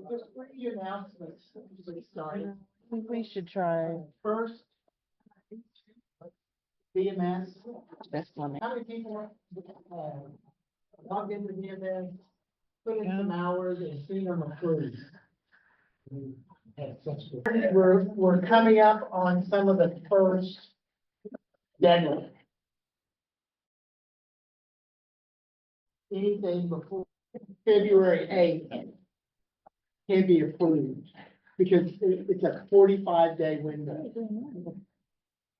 There's three announcements we started. I think we should try. First, VMS. That's one. How many people logged into VMS, put in some hours and seen them approved? We're coming up on some of the first deadlines. Anything before February 8th can be approved, because it's a 45-day window.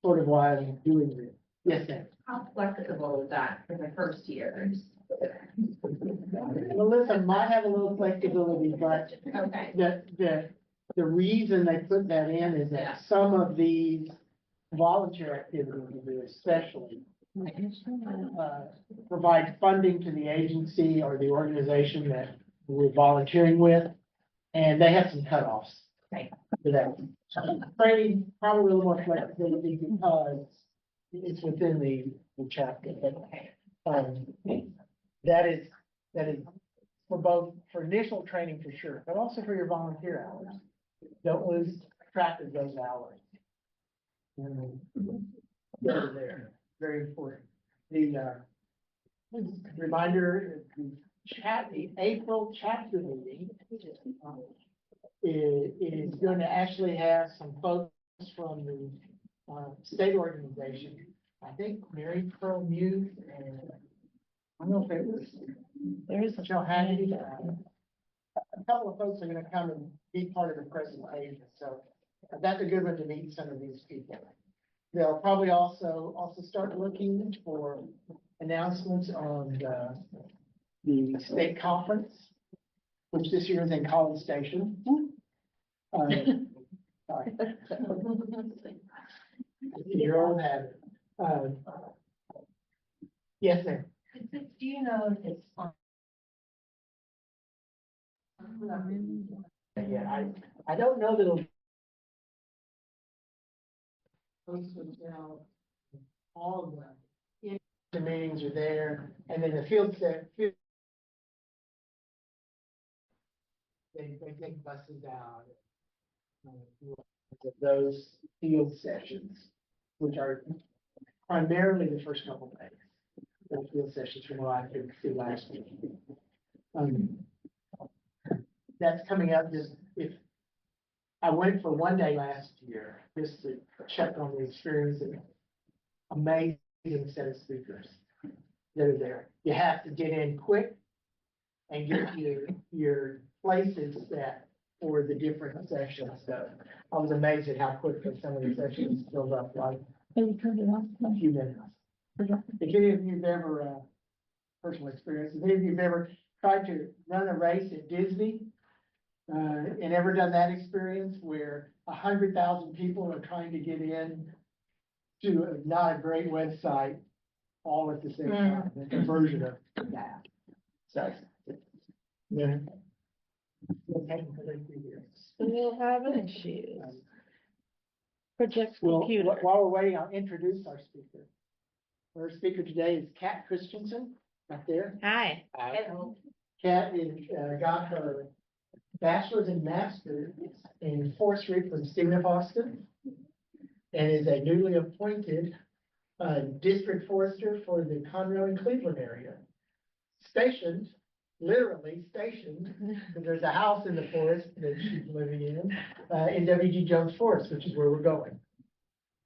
Sort of why I'm doing this. Yes, ma'am. How flexible is that for the first years? Melissa might have a little flexibility, but Okay. the reason they put that in is Yeah. that some of these volunteer activities we do especially provide funding to the agency or the organization that we're volunteering with, and they have some cutoffs. Right. For that. Training, probably a little more flexibility because it's within the chapter, but, that is for both, for initial training for sure, but also for your volunteer hours. Don't lose track of those hours. They're there, very important. The, reminder, the April chapter meeting is going to actually have some folks from the state organization. I think Mary Pearl Youth and I don't know if it was, There's Michelle Hannity. A couple of folks are going to come and be part of the presentation, so that's a good one to meet some of these people. They'll probably also start looking for announcements on the state conference, which this year is in College Station. Sorry. Your own habit. Yes, sir. Do you know if it's on? Yeah, I don't know that it'll. Now, all of the meetings are there, and then the field set. They take buses out. Those field sessions, which are primarily the first couple of days. Those field sessions from what I could see last week. That's coming up just if I went for one day last year, just to check on the experience and amazing set of speakers that are there. You have to get in quick and get your places set for the different sessions. So I was amazed at how quickly some of the sessions filled up, like a few minutes. If any of you've ever, personal experience, if any of you've ever tried to run a race at Disney, and ever done that experience where 100,000 people are trying to get in to not a great website all at the same time, a version of that. So, yeah. We'll have an issue. Project Well, computer. while we're waiting, I'll introduce our speaker. Our speaker today is Kat Christensen, right there. Hi. Kat is, got her bachelor's and master's in forestry from Stephen Austin, and is a newly appointed district forester for the Conroe and Cleveland area. Stationed, literally stationed, because there's a house in the forest that she's living in W.G. Jones Forest, which is where we're going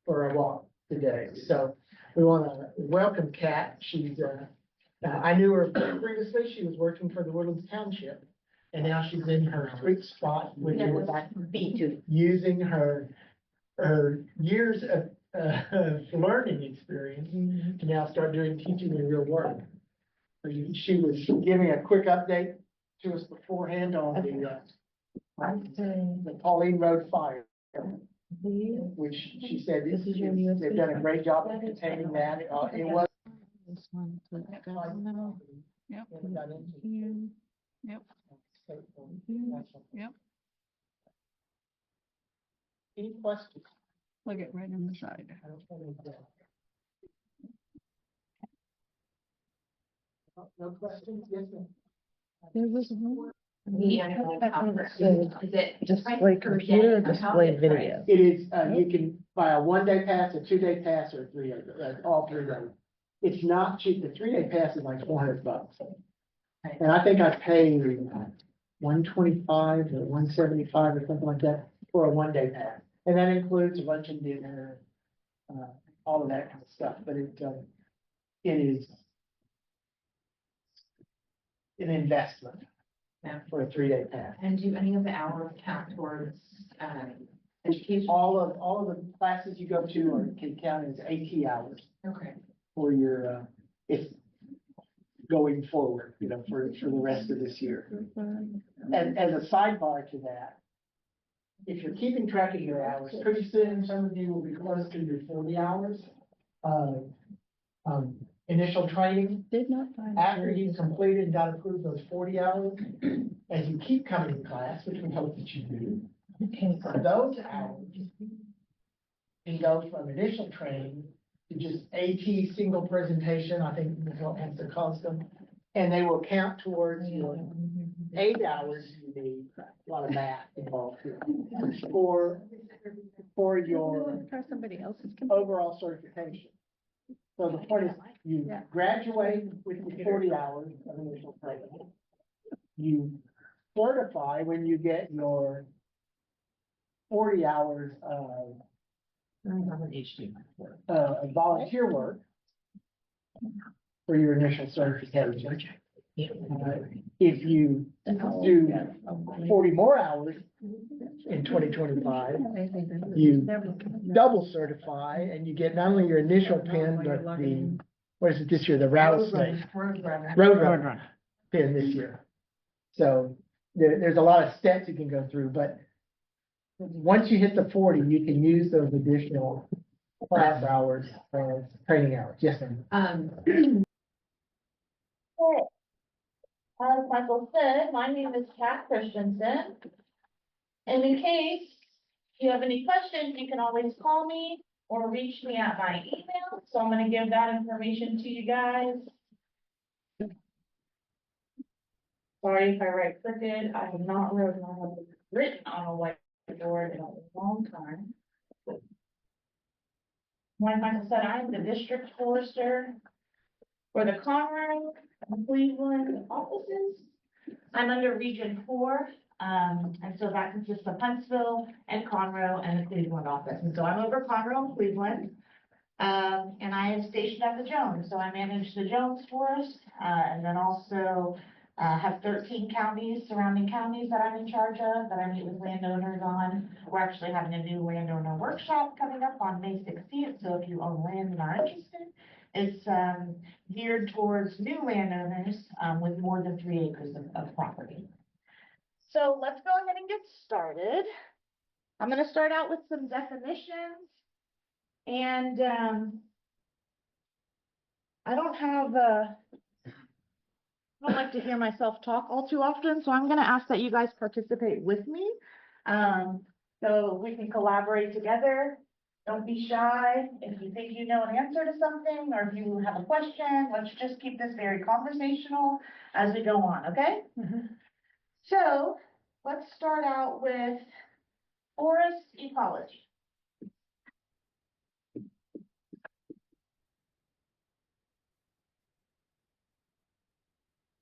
for a walk today. So we want to welcome Kat. She's, I knew her previously. She was working for the Woodlands Township. And now she's in her sweet spot with using her years of learning experience to now start doing teaching in real work. She was giving a quick update to us beforehand on the Pauline Road fire, which she said they've done a great job of containing that. It was. This one. Yep. Yep. Yep. Any questions? Look at right on the side. No questions? Yes, ma'am. There was one. Yeah, I know That's how on the much. side. Is it Display price per day, computer, or how display is it priced? video. It is, you can buy a 1-day pass, a 2-day pass, or a 3-day, all 3 days. It's not cheap, the 3-day pass is like $400. And I think I paid $125 or $175 or something like that for a 1-day pass. And that includes lunch and dinner, all of that kind of stuff, but it is an investment for a 3-day pass. And do any of the hours count towards, education? All of the classes you go to can count as AT hours Okay. for your, if going forward, for the rest of this year. And as a sidebar to that, if you're keeping track of your hours, pretty soon some of you will be close to your 40 hours. Initial training, Did not find. after you've completed and got approved those 40 hours, as you keep coming to class, which we hope that you do, Okay. those hours can go from initial training to just AT single presentation, I think is what has to cost them. And they will count towards your 8 hours you need, a lot of math involved here, for your Try somebody else's computer. overall certification. So the point is, you Yeah. graduate with your 40 hours of initial training. You certify when you get your 40 hours of volunteer work for your initial certification. If you do 40 more hours in 2025, you double certify and you get not only your initial pin, but the, what is it this year, the rattlesnake, roadrunner pin this year. So there's a lot of steps you can go through, but once you hit the 40, you can use those additional class hours as training hours. Yes, ma'am. As Michael said, my name is Kat Christensen. And in case you have any questions, you can always call me or reach me at my email. So I'm gonna give that information to you guys. Sorry if I write crooked. I have not written on a whiteboard in a long time. Like Michael said, I am the district forester for the Conroe and Cleveland offices. I'm under Region 4, and so that consists of Huntsville and Conroe and the Cleveland office. And so I'm over Conroe and Cleveland. And I am stationed at the Jones, so I manage the Jones Forest, and then also have 13 counties, surrounding counties that I'm in charge of, that I meet with landowners on. We're actually having a new landowner workshop coming up on May 16th, so if you own land and are interested, it's geared towards new landowners with more than 3 acres of property. So let's go ahead and get started. I'm going to start out with some definitions. And I don't like to hear myself talk all too often, so I'm gonna ask that you guys participate with me. So we can collaborate together. Don't be shy. If you think you know an answer to something, or if you have a question, let's just keep this very conversational as we go on, okay? So let's start out with forest ecology.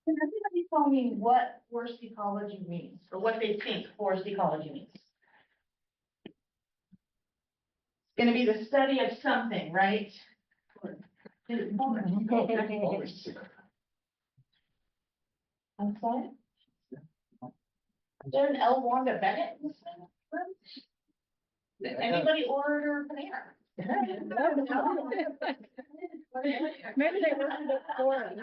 Can everybody tell me what forest ecology means, or what they think forest ecology means? It's gonna be the study of something, right? I'm sorry? Is there an L. Wanda Bennett in this room? Anybody order Panera? Maybe they were in the forest.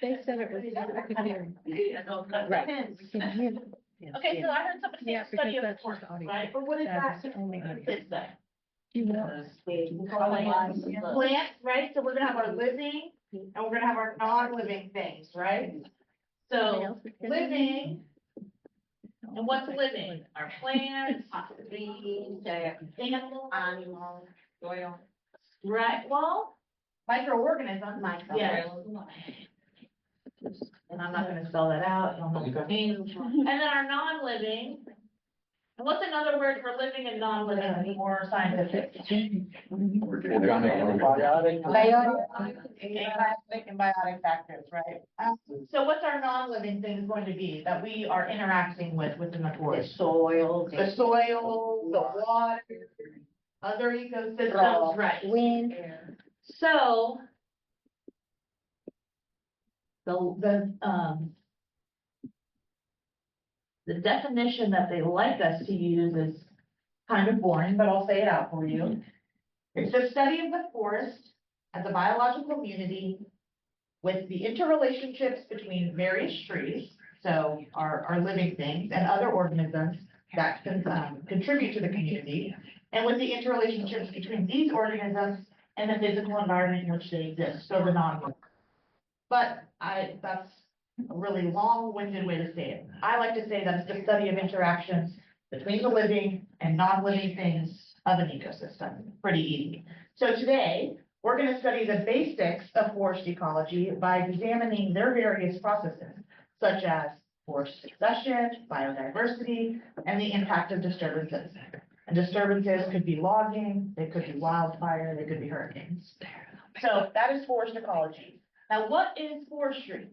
They said it was, I could hear. Right. I can hear. Okay, so I heard somebody say Yeah, the study because of that's forest, just audio. right? But what is that? That's only audio. It's that. You will. Plants, right? So we're gonna have our living and we're gonna have our non-living things, right? So living, and what's living? Our plants, trees, animals. Right, well, Microorganisms. Yes. And I'm not gonna spell that out, you'll know what it means. And then our non-living, and what's another word for living and non-living, more scientific? Abiotic and biotic factors, right? So what's our non-living things going to be that we are interacting with within the forest? The soil, the water, other ecosystems, right? Wind. So. The definition that they like us to use is kind of boring, but I'll say it out for you. It's the study of the forest as a biological community with the interrelationships between various trees, so our living things, and other organisms that can contribute to the community, and with the interrelationships between these organisms and the physical environment in which they exist, so the non-living. But that's a really long-winded way to say it. I like to say that's the study of interactions between the living and non-living things of an ecosystem. Pretty easy. So today, we're going to study the basics of forest ecology by examining their various processes, such as forest succession, biodiversity, and the impact of disturbances. And disturbances could be logging, they could be wildfire, they could be hurricanes. So that is forest ecology. Now, what is forestry?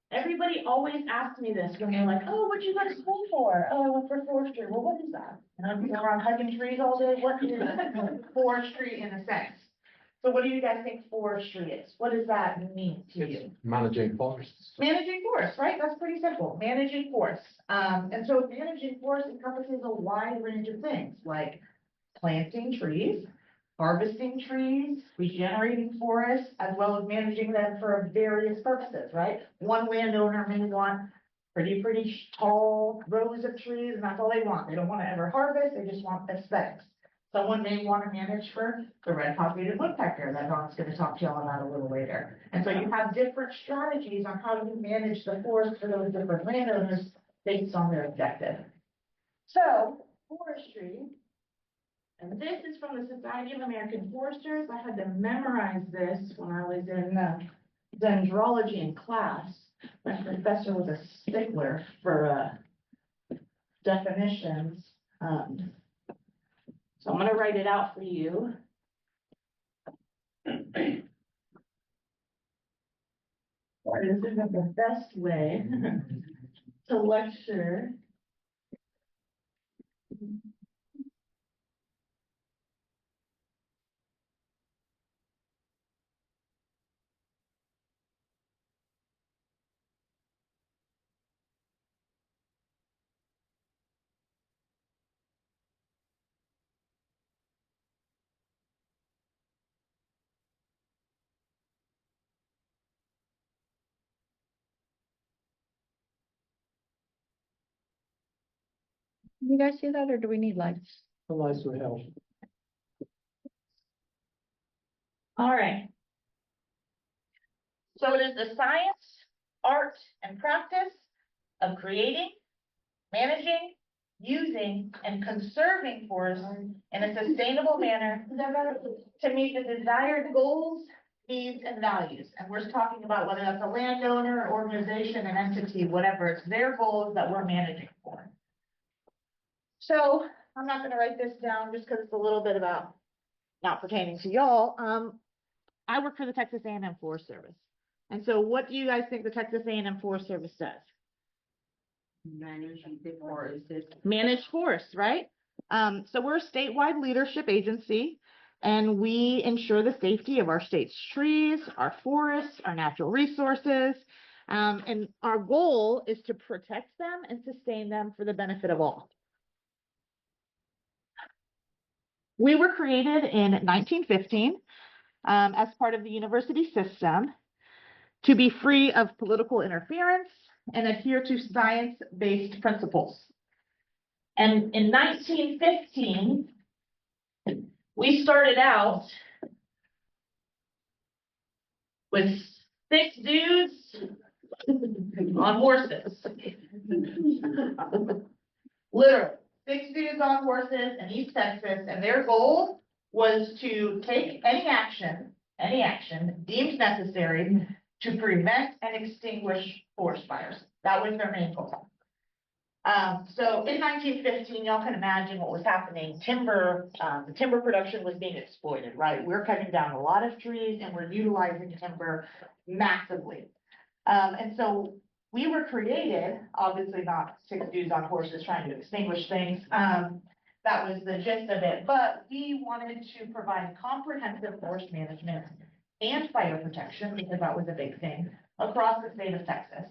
Everybody always asks me this when they're like, oh, what'd you go to school for? Oh, I went for forestry. Well, what is that? And I'm around hugging trees all day. What is forestry in a sense? So what do you guys think forestry is? What does that mean to you? Managing forests. Managing forests, right? That's pretty simple. Managing forests. And so managing forests encompasses a wide range of things like planting trees, harvesting trees, regenerating forests, as well as managing them for various purposes, right? One landowner may want pretty tall rows of trees, and that's all they want. They don't want to ever harvest, they just want aesthetics. Someone may want to manage for the red cockaded woodpecker that Don's going to talk to y'all about a little later. And so you have different strategies on how you manage the forest for those different landowners based on their objective. So, forestry. And this is from the Society of American Foresters. I had to memorize this when I was in dendrology in class. My professor was a stickler for definitions. So I'm going to write it out for you. This isn't the best way to lecture. You guys see that, or do we need lights? The lights would help. All right. So it is the science, art, and practice of creating, managing, using, and conserving forests in a sustainable manner to meet the desired goals, needs, and values. And we're talking about whether that's a landowner, organization, an entity, whatever, it's their goals that we're managing for. So I'm not going to write this down just because it's a little bit about not pertaining to y'all. I work for the Texas A&M Forest Service. And so what do you guys think the Texas A&M Forest Service does? Manage forests, right? So we're a statewide leadership agency, and we ensure the safety of our state's trees, our forests, our natural resources. And our goal is to protect them and sustain them for the benefit of all. We were created in 1915 as part of the university system to be free of political interference and adhere to science-based principles. And in 1915, we started out with 6 dudes on horses. Literally, 6 dudes on horses in East Texas, and their goal was to take any action any action deemed necessary to prevent and extinguish forest fires. That was their main goal. So in 1915, y'all can imagine what was happening. Timber, the timber production was being exploited, right? We're cutting down a lot of trees and we're utilizing timber massively. And so we were created, obviously not 6 dudes on horses trying to extinguish things. That was the gist of it, but we wanted to provide comprehensive forest management and fire protection, because that was a big thing, across the state of Texas.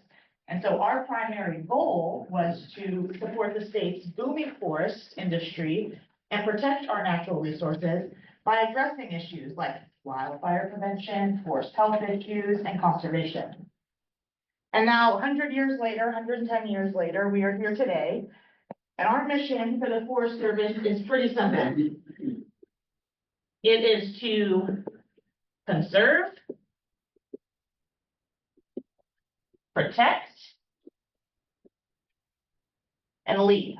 And so our primary goal was to support the state's booming forest industry and protect our natural resources by addressing issues like wildfire prevention, forest health issues, and conservation. And now, 100 years later, 110 years later, we are here today, and our mission for the Forest Service is pretty simple. It is to conserve, protect, and lead.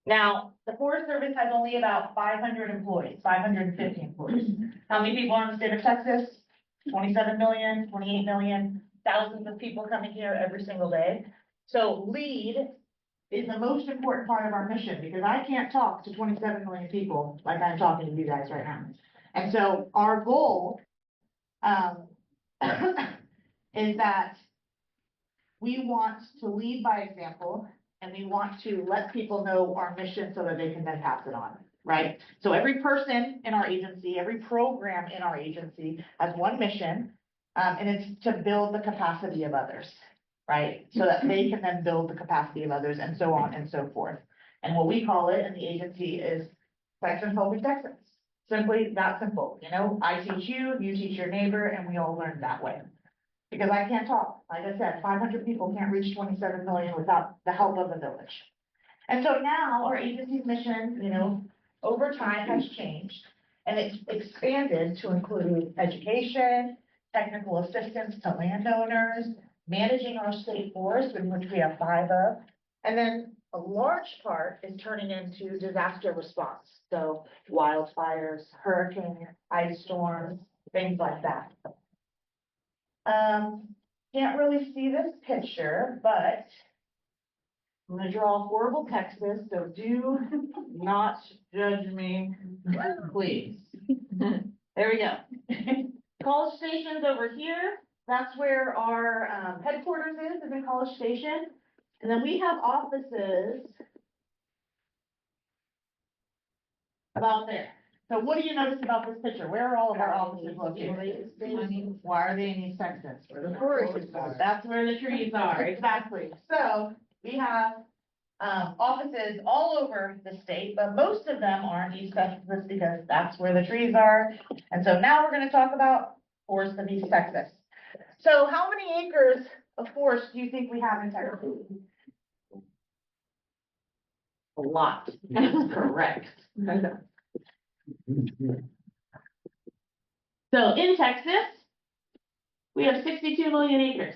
Now, the Forest Service has only about 500 employees, 550 employees. How many people are in the state of Texas? 27 million, 28 million, thousands of people coming here every single day. So lead is the most important part of our mission, because I can't talk to 27 million people like I'm talking to you guys right now. And so our goal is that we want to lead by example, and we want to let people know our mission so that they can then pass it on, right? So every person in our agency, every program in our agency has one mission, and it's to build the capacity of others, right? So that they can then build the capacity of others, and so on and so forth. And what we call it in the agency is Texans helping Texans. Simply that simple, you know, I teach you, you teach your neighbor, and we all learn that way. Because I can't talk, like I said, 500 people can't reach 27 million without the help of the village. And so now our agency's mission, you know, over time has changed, and it's expanded to include education, technical assistance to landowners, managing our state forest, in which we have 5 of, and then a large part is turning into disaster response. So wildfires, hurricanes, ice storms, things like that. Can't really see this picture, but I'm gonna draw horrible Texas, so do not judge me, please. There we go. College Station's over here. That's where our headquarters is in College Station. And then we have offices about there. So what do you notice about this picture? Where are all of our offices located? Why are they in East Texas? Where the forests are. That's where the trees are, exactly. So we have offices all over the state, but most of them are in East Texas because that's where the trees are. And so now we're going to talk about forests of East Texas. So how many acres of forest do you think we have in Texas? A lot. Correct. So in Texas, we have 62 million acres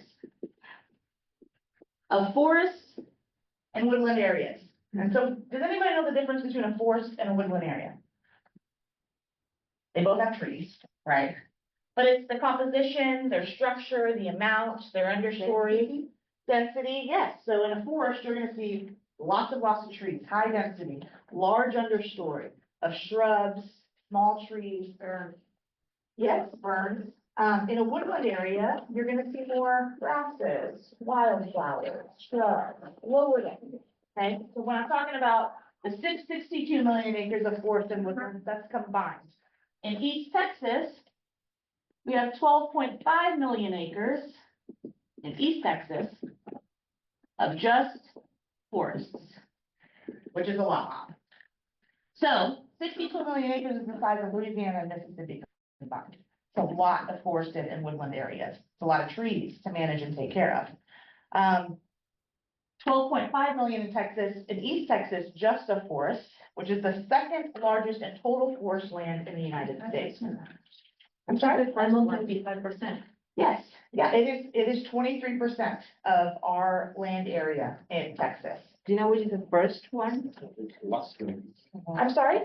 of forests and woodland areas. And so does anybody know the difference between a forest and a woodland area? They both have trees, right? But it's the composition, their structure, the amount, their understory, density, yes. So in a forest, you're gonna see lots of trees, high density, large understory of shrubs, small trees, ferns. Yes, ferns. In a woodland area, you're gonna see more grasses, wildflowers, shrubs, lower density. Okay, so when I'm talking about the 662 million acres of forest and woodland, that's combined. In East Texas, we have 12.5 million acres in East Texas of just forests, which is a lot. So 62 million acres is the size of Louisiana and Mississippi combined. It's a lot of forested and woodland areas. It's a lot of trees to manage and take care of. 12.5 million in Texas, in East Texas, just of forest, which is the second largest in total forest land in the United States. I'm sorry? Almost 55%. Yes, yeah, it is 23% of our land area in Texas. Do you know which is the first one? I'm sorry?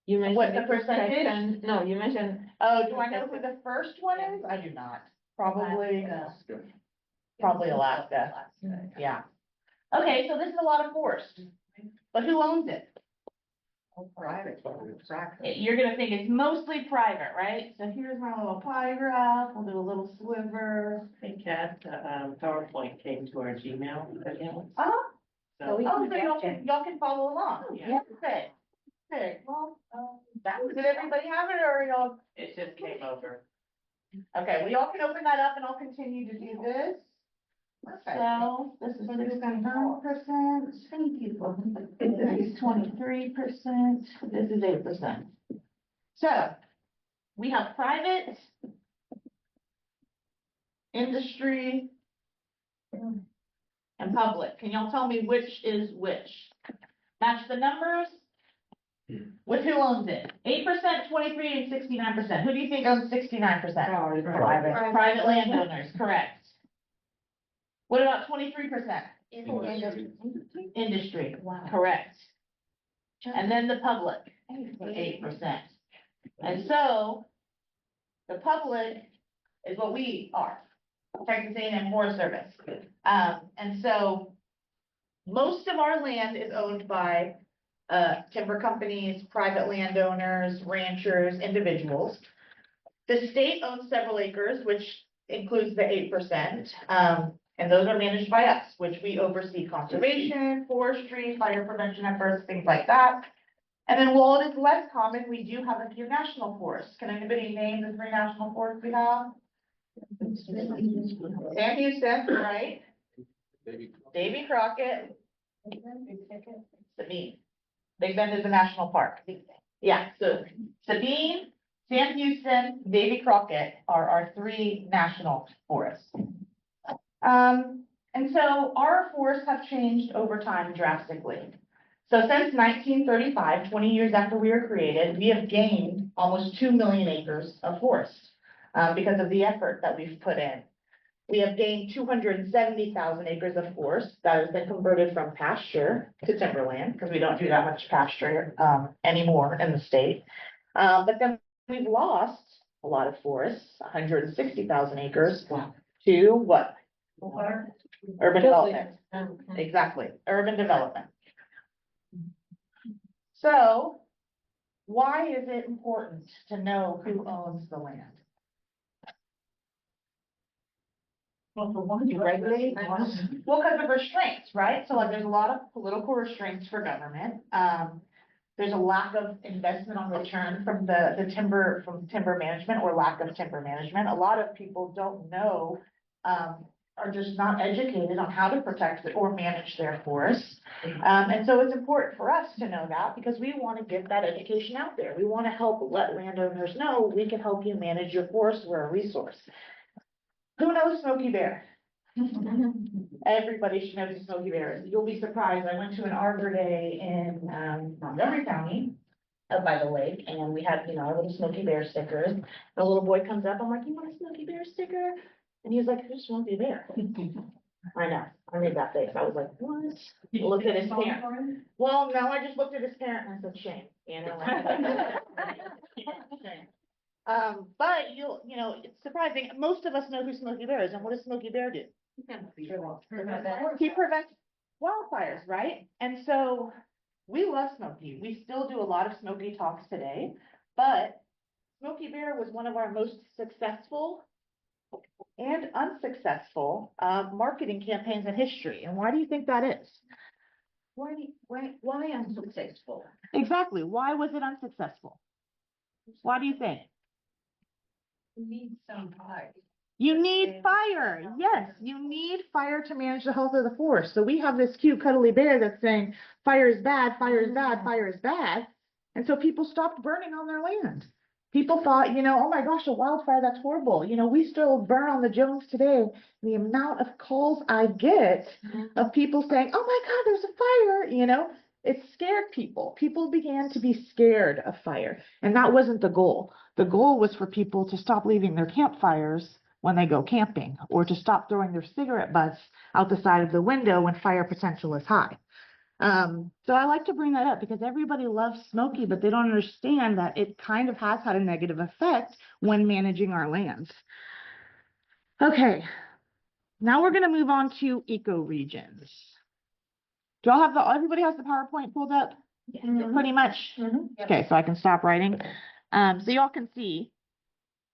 You mentioned. What the percentage? section- No, you mentioned. Oh, do I know who the first one is? I do not. Probably, probably Alaska. Yeah. Okay, so this is a lot of forest, but who owns it? Private. You're gonna think it's mostly private, right? So here's my little pie graph. We'll do a little sliver. Hey, Kat, PowerPoint came to our Gmail account. Oh, So, so y'all can follow along. Oh, yeah. Okay. Okay, well, did everybody have it or y'all? it just came over. Okay, well, y'all can open that up and I'll continue to do this. So this is 69%. Thank you. This is 23%. This is 8%. So we have private, industry, and public. Can y'all tell me which is which? Match the numbers. With who owns it? 8%, 23, and 69%. Who do you think owns 69%? Private landowners, correct. What about 23%? Industry, correct. And then the public, 8%. And so, the public is what we are, Texas A&M Forest Service. And so, most of our land is owned by timber companies, private landowners, ranchers, individuals. The state owns several acres, which includes the 8%. And those are managed by us, which we oversee conservation, forestry, fire prevention efforts, things like that. And then while it is less common, we do have a few national forests. Can anybody name the 3 national forests we have? Sam Houston, right? Davy Crockett. Sabine. Big Bend is a national park. Yeah, so Sabine, Sam Houston, Davy Crockett are our 3 national forests. And so our forests have changed over time drastically. So since 1935, 20 years after we were created, we have gained almost 2 million acres of forest because of the effort that we've put in. We have gained 270,000 acres of forest that has been converted from pasture to timberland, because we don't do that much pasture anymore in the state. But then we've lost a lot of forests, 160,000 acres to what? Urban development. Exactly, urban development. So why is it important to know who owns the land? Well, for one, you regulate. Well, because of restraints, right? So like there's a lot of political restraints for government. There's a lack of investment on return from the timber management or lack of timber management. A lot of people don't know, are just not educated on how to protect or manage their forests. And so it's important for us to know that because we want to get that education out there. We want to help let landowners know we can help you manage your forest. We're a resource. Who knows Smokey Bear? Everybody should know who Smokey Bear is. You'll be surprised. I went to an Arbor Day in Montgomery County, up by the lake, and we had, our little Smokey Bear stickers. And a little boy comes up, I'm like, "You want a Smokey Bear sticker?" And he was like, "Who's Smokey Bear?" I know. I made that face. I was like, "What?" I looked at his parent. Well, no, I just looked at his parent and I said, "Shame." Shame. But it's surprising. Most of us know who Smokey Bear is, and what does Smokey Bear do? He prevents wildfires, right? And so we love Smokey. We still do a lot of Smokey talks today, but Smokey Bear was one of our most successful and unsuccessful marketing campaigns in history. And why do you think that is? Why unsuccessful? Exactly. Why was it unsuccessful? Why do you think? We need some fire. You need fire. Yes, you need fire to manage the health of the forest. So we have this cute cuddly bear that's saying fire is bad, fire is bad, fire is bad. And so people stopped burning on their land. People thought, oh my gosh, a wildfire, that's horrible. We still burn on the Jones today. The amount of calls I get of people saying, "Oh my God, there's a fire," it scared people. People began to be scared of fire. And that wasn't the goal. The goal was for people to stop leaving their campfires when they go camping, or to stop throwing their cigarette butts out the side of the window when fire potential is high. So I like to bring that up because everybody loves Smoky, but they don't understand that it kind of has had a negative effect when managing our lands. Okay, now we're going to move on to ecoregions. Do y'all have everybody has the PowerPoint pulled up? Pretty much. Okay, so I can stop writing. So y'all can see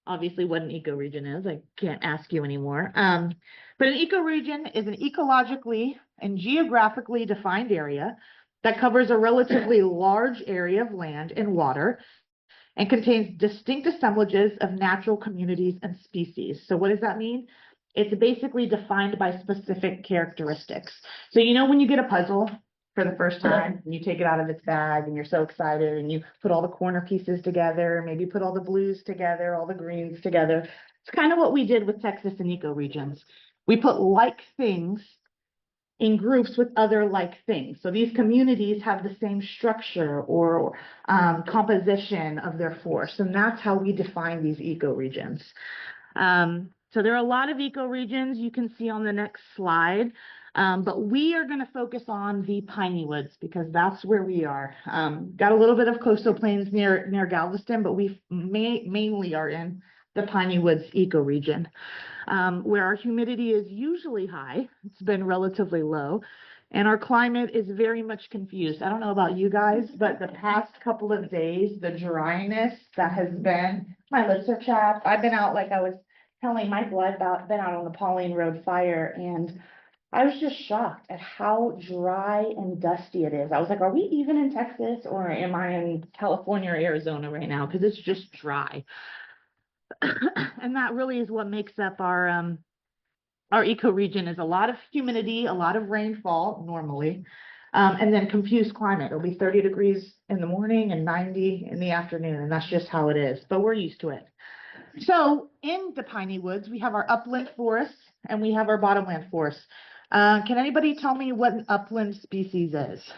obviously what an ecoregion is. I can't ask you anymore. But an ecoregion is an ecologically and geographically defined area that covers a relatively large area of land and water and contains distinct assemblages of natural communities and species. So what does that mean? It's basically defined by specific characteristics. So you know when you get a puzzle for the first time and you take it out of its bag and you're so excited and you put all the corner pieces together, maybe put all the blues together, all the greens together. It's kind of what we did with Texas and ecoregions. We put like things in groups with other like things. So these communities have the same structure or composition of their forest, and that's how we define these ecoregions. So there are a lot of ecoregions you can see on the next slide, but we are going to focus on the piney woods because that's where we are. Got a little bit of coastal plains near Galveston, but we mainly are in the piney woods ecoregion. Where our humidity is usually high. It's been relatively low, and our climate is very much confused. I don't know about you guys, but the past couple of days, the dryness that has been, my lips are chapped. I've been out, like I was telling Michael, I've been out on the Pauline Road fire, and I was just shocked at how dry and dusty it is. I was like, are we even in Texas or am I in California or Arizona right now? Because it's just dry. And that really is what makes up our ecoregion is a lot of humidity, a lot of rainfall normally, and then confused climate. It'll be 30 degrees in the morning and 90 in the afternoon, and that's just how it is, but we're used to it. So in the piney woods, we have our upland forests and we have our bottomland forests. Can anybody tell me what an upland species is?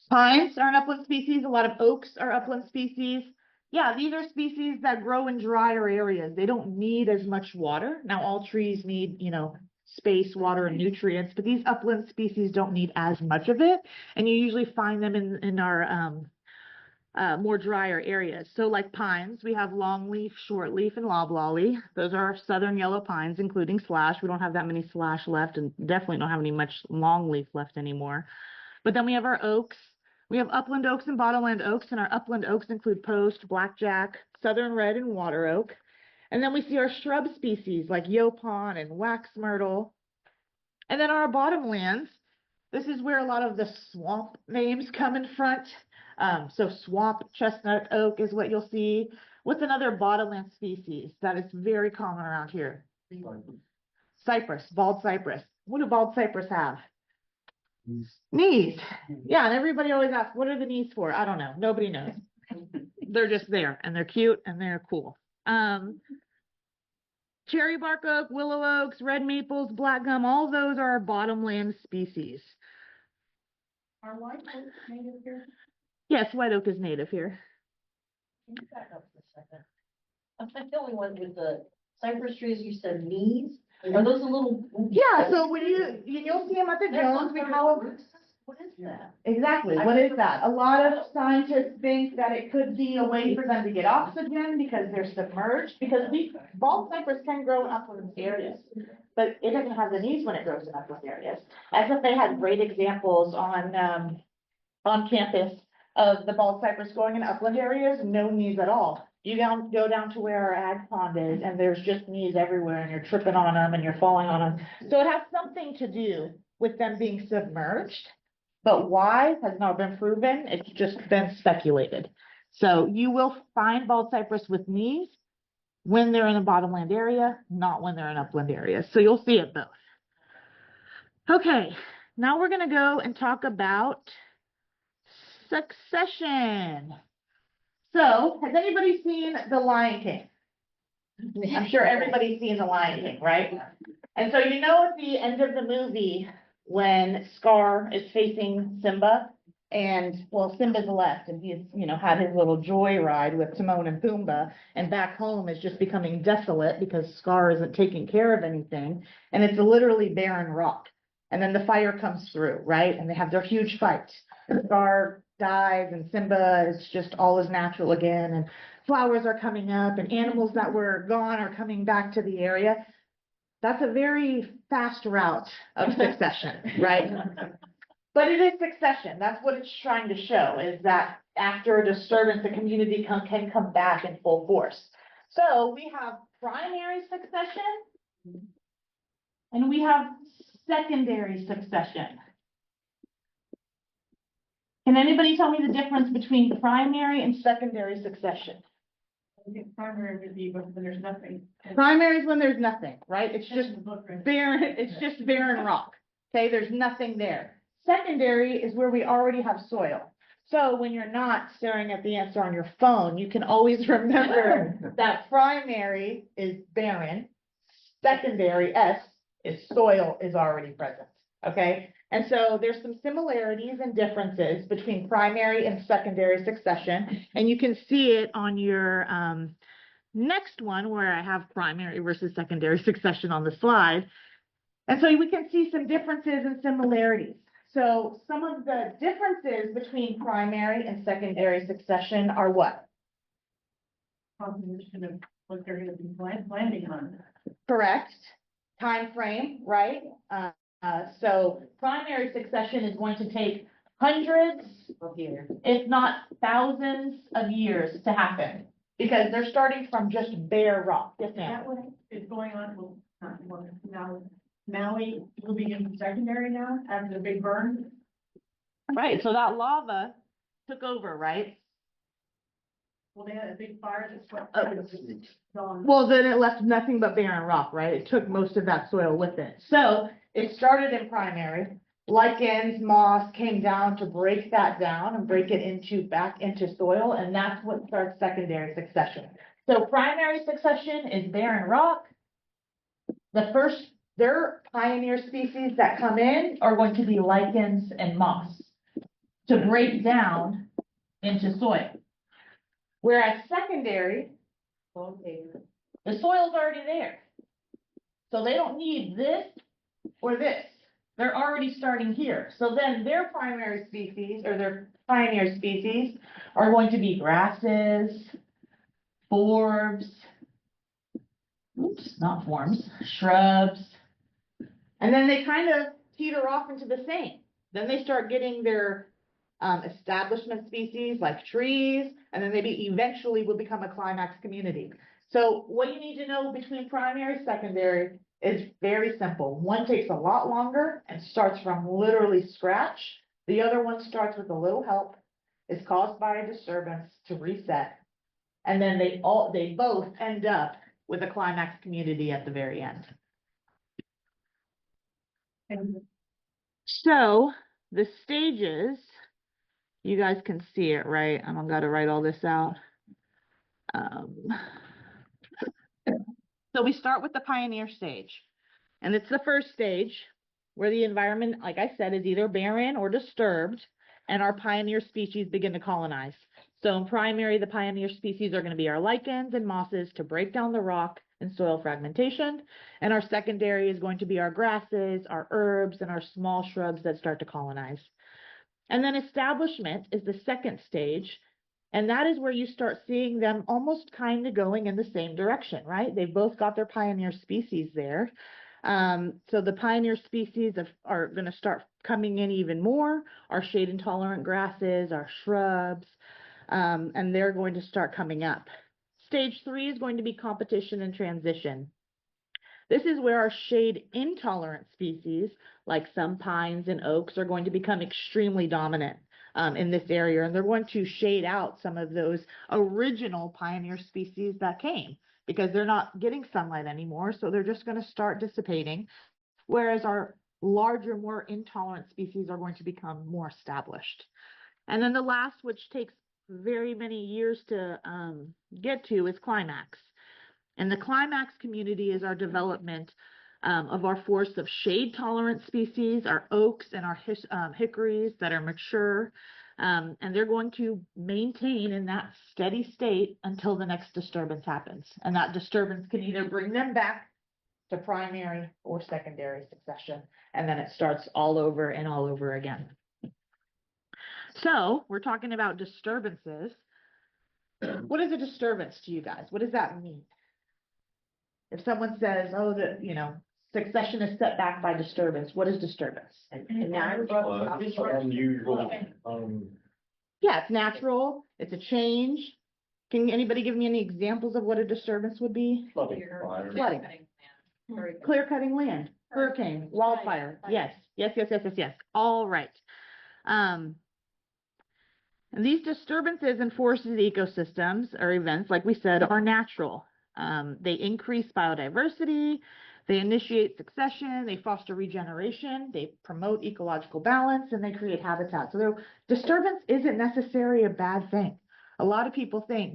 Pines are an upland species. A lot of oaks are upland species. Yeah, these are species that grow in drier areas. They don't need as much water. Now, all trees need, space, water, and nutrients, but these upland species don't need as much of it. And you usually find them in our more drier areas. So like pines, we have longleaf, shortleaf, and loblolly. Those are our southern yellow pines, including slash. We don't have that many slash left and definitely don't have any much longleaf left anymore. But then we have our oaks. We have upland oaks and bottomland oaks, and our upland oaks include post, blackjack, southern red, and water oak. And then we see our shrub species like yaupon and wax myrtle. And then our bottomlands, this is where a lot of the swamp names come in front. So swamp chestnut oak is what you'll see. What's another bottomland species that is very common around here? Cypress, bald cypress. What do bald cypress have? Knees. Yeah, and everybody always asks, what are the knees for? I don't know. Nobody knows. They're just there, and they're cute, and they're cool. Cherry bark oak, willow oaks, red maples, black gum, all those are our bottomland species. Are white oaks native here? Yes, white oak is native here. Can you back up for a second? I'm the only one with the cypress trees, you said knees? Are those a little? Yeah, so when you'll see them at the Jones, we call them. What is that? Exactly, what is that? A lot of scientists think that it could be a way for them to get oxygen because they're submerged, because bald cypress can grow in upland areas, but it doesn't have the knees when it grows in upland areas. SFA has great examples on campus of the bald cypress growing in upland areas, no knees at all. You go down to where our ag pond is, and there's just knees everywhere, and you're tripping on them, and you're falling on them. So it has something to do with them being submerged, but why has not been proven. It's just been speculated. So you will find bald cypress with knees when they're in a bottomland area, not when they're in upland areas. So you'll see it both. Okay, now we're going to go and talk about succession. So, has anybody seen The Lion King? I'm sure everybody's seen The Lion King, right? And so at the end of the movie, when Scar is facing Simba, And, well, Simba's left and he's, had his little joyride with Timon and Pumbaa. And back home is just becoming desolate because Scar isn't taking care of anything. And it's literally barren rock. And then the fire comes through, right? And they have their huge fight. Scar dies and Simba is just all is natural again. And flowers are coming up and animals that were gone are coming back to the area. That's a very fast route of succession, right? But it is succession. That's what it's trying to show, is that after a disturbance, the community can come back in full force. So we have primary succession and we have secondary succession. Can anybody tell me the difference between primary and secondary succession? I think primary would be when there's nothing. Primary is when there's nothing, right? It's just the book, right? barren, it's just barren rock. Okay, there's nothing there. Secondary is where we already have soil. So when you're not staring at the answer on your phone, you can always remember that primary is barren, secondary, S, is soil is already present, okay? And so there's some similarities and differences between primary and secondary succession, and you can see it on your next one where I have primary versus secondary succession on the slide. And so we can see some differences and similarities. So some of the differences between primary and secondary succession are what? Composition of what they're gonna be landing on. Correct. Time frame, right? So primary succession is going to take hundreds of years, if not thousands of years to happen, because they're starting from just bare rock. Yes, Is ma'am. that what is going on? Well, not more now. Maui moving into secondary now after the big burn. Right, so that lava took over, right? Well, they had a big fire that swept. Gone. Well, then it left nothing but barren rock, right? It took most of that soil with it. So it started in primary. Lichens, moss came down to break that down and break it back into soil, and that's what starts secondary succession. So primary succession is barren rock. Their pioneer species that come in are going to be lichens and moss to break down into soil. Whereas secondary, the soil's already there. So they don't need this or this. They're already starting here. So then their primary species or their pioneer species are going to be grasses, forbs, not forms, shrubs. And then they kind of teeter off into the same. Then they start getting their establishment species like trees, and then maybe eventually will become a climax community. So what you need to know between primary and secondary is very simple. One takes a lot longer and starts from literally scratch. The other one starts with a little help, is caused by a disturbance to reset. And then they both end up with a climax community at the very end. And So the stages, you guys can see it, right? I don't got to write all this out. So we start with the pioneer stage, and it's the first stage where the environment, like I said, is either barren or disturbed, and our pioneer species begin to colonize. So in primary, the pioneer species are going to be our lichens and mosses to break down the rock and soil fragmentation, and our secondary is going to be our grasses, our herbs, and our small shrubs that start to colonize. And then establishment is the second stage, and that is where you start seeing them almost kind of going in the same direction, right? They've both got their pioneer species there. So the pioneer species are going to start coming in even more, our shade intolerant grasses, our shrubs, and they're going to start coming up. Stage 3 is going to be competition and transition. This is where our shade intolerant species, like some pines and oaks, are going to become extremely dominant in this area, and they're going to shade out some of those original pioneer species that came, because they're not getting sunlight anymore, so they're just going to start dissipating, whereas our larger, more intolerant species are going to become more established. And then the last, which takes very many years to get to, is climax. And the climax community is our development of our forest of shade tolerant species, our oaks and our hickories that are mature. And they're going to maintain in that steady state until the next disturbance happens. And that disturbance can either bring them back to primary or secondary succession. And then it starts all over and all over again. So we're talking about disturbances. What is a disturbance to you guys? What does that mean? If someone says, oh, succession is set back by disturbance, what is disturbance? Unusual, Yeah, it's natural. It's a change. Can anybody give me any examples of what a disturbance would be? flooding, fire. Flooding, clear cutting land, hurricane, wildfire. Yes. All right. And these disturbances in forests and ecosystems or events, like we said, are natural. They increase biodiversity, they initiate succession, they foster regeneration, they promote ecological balance, and they create habitat. So disturbance isn't necessarily a bad thing. A lot of people think,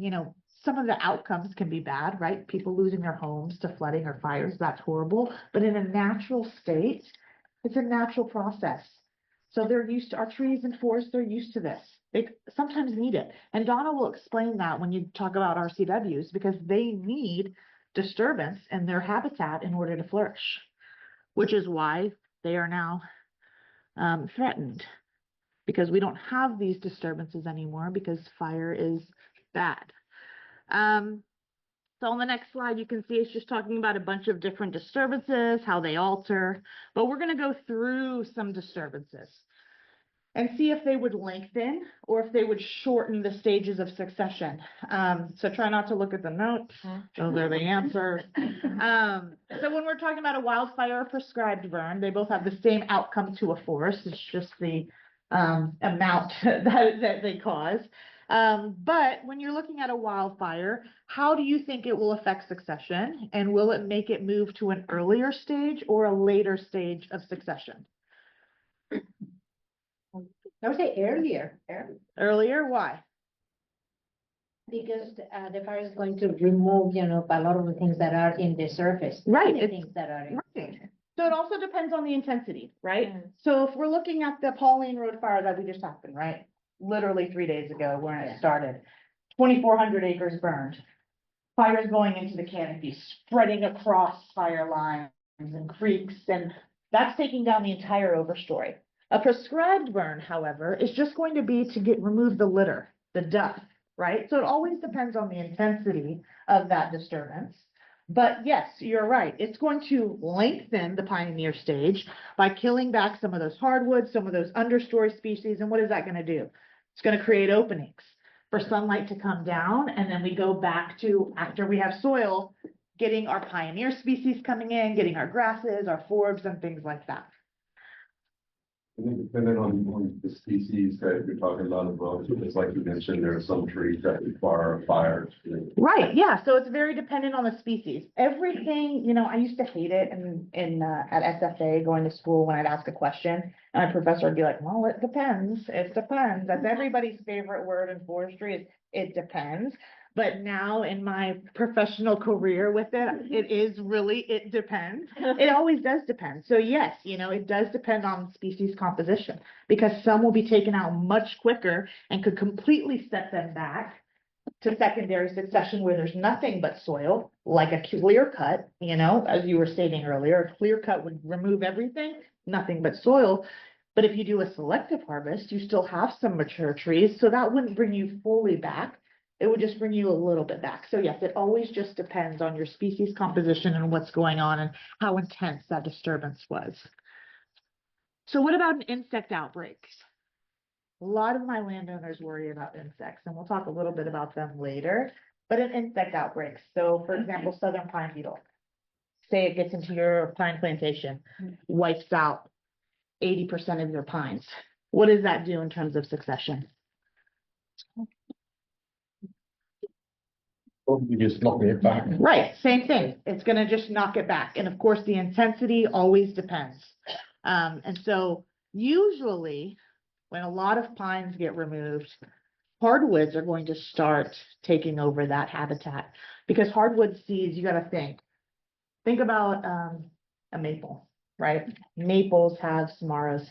some of the outcomes can be bad, right? People losing their homes to flooding or fires, that's horrible. But in a natural state, it's a natural process. So they're used to, our trees and forests, they're used to this. They sometimes need it. And Donna will explain that when you talk about RCWs, because they need disturbance in their habitat in order to flourish, which is why they are now threatened, because we don't have these disturbances anymore because fire is bad. So on the next slide, you can see it's just talking about a bunch of different disturbances, how they alter, but we're going to go through some disturbances and see if they would lengthen or if they would shorten the stages of succession. So try not to look at the notes. Those are the answers. So when we're talking about a wildfire or prescribed burn, they both have the same outcome to a forest. It's just the amount that they cause. But when you're looking at a wildfire, how do you think it will affect succession? And will it make it move to an earlier stage or a later stage of succession? I would say earlier, Earlier, why? because the fire is going to remove, a lot of the things that are in the surface. Right, The it's- things that are in. Right. So it also depends on the intensity, right? So if we're looking at the Pauline Road fire that we just happened, right? Literally 3 days ago when it started, 2,400 acres burned. Fires going into the canopy, spreading across fire lines and creeks, and that's taking down the entire overstory. A prescribed burn, however, is just going to be to remove the litter, the dust, right? So it always depends on the intensity of that disturbance. But yes, you're right. It's going to lengthen the pioneer stage by killing back some of those hardwoods, some of those understory species. And what is that going to do? It's going to create openings for sunlight to come down. And then we go back to, after we have soil, getting our pioneer species coming in, getting our grasses, our forbs, and things like that. I think depending on the species that you're talking about as well, so just like you mentioned, there are some trees that require fire. Right, yeah, so it's very dependent on the species. Everything, I used to hate it at SFA going to school when I'd ask a question, and a professor would be like, well, it depends. That's everybody's favorite word in forestry is it depends. But now in my professional career with it, it depends. It always does depend. So yes, it does depend on species composition, because some will be taken out much quicker and could completely set them back to secondary succession where there's nothing but soil, like a clear cut, as you were stating earlier, a clear cut would remove everything, nothing but soil. But if you do a selective harvest, you still have some mature trees, so that wouldn't bring you fully back. It would just bring you a little bit back. So yes, it always just depends on your species composition and what's going on and how intense that disturbance was. So what about an insect outbreak? A lot of my landowners worry about insects, and we'll talk a little bit about them later, but an insect outbreak. So for example, southern pine beetle, say it gets into your pine plantation, wipes out 80% of your pines. What does that do in terms of succession? You just knock it back. Right, same thing. It's gonna just knock it back. And of course, the intensity always depends. And so usually when a lot of pines get removed, hardwoods are going to start taking over that habitat, because hardwood seeds, you gotta think about a maple, right? Maples have samaras,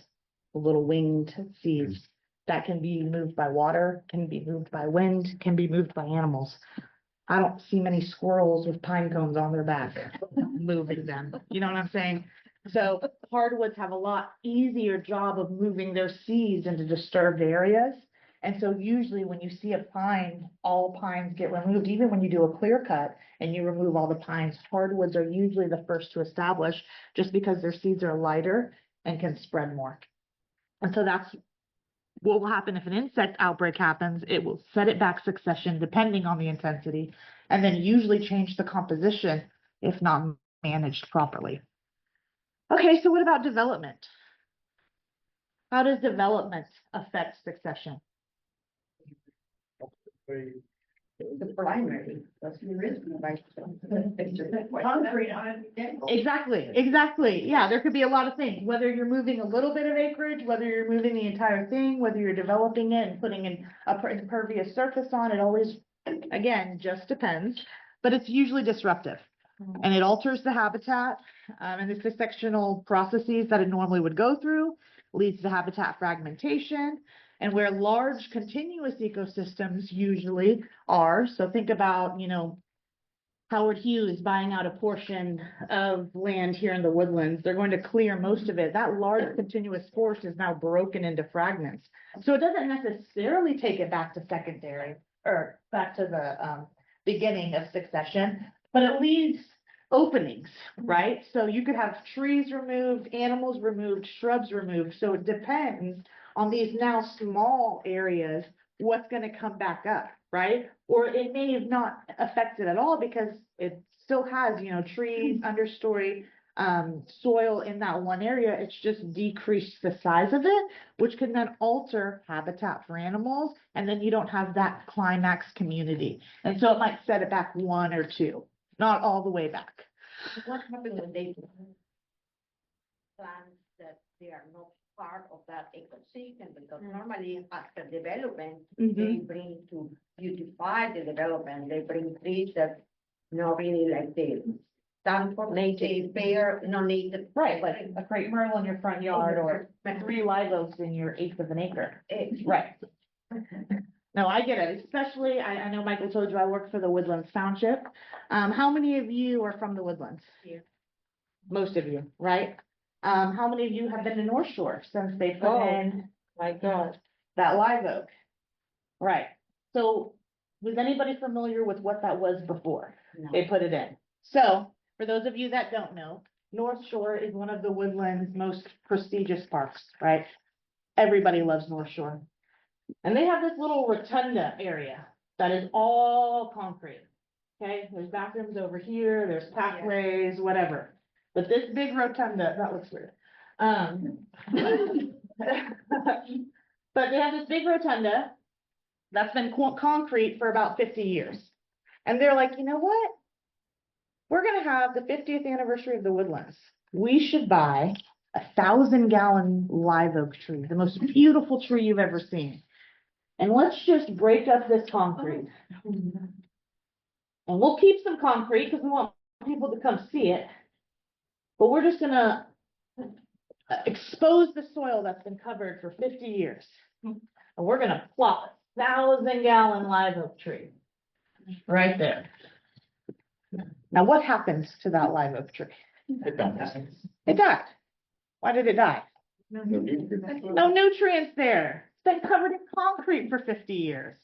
the little winged seeds that can be moved by water, can be moved by wind, can be moved by animals. I don't see many squirrels with pine cones on their back moving them. You know what I'm saying? So hardwoods have a lot easier job of moving their seeds into disturbed areas. And so usually when you see a pine, all pines get removed. Even when you do a clear cut and you remove all the pines, hardwoods are usually the first to establish just because their seeds are lighter and can spread more. And so that's what will happen if an insect outbreak happens. It will set it back succession depending on the intensity, and then usually change the composition if not managed properly. Okay, so what about development? How does development affect succession? The primary, that's the reason why. Concrete on it. Exactly. Yeah, there could be a lot of things, whether you're moving a little bit of acreage, whether you're moving the entire thing, whether you're developing it and putting in a impervious surface on it, always, again, just depends, but it's usually disruptive. And it alters the habitat, and the sectional processes that it normally would go through, leads to habitat fragmentation, and where large continuous ecosystems usually are. So think about, Howard Hughes buying out a portion of land here in the woodlands. They're going to clear most of it. That large continuous forest is now broken into fragments. So it doesn't necessarily take it back to secondary or back to the beginning of succession, but it leaves openings, right? So you could have trees removed, animals removed, shrubs removed. So it depends on these now small areas, what's going to come back up, right? Or it may have not affected at all because it still has, trees, understory, soil in that one area. It's just decreased the size of it, which can then alter habitat for animals. And then you don't have that climax community. And so it might set it back one or two, not all the way back. What happens when they plants that they are not part of that ecosystem? Because normally after development, they bring to beautify the development, they bring trees that not really like the stand for native, bear, no native. Right, like a crepe myrtle in your front yard or 3 live oaks in your 1/8 of an acre. Right. No, I get it, especially, I know Michael told you I work for the Woodlands Township. How many of you are from the Woodlands? Here. Most of you, right? How many of you have been to North Shore since they put in? My God. That live oak? Right, so was anybody familiar with what that was before they put it in? So, for those of you that don't know, North Shore is one of the Woodlands' most prestigious parks, right? Everybody loves North Shore. And they have this little rotunda area that is all concrete. Okay, there's bathrooms over here, there's pathways, whatever. But this big rotunda, that looks weird. But they have this big rotunda that's been concrete for about 50 years. And they're like, you know what? We're gonna have the 50th anniversary of the Woodlands. We should buy 1,000-gallon live oak tree, the most beautiful tree you've ever seen. And let's just break up this concrete. And we'll keep some concrete because we want people to come see it. But we're just gonna expose the soil that's been covered for 50 years. And we're gonna plop a 1,000-gallon live oak tree right there. Now what happens to that live oak tree? It dies. It died. Why did it die? No nutrients there. It's been covered in concrete for 50 years.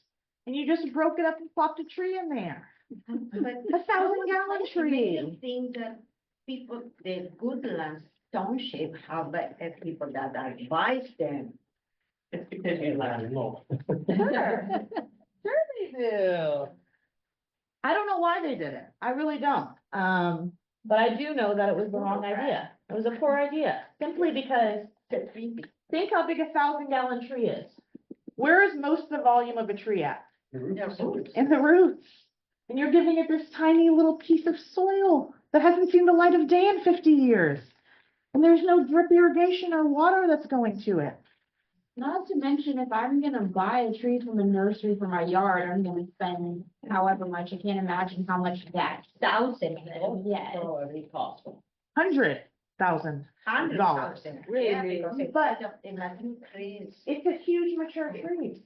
And you just broke it up and plopped a tree in there. A 1,000-gallon tree. Think that people, the Woodlands Township have people that advise them. It's because you let them know. Sure. Sure they do. I don't know why they did it. I really don't. But I do know that it was the wrong idea. It was a poor idea, simply because think how big a 1,000-gallon tree is. Where is most of the volume of a tree at? In the roots. And you're giving it this tiny little piece of soil that hasn't seen the light of day in 50 years. And there's no drip irrigation or water that's going to it. Not to mention, if I'm gonna buy a tree from a nursery for my yard, I'm gonna spend however much. I can't imagine how much that 1,000, yes. Probably cost. 100. $100,000. $100,000. Yeah, Really? because But- instead of the mature trees. It's a huge mature tree.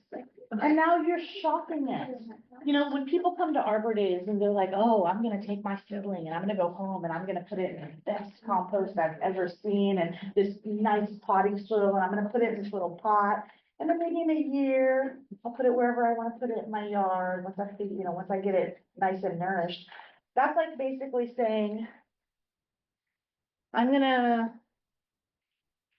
And now you're shopping it. You know, when people come to Arbor Days and they're like, oh, I'm gonna take my seedling and I'm gonna go home and I'm gonna put it in the best compost I've ever seen and this nice potting soil and I'm gonna put it in this little pot. And then maybe in a year, I'll put it wherever I wanna put it in my yard, once I get it nice and nourished. That's like basically saying,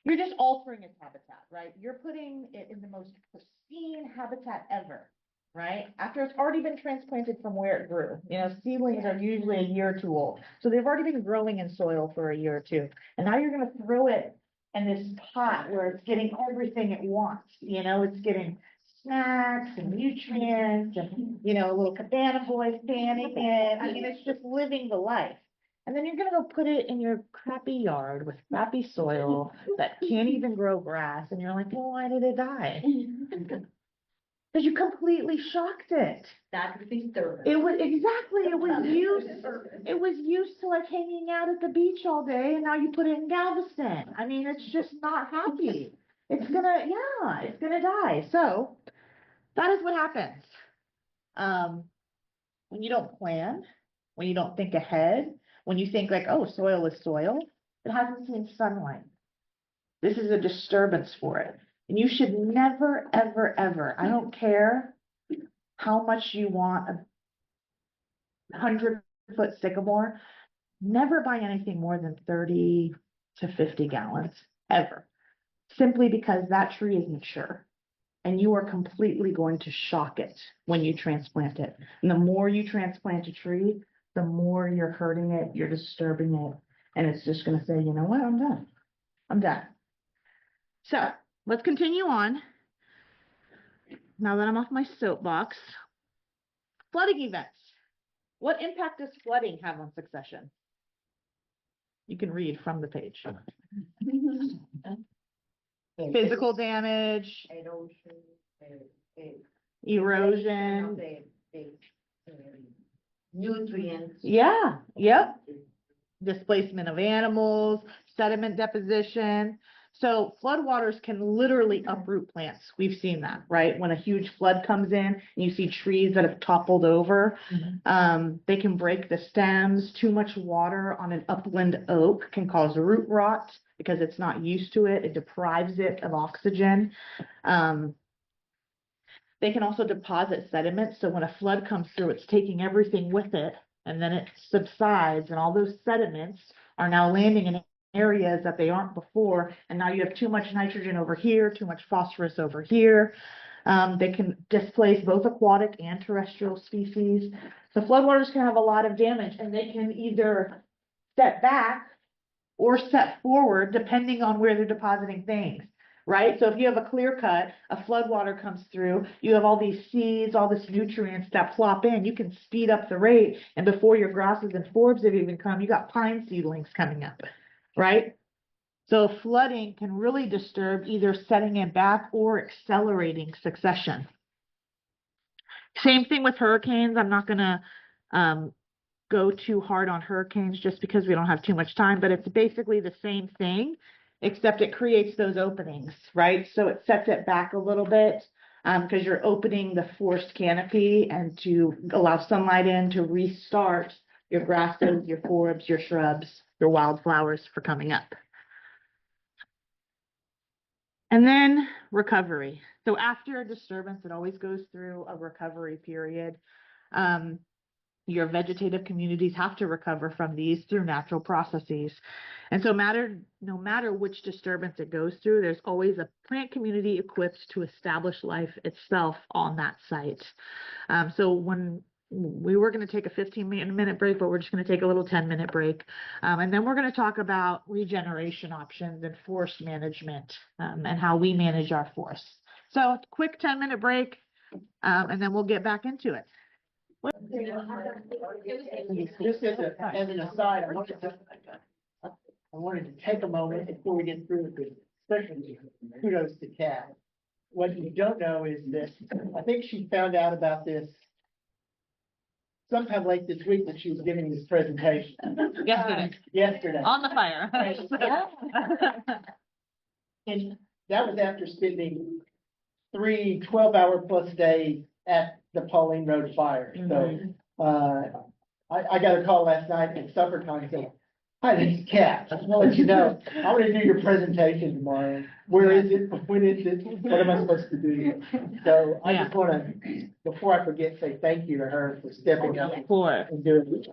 you're just altering its habitat, right? You're putting it in the most pristine habitat ever, right? After it's already been transplanted from where it grew. You know, seedlings are usually a year or two old. So they've already been growing in soil for a year or two. And now you're gonna throw it in this pot where it's getting everything it wants. You know, it's getting snacks and nutrients and, you know, a little cabana boy standing in. I mean, it's just living the life. And then you're gonna go put it in your crappy yard with crappy soil that can't even grow grass, and you're like, well, why did it die? Because you completely shocked it. That's disturbing. It was used to like hanging out at the beach all day, and now you put it in Galveston. I mean, it's just not happy. It's gonna die. So that is what happens. When you don't plan, when you don't think ahead, when you think like, oh, soil is soil, it hasn't seen sunlight. This is a disturbance for it. And you should never, ever, ever, I don't care how much you want a 100-foot sycamore, never buy anything more than 30 to 50 gallons, ever. Simply because that tree is mature. And you are completely going to shock it when you transplant it. And the more you transplant a tree, the more you're hurting it, you're disturbing it, and it's just gonna say, you know what, I'm done. I'm done. So, let's continue on. Now that I'm off my soapbox. Flooding events. What impact does flooding have on succession? You can read from the page. Physical damage, erosion. Nutrients. Yeah, yep. Displacement of animals, sediment deposition. So floodwaters can literally uproot plants. We've seen that, right? When a huge flood comes in and you see trees that have toppled over, they can break the stems. Too much water on an upland oak can cause root rot because it's not used to it. It deprives it of oxygen. They can also deposit sediment. So when a flood comes through, it's taking everything with it, and then it subsides, and all those sediments are now landing in areas that they aren't before. And now you have too much nitrogen over here, too much phosphorus over here. They can displace both aquatic and terrestrial species. So floodwaters can have a lot of damage, and they can either set back or set forward depending on where they're depositing things. Right? So if you have a clear cut, a floodwater comes through, you have all these seeds, all this nutrients that plop in, you can speed up the rate. And before your grasses and forbs have even come, you got pine seedlings coming up, right? So flooding can really disturb either setting it back or accelerating succession. Same thing with hurricanes. I'm not gonna go too hard on hurricanes just because we don't have too much time, but it's basically the same thing, except it creates those openings, right? So it sets it back a little bit because you're opening the forest canopy and to allow sunlight in to restart your grasses, your forbs, your shrubs, your wildflowers for coming up. And then recovery. So after a disturbance, it always goes through a recovery period. Your vegetative communities have to recover from these through natural processes. And so no matter which disturbance it goes through, there's always a plant community equipped to establish life itself on that site. So when we were going to take a 15-minute break, but we're just going to take a little 10-minute break. And then we're going to talk about regeneration options and forest management and how we manage our forests. So quick 10-minute break, and then we'll get back into it. Just as an aside, I wanted to take a moment before we get through it, especially kudos to Kat. What you don't know is that I think she found out about this sometime late this week that she was giving this presentation. Yesterday. On the fire. And that was after spending 3 12-hour plus days at the Pauline Road fire. So, I got a call last night at supper time and said, "Hi, this is Kat. I just want to let you know, I want to do your presentation tomorrow. Where is it? When is it? What am I supposed to do?" So I just want to, before I forget, say thank you to her for stepping up Of course. and doing it.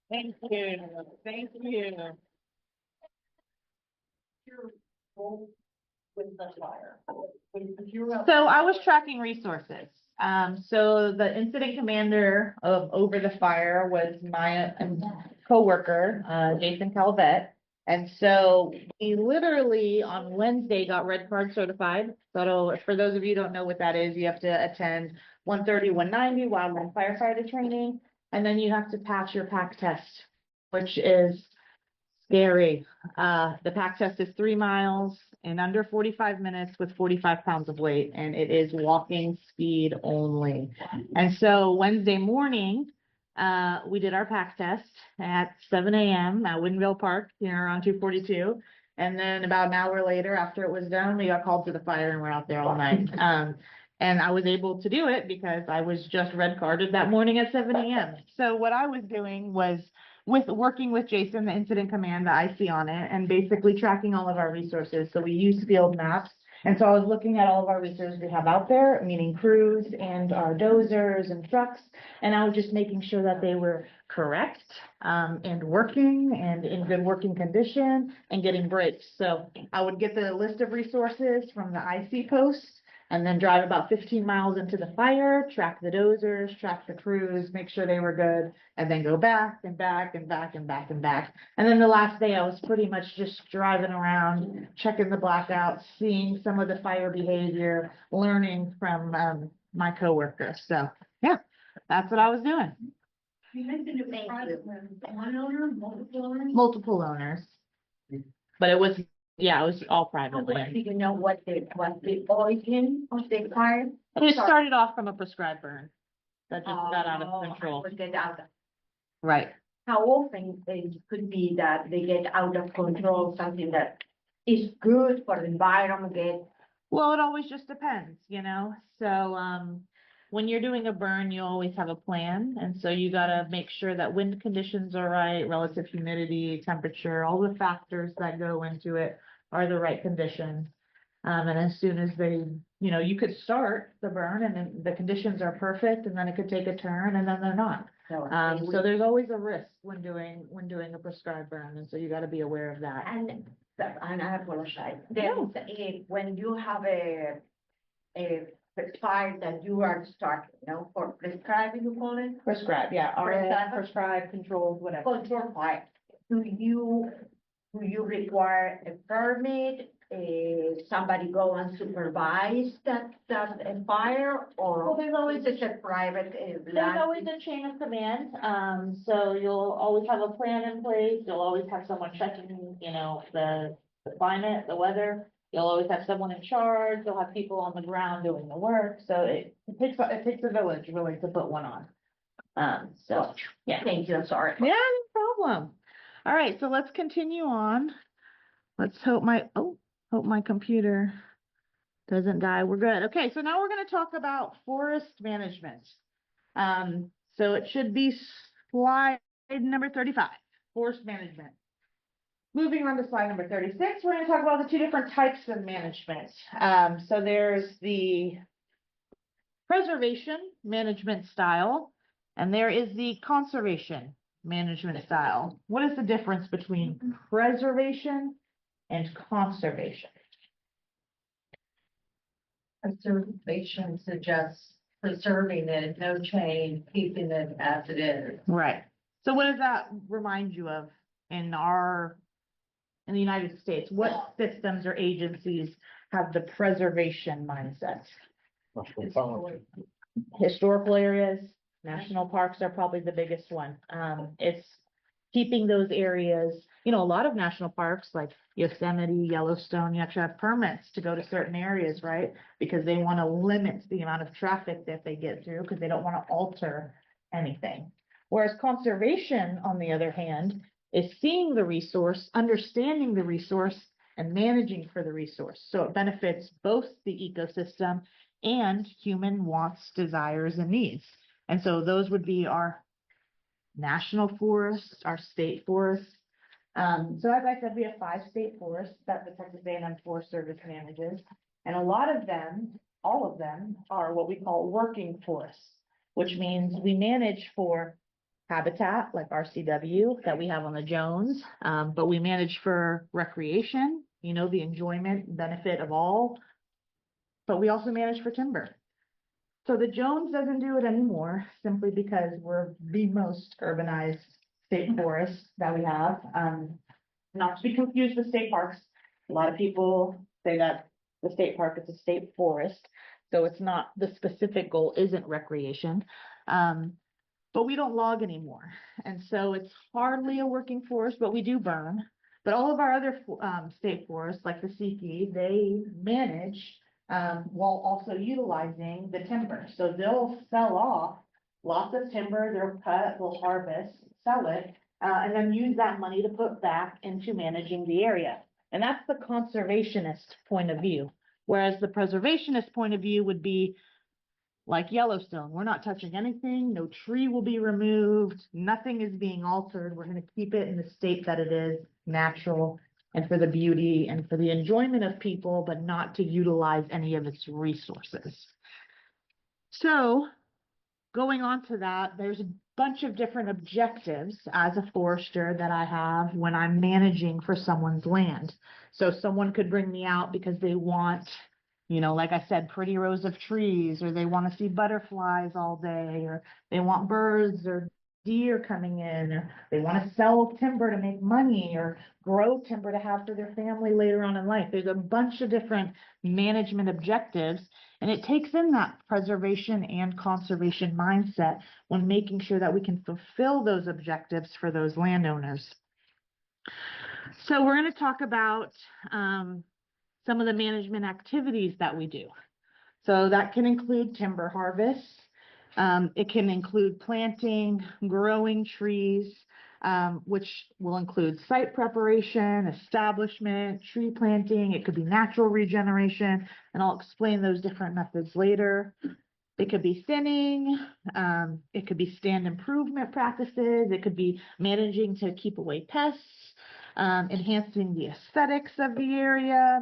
Thank you. Thank you. With the fire. So I was tracking resources. So the incident commander of over the fire was my coworker, Jason Calvet. And so we literally on Wednesday got red card certified. So for those of you who don't know what that is, you have to attend 130, 190 wildland firefighter training. And then you have to pass your PAC test, which is scary. The PAC test is 3 miles in under 45 minutes with 45 pounds of weight, and it is walking speed only. And so Wednesday morning, we did our PAC test at 7 a.m. at Windville Park, around 242. And then about an hour later, after it was done, we got called to the fire and we're out there all night. And I was able to do it because I was just red carded that morning at 7 a.m. So what I was doing was working with Jason, the incident command, the IC on it, and basically tracking all of our resources. So we use field maps. And so I was looking at all of our resources we have out there, meaning crews and our dozers and trucks. And I was just making sure that they were correct, and working and in good working condition and getting breaks. So I would get the list of resources from the IC post and then drive about 15 miles into the fire, track the dozers, track the crews, make sure they were good, and then go back and back and back and back and back. And then the last day I was pretty much just driving around, checking the blackouts, seeing some of the fire behavior, learning from my coworkers. So yeah, that's what I was doing. You mentioned it was private, one owner, multiple owners? Multiple owners. But it was all private Do land. you know what the origin of the fire? It started off from a prescribed burn that just got out of control. Would get out of. Right. How often it could be that they get out of control, something that is good for the environment, Well, it always just depends, So, when you're doing a burn, you always have a plan. And so you gotta make sure that wind conditions are right, relative humidity, temperature, all the factors that go into it are the right conditions. And as soon as they, you could start the burn and then the conditions are perfect and then it could take a turn and then they're not. So there's always a risk when doing a prescribed burn. And so you gotta be aware of that. and I apologize. Then when you have a fire that you are starting, for prescribing, you call it? Prescribed, yeah, Prescribed. prescribed, controlled, whatever. Control fire. Do you require a permit, somebody go and supervise that fire, or? Well, there's always is it a private There's land? always a chain of command, so you'll always have a plan in place, you'll always have someone checking, the climate, the weather. You'll always have someone in charge, you'll have people on the ground doing the work, so it takes a village really to put one on. So, yeah. Thank you, I'm sorry. Yeah, no problem. All right, so let's continue on. Let's hope my computer doesn't die. We're good. Okay, so now we're going to talk about forest management. So it should be slide number 35, forest management. Moving on to slide number 36, we're going to talk about the 2 different types of management. So there's the preservation management style, and there is the conservation management style. What is the difference between preservation and conservation? Conservation suggests preserving it, no change, keeping it as it is. Right. So what does that remind you of in the United States? What systems or agencies have the preservation mindset? Historical areas, national parks are probably the biggest one. It's keeping those areas, a lot of national parks like Yosemite, Yellowstone, you actually have permits to go to certain areas, right? Because they want to limit the amount of traffic that they get through because they don't want to alter anything. Whereas conservation, on the other hand, is seeing the resource, understanding the resource, and managing for the resource. So it benefits both the ecosystem and human wants, desires, and needs. And so those would be our national forests, our state forests. So as I said, we have 5 state forests that the Texas A&M Forest Service manages. And a lot of them, all of them, are what we call working forests, which means we manage for habitat like RCW that we have on the Jones, but we manage for recreation, you know, the enjoyment benefit of all, but we also manage for timber. So the Jones doesn't do it anymore simply because we're the most urbanized state forest that we have. Not to be confused with state parks. A lot of people say that the state park is a state forest, so it's not, the specific goal isn't recreation. But we don't log anymore. And so it's hardly a working forest, but we do burn. But all of our other state forests, like the CP, they manage while also utilizing the timber. So they'll sell off lots of timber, they'll cut, they'll harvest, sell it, and then use that money to put back into managing the area. And that's the conservationist point of view. Whereas the preservationist point of view would be like Yellowstone, we're not touching anything, no tree will be removed, nothing is being altered, we're gonna keep it in the state that it is, natural, and for the beauty and for the enjoyment of people, but not to utilize any of its resources. So, going on to that, there's a bunch of different objectives as a forester that I have when I'm managing for someone's land. So someone could bring me out because they want, you know, like I said, pretty rows of trees, or they want to see butterflies all day, or they want birds or deer coming in, or they want to sell timber to make money, or grow timber to have for their family later on in life. There's a bunch of different management objectives, and it takes in that preservation and conservation mindset when making sure that we can fulfill those objectives for those landowners. So we're going to talk about some of the management activities that we do. So that can include timber harvest. It can include planting, growing trees, which will include site preparation, establishment, tree planting. It could be natural regeneration, and I'll explain those different methods later. It could be thinning, it could be stand improvement practices, it could be managing to keep away pests, enhancing the aesthetics of the area,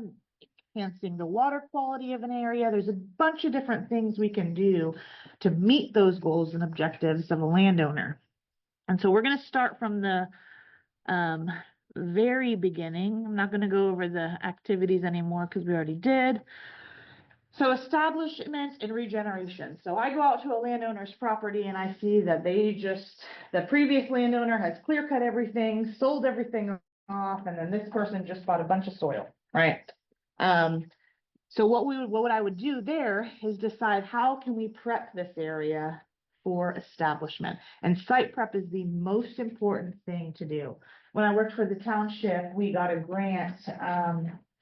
enhancing the water quality of an area. There's a bunch of different things we can do to meet those goals and objectives of a landowner. And so we're going to start from the very beginning. I'm not going to go over the activities anymore because we already did. So establishment and regeneration. So I go out to a landowner's property and I see that the previous landowner has clear cut everything, sold everything off, and then this person just bought a bunch of soil, right? So what I would do there is decide how can we prep this area for establishment. And site prep is the most important thing to do. When I worked for the township, we got a grant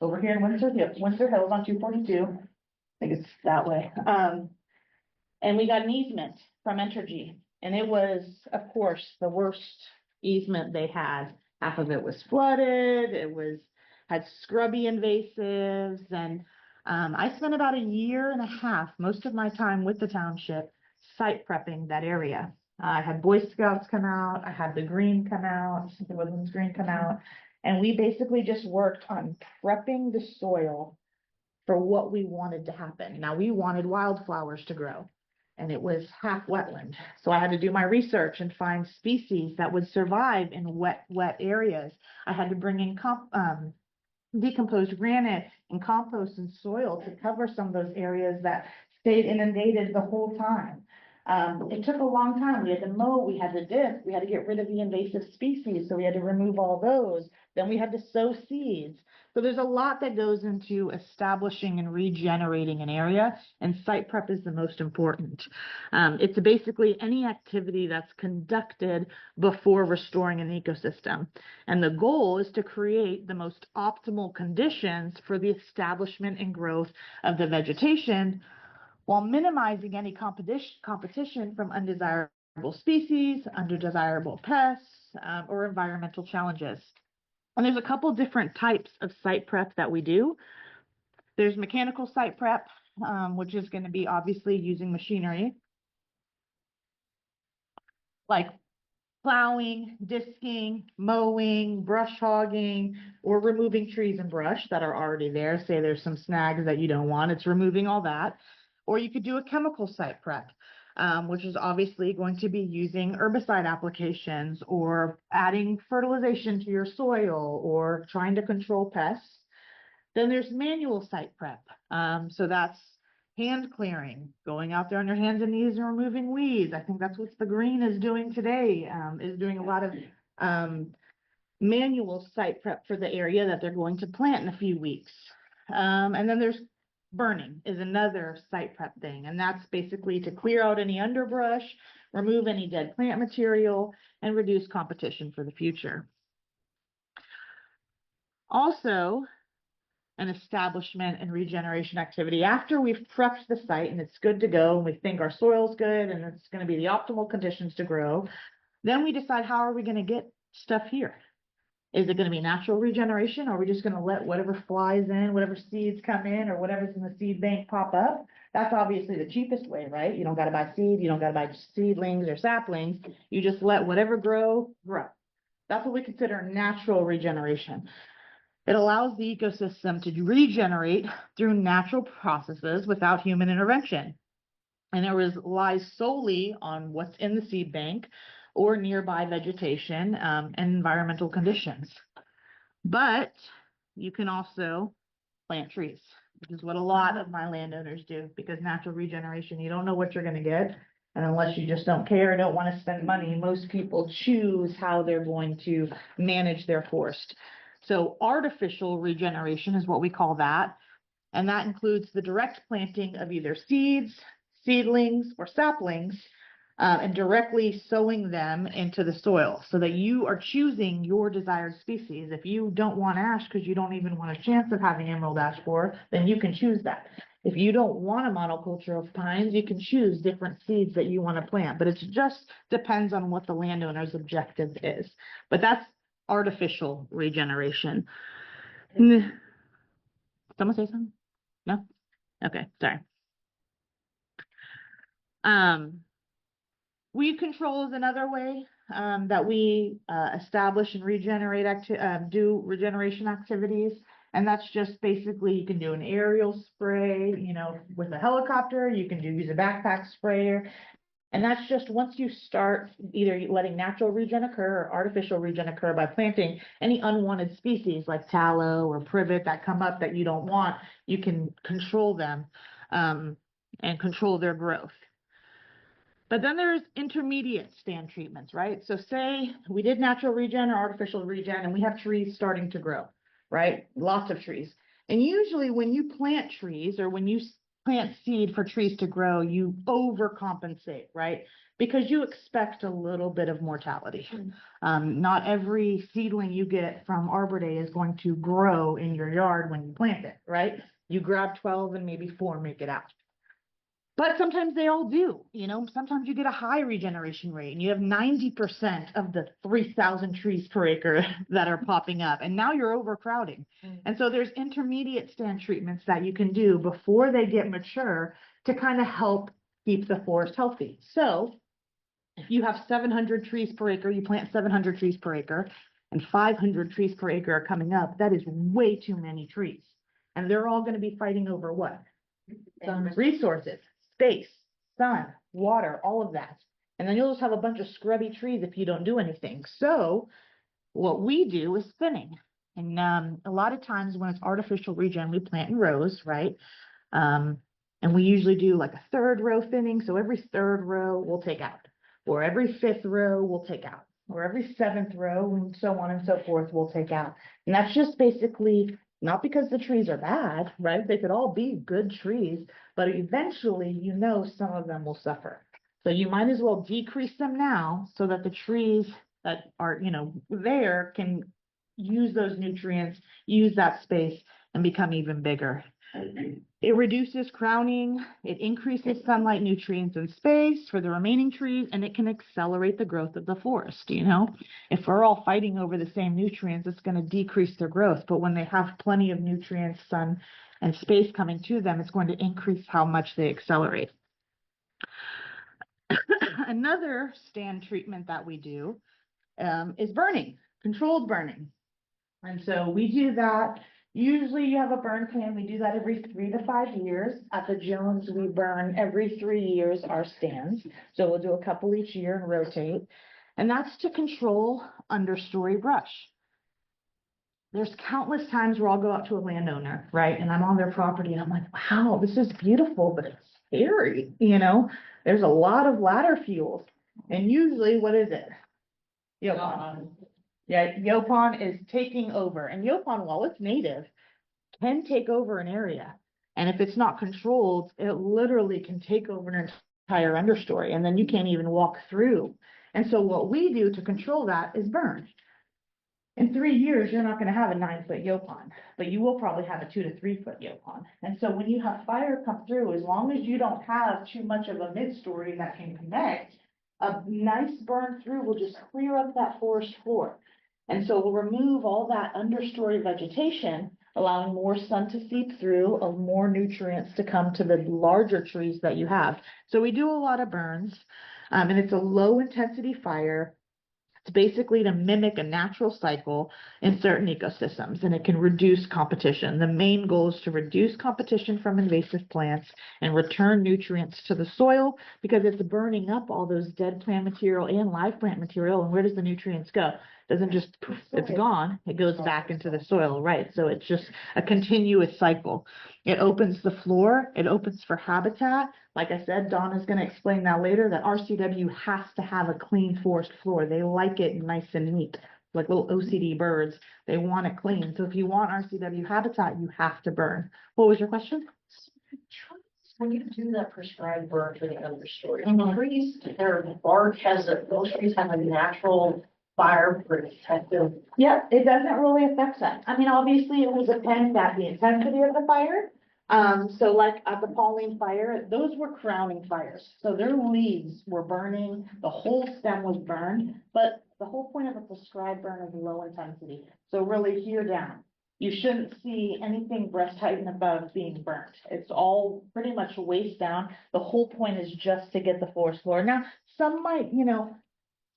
over here in Windsor Hills on 242. I think it's that way. And we got an easement from Entergy. And it was, of course, the worst easement they had. Half of it was flooded. Had scrubby invasives. And I spent about a year and a half, most of my time with the township, site prepping that area. I had Boy Scouts come out. I had the green come out, the women's green come out. And we basically just worked on prepping the soil for what we wanted to happen. Now, we wanted wildflowers to grow, and it was half wetland. So I had to do my research and find species that would survive in wet areas. I had to bring in decomposed granite and compost and soil to cover some of those areas that stayed inundated the whole time. It took a long time. We had to mow, we had to dip, we had to get rid of the invasive species, so we had to remove all those. Then we had to sow seeds. So there's a lot that goes into establishing and regenerating an area, and site prep is the most important. It's basically any activity that's conducted before restoring an ecosystem. And the goal is to create the most optimal conditions for the establishment and growth of the vegetation, while minimizing any competition from undesirable species, undesirable pests, or environmental challenges. And there's a couple different types of site prep that we do. There's mechanical site prep, which is going to be obviously using machinery, like plowing, disking, mowing, brush hogging, or removing trees and brush that are already there. Say there's some snags that you don't want, it's removing all that. Or you could do a chemical site prep, which is obviously going to be using herbicide applications or adding fertilization to your soil or trying to control pests. Then there's manual site prep. So that's hand clearing, going out there on your hands and knees and removing weeds. I think that's what the green is doing today, is doing a lot of manual site prep for the area that they're going to plant in a few weeks. And then there's burning is another site prep thing. And that's basically to clear out any underbrush, remove any dead plant material, and reduce competition for the future. Also, an establishment and regeneration activity after we've prepped the site and it's good to go and we think our soil's good and it's going to be the optimal conditions to grow, then we decide how are we going to get stuff here. Is it going to be natural regeneration, or are we just going to let whatever flies in, whatever seeds come in, or whatever's in the seed bank pop up? That's obviously the cheapest way, right? You don't got to buy seed, you don't got to buy seedlings or saplings, you just let whatever grow. That's what we consider natural regeneration. It allows the ecosystem to regenerate through natural processes without human intervention. And it relies solely on what's in the seed bank or nearby vegetation and environmental conditions. But you can also plant trees, which is what a lot of my landowners do, because natural regeneration, you don't know what you're going to get. And unless you just don't care, don't want to spend money, most people choose how they're going to manage their forest. So artificial regeneration is what we call that. And that includes the direct planting of either seeds, seedlings, or saplings, and directly sowing them into the soil so that you are choosing your desired species. If you don't want ash because you don't even want a chance of having emerald ash borer, then you can choose that. If you don't want a monoculture of pines, you can choose different seeds that you want to plant, but it just depends on what the landowner's objective is. But that's artificial regeneration. Someone say something? No? Okay, sorry. Weed control is another way that we establish and regenerate do regeneration activities. And that's just basically, you can do an aerial spray, you know, with a helicopter, you can use a backpack sprayer. And that's just once you start either letting natural regen occur or artificial regen occur by planting any unwanted species like tallow or privet that come up that you don't want, you can control them and control their growth. But then there's intermediate stand treatments, right? So say we did natural regen or artificial regen and we have trees starting to grow, right? Lots of trees. And usually when you plant trees or when you plant seed for trees to grow, you overcompensate, right? Because you expect a little bit of mortality. Not every seedling you get from Arbor Day is going to grow in your yard when you plant it, right? You grab 12 and maybe 4 make it out. But sometimes they all do, you know, sometimes you get a high regeneration rate and you have 90% of the 3,000 trees per acre that are popping up, and now you're overcrowding. And so there's intermediate stand treatments that you can do before they get mature to kind of help keep the forest healthy. So if you have 700 trees per acre, you plant 700 trees per acre, and 500 trees per acre are coming up, that is way too many trees. And they're all going to be fighting over what? Resources. Space, sun, water, all of that. And then you'll just have a bunch of scrubby trees if you don't do anything. So what we do is thinning. And a lot of times when it's artificial regen, we plant in rows, right? And we usually do like a 3rd row thinning. So every 3rd row we'll take out, or every 5th row we'll take out, or every 7th row, and so on and so forth we'll take out. And that's just basically not because the trees are bad, right? They could all be good trees, but eventually, you know, some of them will suffer. So you might as well decrease them now so that the trees that are, you know, there can use those nutrients, use that space, and become even bigger. It reduces crowning, it increases sunlight, nutrients, and space for the remaining trees, and it can accelerate the growth of the forest, you know? If we're all fighting over the same nutrients, it's going to decrease their growth, but when they have plenty of nutrients, sun, and space coming to them, it's going to increase how much they accelerate. Another stand treatment that we do is burning, controlled burning. And so we do that. Usually you have a burn plan. We do that every 3 to 5 years. At the Jones, we burn every 3 years our stands. So we'll do a couple each year and rotate. And that's to control understory brush. There's countless times where I'll go out to a landowner, right? And I'm on their property and I'm like, wow, this is beautiful, but it's scary. You know, there's a lot of ladder fuels. And usually, what is it? Yopon. Yeah, Yopon is taking over. And Yopon, while it's native, can take over an area. And if it's not controlled, it literally can take over an entire understory. And then you can't even walk through. And so what we do to control that is burn. In 3 years, you're not going to have a 9-foot Yopon, but you will probably have a 2 to 3 foot Yopon. And so when you have fire come through, as long as you don't have too much of a mid-story that can connect, a nice burn through will just clear up that forest floor. And so we'll remove all that understory vegetation, allowing more sun to seep through, of more nutrients to come to the larger trees that you have. So we do a lot of burns, and it's a low intensity fire. It's basically to mimic a natural cycle in certain ecosystems, and it can reduce competition. The main goal is to reduce competition from invasive plants and return nutrients to the soil, because it's burning up all those dead plant material and live plant material. And where does the nutrients go? It doesn't just poof, it's gone. It goes back into the soil, right? So it's just a continuous cycle. It opens the floor. It opens for habitat. Like I said, Dawn is going to explain that later, that RCW has to have a clean forest floor. They like it nice and neat, like little OCD birds. They want it clean. So if you want RCW habitat, you have to burn. What was your question? When you do that prescribed burn for the understory, trees, their bark those trees have a natural fire protective. Yeah, it doesn't really affect that. I mean, obviously it will depend on the intensity of the fire. So like at the Pauline fire, those were crowning fires. So their leaves were burning, the whole stem was burned, but the whole point of a prescribed burn is low intensity. So really here down, you shouldn't see anything breast height and above being burnt. It's all pretty much waist down. The whole point is just to get the forest floor. Now, some might, you know,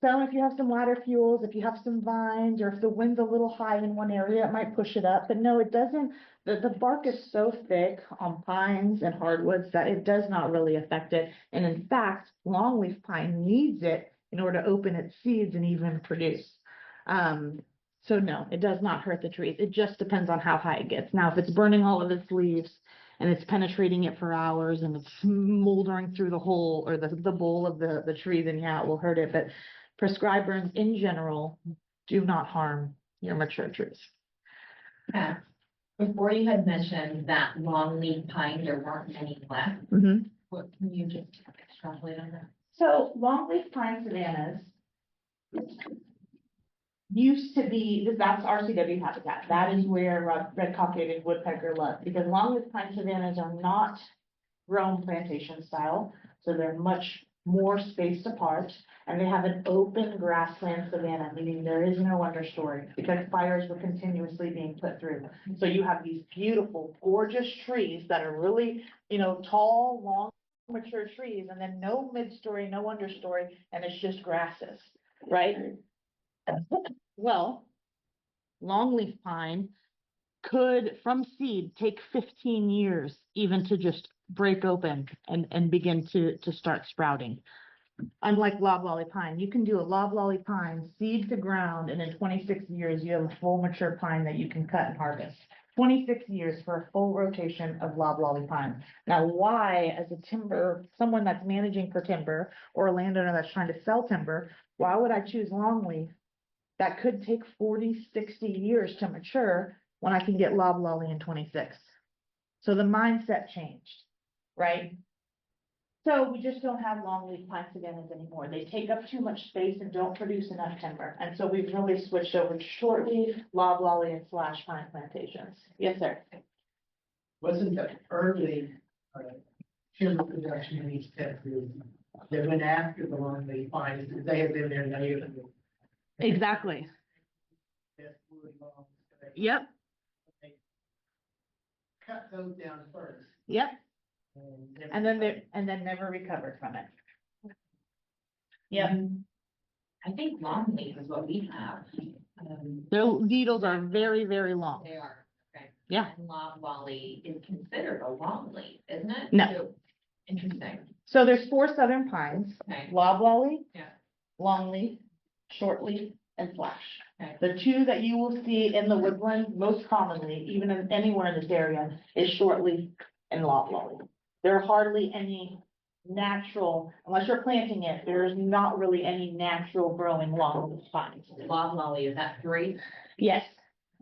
so if you have some ladder fuels, if you have some vines, or if the wind's a little high in one area, it might push it up. But no, it doesn't. The bark is so thick on pines and hardwoods that it does not really affect it. And in fact, longleaf pine needs it in order to open its seeds and even produce. So no, it does not hurt the trees. It just depends on how high it gets. Now, if it's burning all of its leaves and it's penetrating it for hours and it's smoldering through the hole or the bowl of the tree, then yeah, it will hurt it. But prescribed burns in general do not harm your mature trees. Yeah. Before you had mentioned that longleaf pine, there weren't any left. Mm-hmm. What can you just extrapolate on that? So longleaf pine savannas used to be, that's RCW habitat. That is where red cockaded woodpecker live, because longleaf pine savannas are not grown plantation style. So they're much more spaced apart, and they have an open grassland savanna, meaning there is no understory because fires were continuously being put through. So you have these beautiful, gorgeous trees that are really, you know, tall, long, mature trees, and then no mid-story, no understory, and it's just grasses, right? Well, longleaf pine could, from seed, take 15 years even to just break open and begin to start sprouting. Unlike loblolly pine, you can do a loblolly pine seed to ground, and in 26 years, you have a full mature pine that you can cut and harvest. 26 years for a full rotation of loblolly pine. Now, why, as a timber, someone that's managing for timber or a landowner that's trying to sell timber, why would I choose longleaf that could take 40, 60 years to mature when I can get loblolly in 26? So the mindset changed, right? So we just don't have longleaf pine savannas anymore. They take up too much space and don't produce enough timber. And so we've really switched over to shortleaf, loblolly, and slash pine plantations. Yes, sir. wasn't the early, timber production in East Texas. They went after the longleaf pines, because they had been there native. Exactly. Best wood logs, so they Yep, cut those down first. yep. And And then never recovered from it. Yep. I think longleaf is what we have. Their needles are very, very long. They are, okay. Yeah. And loblolly is considered a longleaf, isn't it? No. So, interesting, So there's 4 southern pines, okay, loblolly, yeah, longleaf, shortleaf, and flash. okay. The 2 that you will see in the woodland most commonly, even anywhere in this area, is shortleaf and loblolly. There are hardly any natural, unless you're planting it, there's not really any natural growing longleaf pines. Loblolly, is that 3? Yes,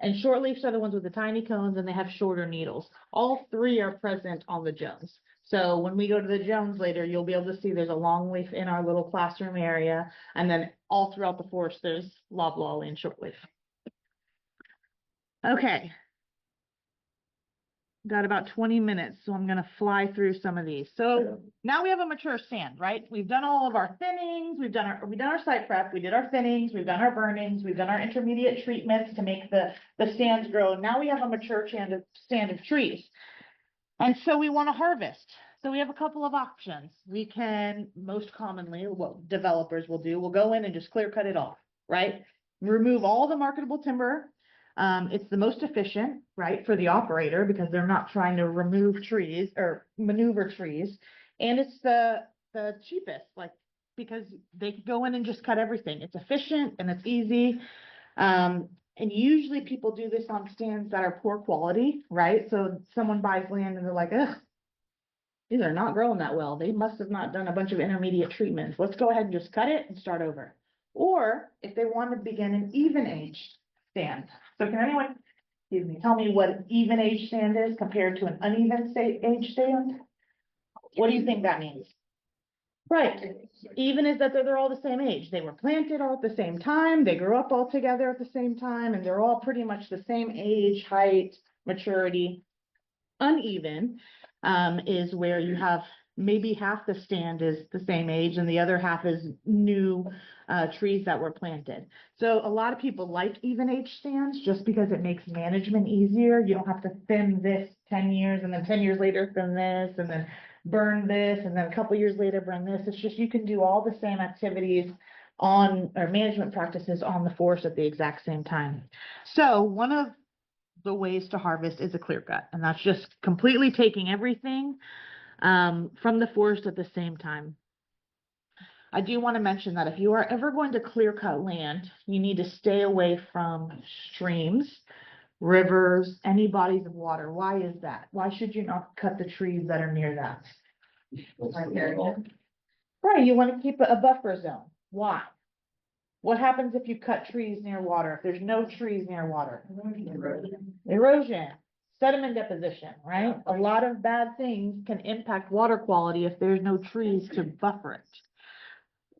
and shortleafs are the ones with the tiny cones and they have shorter needles. All 3 are present on the Jones. So when we go to the Jones later, you'll be able to see there's a longleaf in our little classroom area, and then all throughout the forest, there's loblolly and shortleaf. Okay. Got about 20 minutes, so I'm gonna fly through some of these. So now we have a mature stand, right? We've done all of our thinnings, we've done our site prep, we did our thinnings, we've done our burnings, we've done our intermediate treatments to make the stands grow. Now we have a mature stand of trees. And so we want to harvest. So we have a couple of options. We can, most commonly, what developers will do, will go in and just clear cut it off, right? Remove all the marketable timber. It's the most efficient, right, for the operator because they're not trying to remove trees or maneuver trees. And it's the cheapest, like, because they can go in and just cut everything. It's efficient and it's easy. And usually people do this on stands that are poor quality, right? So someone buys land and they're like, ugh, these are not growing that well. They must have not done a bunch of intermediate treatments. Let's go ahead and just cut it and start over. Or if they want to begin an even aged stand. So can anyone, excuse me, tell me what an even age stand is compared to an uneven age stand? What do you think that means? Right. Even is that they're all the same age. They were planted all at the same time. They grew up all together at the same time, and they're all pretty much the same age, height, maturity. Uneven is where you have maybe half the stand is the same age and the other half is new trees that were planted. So a lot of people like even age stands just because it makes management easier. You don't have to thin this 10 years and then 10 years later thin this and then burn this and then a couple years later burn this. It's just you can do all the same activities on or management practices on the forest at the exact same time. So one of the ways to harvest is a clear cut, and that's just completely taking everything from the forest at the same time. I do want to mention that if you are ever going to clear cut land, you need to stay away from streams, rivers, any bodies of water. Why is that? Why should you not cut the trees that are near that? Right, you want to keep a buffer zone. Why? What happens if you cut trees near water? If there's no trees near water? Erosion, sediment deposition, right? A lot of bad things can impact water quality if there's no trees to buffer it.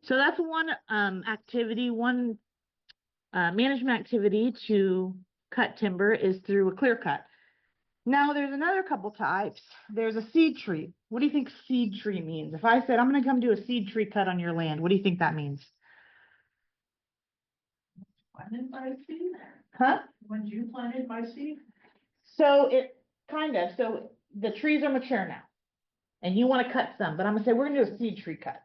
So that's one activity, one management activity to cut timber is through a clear cut. Now there's another couple types. There's a seed tree. What do you think seed tree means? If I said I'm going to come do a seed tree cut on your land, what do you think that means? Planted by seed? Huh? When you planted by seed? So it kind of, so the trees are mature now and you want to cut some, but I'm gonna say, we're gonna do a seed tree cut.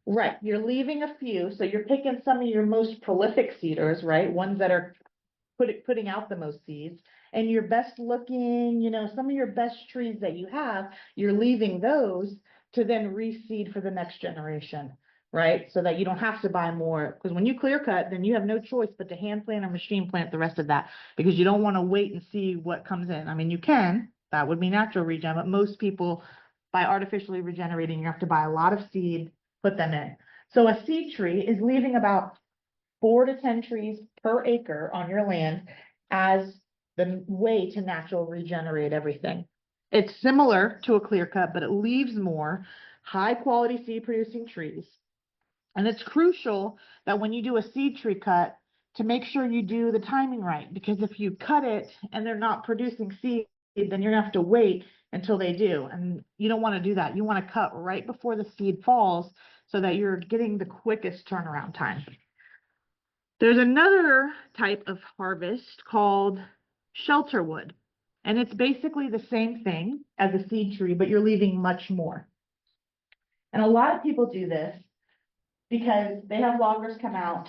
Right, you're leaving a few, so you're picking some of your most prolific seeders, right? Ones that are putting out the most seeds and your best looking, you know, some of your best trees that you have, you're leaving those to then reseed for the next generation. Right? So that you don't have to buy more. Because when you clear cut, then you have no choice but to hand plant or machine plant the rest of that because you don't want to wait and see what comes in. I mean, you can, that would be natural regen, but most people by artificially regenerating, you have to buy a lot of seed, put them in. So a seed tree is leaving about 4 to 10 trees per acre on your land as the way to natural regenerate everything. It's similar to a clear cut, but it leaves more high quality seed producing trees. And it's crucial that when you do a seed tree cut, to make sure you do the timing right, because if you cut it and they're not producing seed, then you're gonna have to wait until they do, and you don't want to do that. You want to cut right before the seed falls so that you're getting the quickest turnaround time. There's another type of harvest called shelter wood, and it's basically the same thing as a seed tree, but you're leaving much more. And a lot of people do this because they have loggers come out,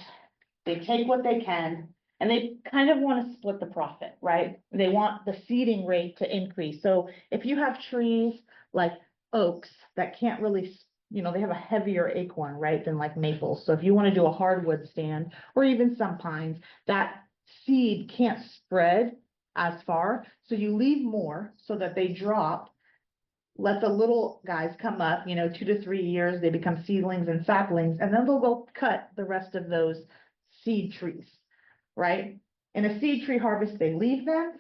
they take what they can, and they kind of want to split the profit, right? They want the seeding rate to increase. So if you have trees like oaks that can't really, they have a heavier acorn, right, than like maples. So if you want to do a hardwood stand, or even some pines, that seed can't spread as far. So you leave more so that they drop. Let the little guys come up, 2 to 3 years, they become seedlings and saplings, and then they'll go cut the rest of those seed trees, right? In a seed tree harvest, they leave them.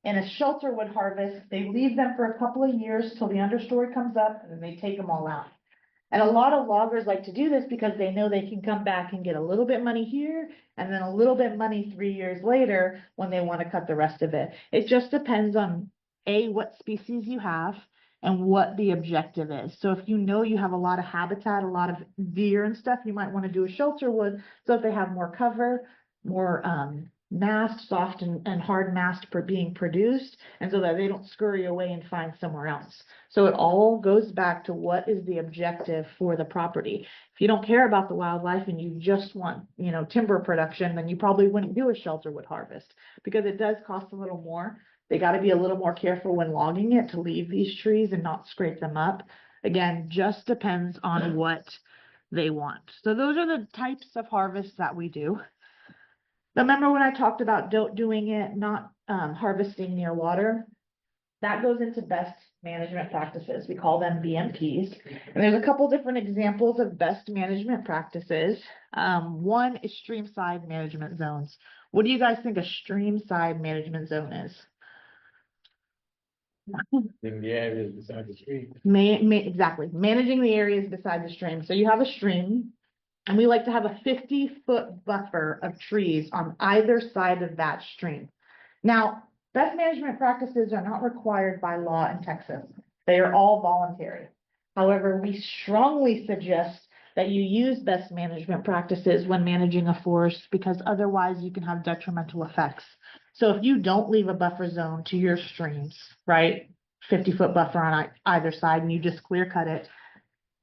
In a shelter wood harvest, they leave them for a couple of years till the understory comes up, and then they take them all out. And a lot of loggers like to do this because they know they can come back and get a little bit money here, and then a little bit money 3 years later when they want to cut the rest of it. It just depends on what species you have and what the objective is. So if you have a lot of habitat, a lot of deer and stuff, you might want to do a shelter wood so that they have more cover, more mast, soft and hard mast being produced, and so that they don't scurry away and find somewhere else. So it all goes back to what is the objective for the property. If you don't care about the wildlife and you just want, timber production, then you probably wouldn't do a shelter wood harvest, because it does cost a little more. They got to be a little more careful when logging it to leave these trees and not scrape them up. Again, just depends on what they want. So those are the types of harvests that we do. Remember when I talked about doing it, not harvesting near water? That goes into best management practices. We call them BMPs. And there's a couple different examples of best management practices. One is stream-side management zones. What do you guys think a stream-side management zone is? In the areas beside the stream. Exactly. Managing the areas beside the stream. So you have a stream, and we like to have a 50-foot buffer of trees on either side of that stream. Now, best management practices are not required by law in Texas. They are all voluntary. However, we strongly suggest that you use best management practices when managing a forest, because otherwise you can have detrimental effects. So if you don't leave a buffer zone to your streams, right, 50-foot buffer on either side, and you just clear cut it,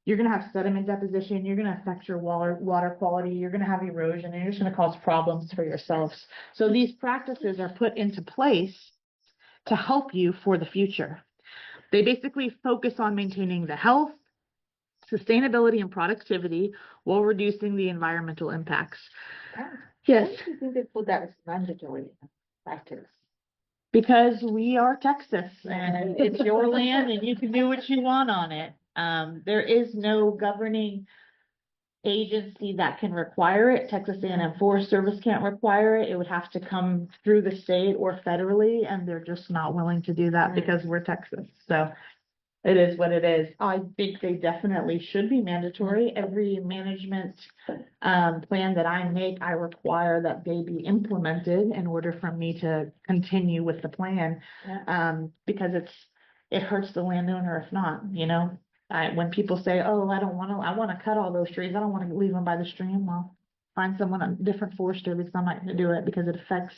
you're going to have sediment deposition, you're going to affect your water quality, you're going to have erosion, and you're just going to cause problems for yourselves. So these practices are put into place to help you for the future. They basically focus on maintaining the health, sustainability, and productivity while reducing the environmental impacts. Yes. Why do you think they put that as mandatory practice? Because we are Texas and it's your land and you can do what you want on it. There is no governing agency that can require it. Texas A&M Forest Service can't require it. It would have to come through the state or federally, and they're just not willing to do that because we're Texas. So it is what it is. I think they definitely should be mandatory. Every management plan that I make, I require that they be implemented in order for me to continue with the plan. Because it hurts the landowner if not, when people say, oh, I want to cut all those trees, I don't want to leave them by the stream. Well, find someone, a different forester, because I'm not going to do it, because it affects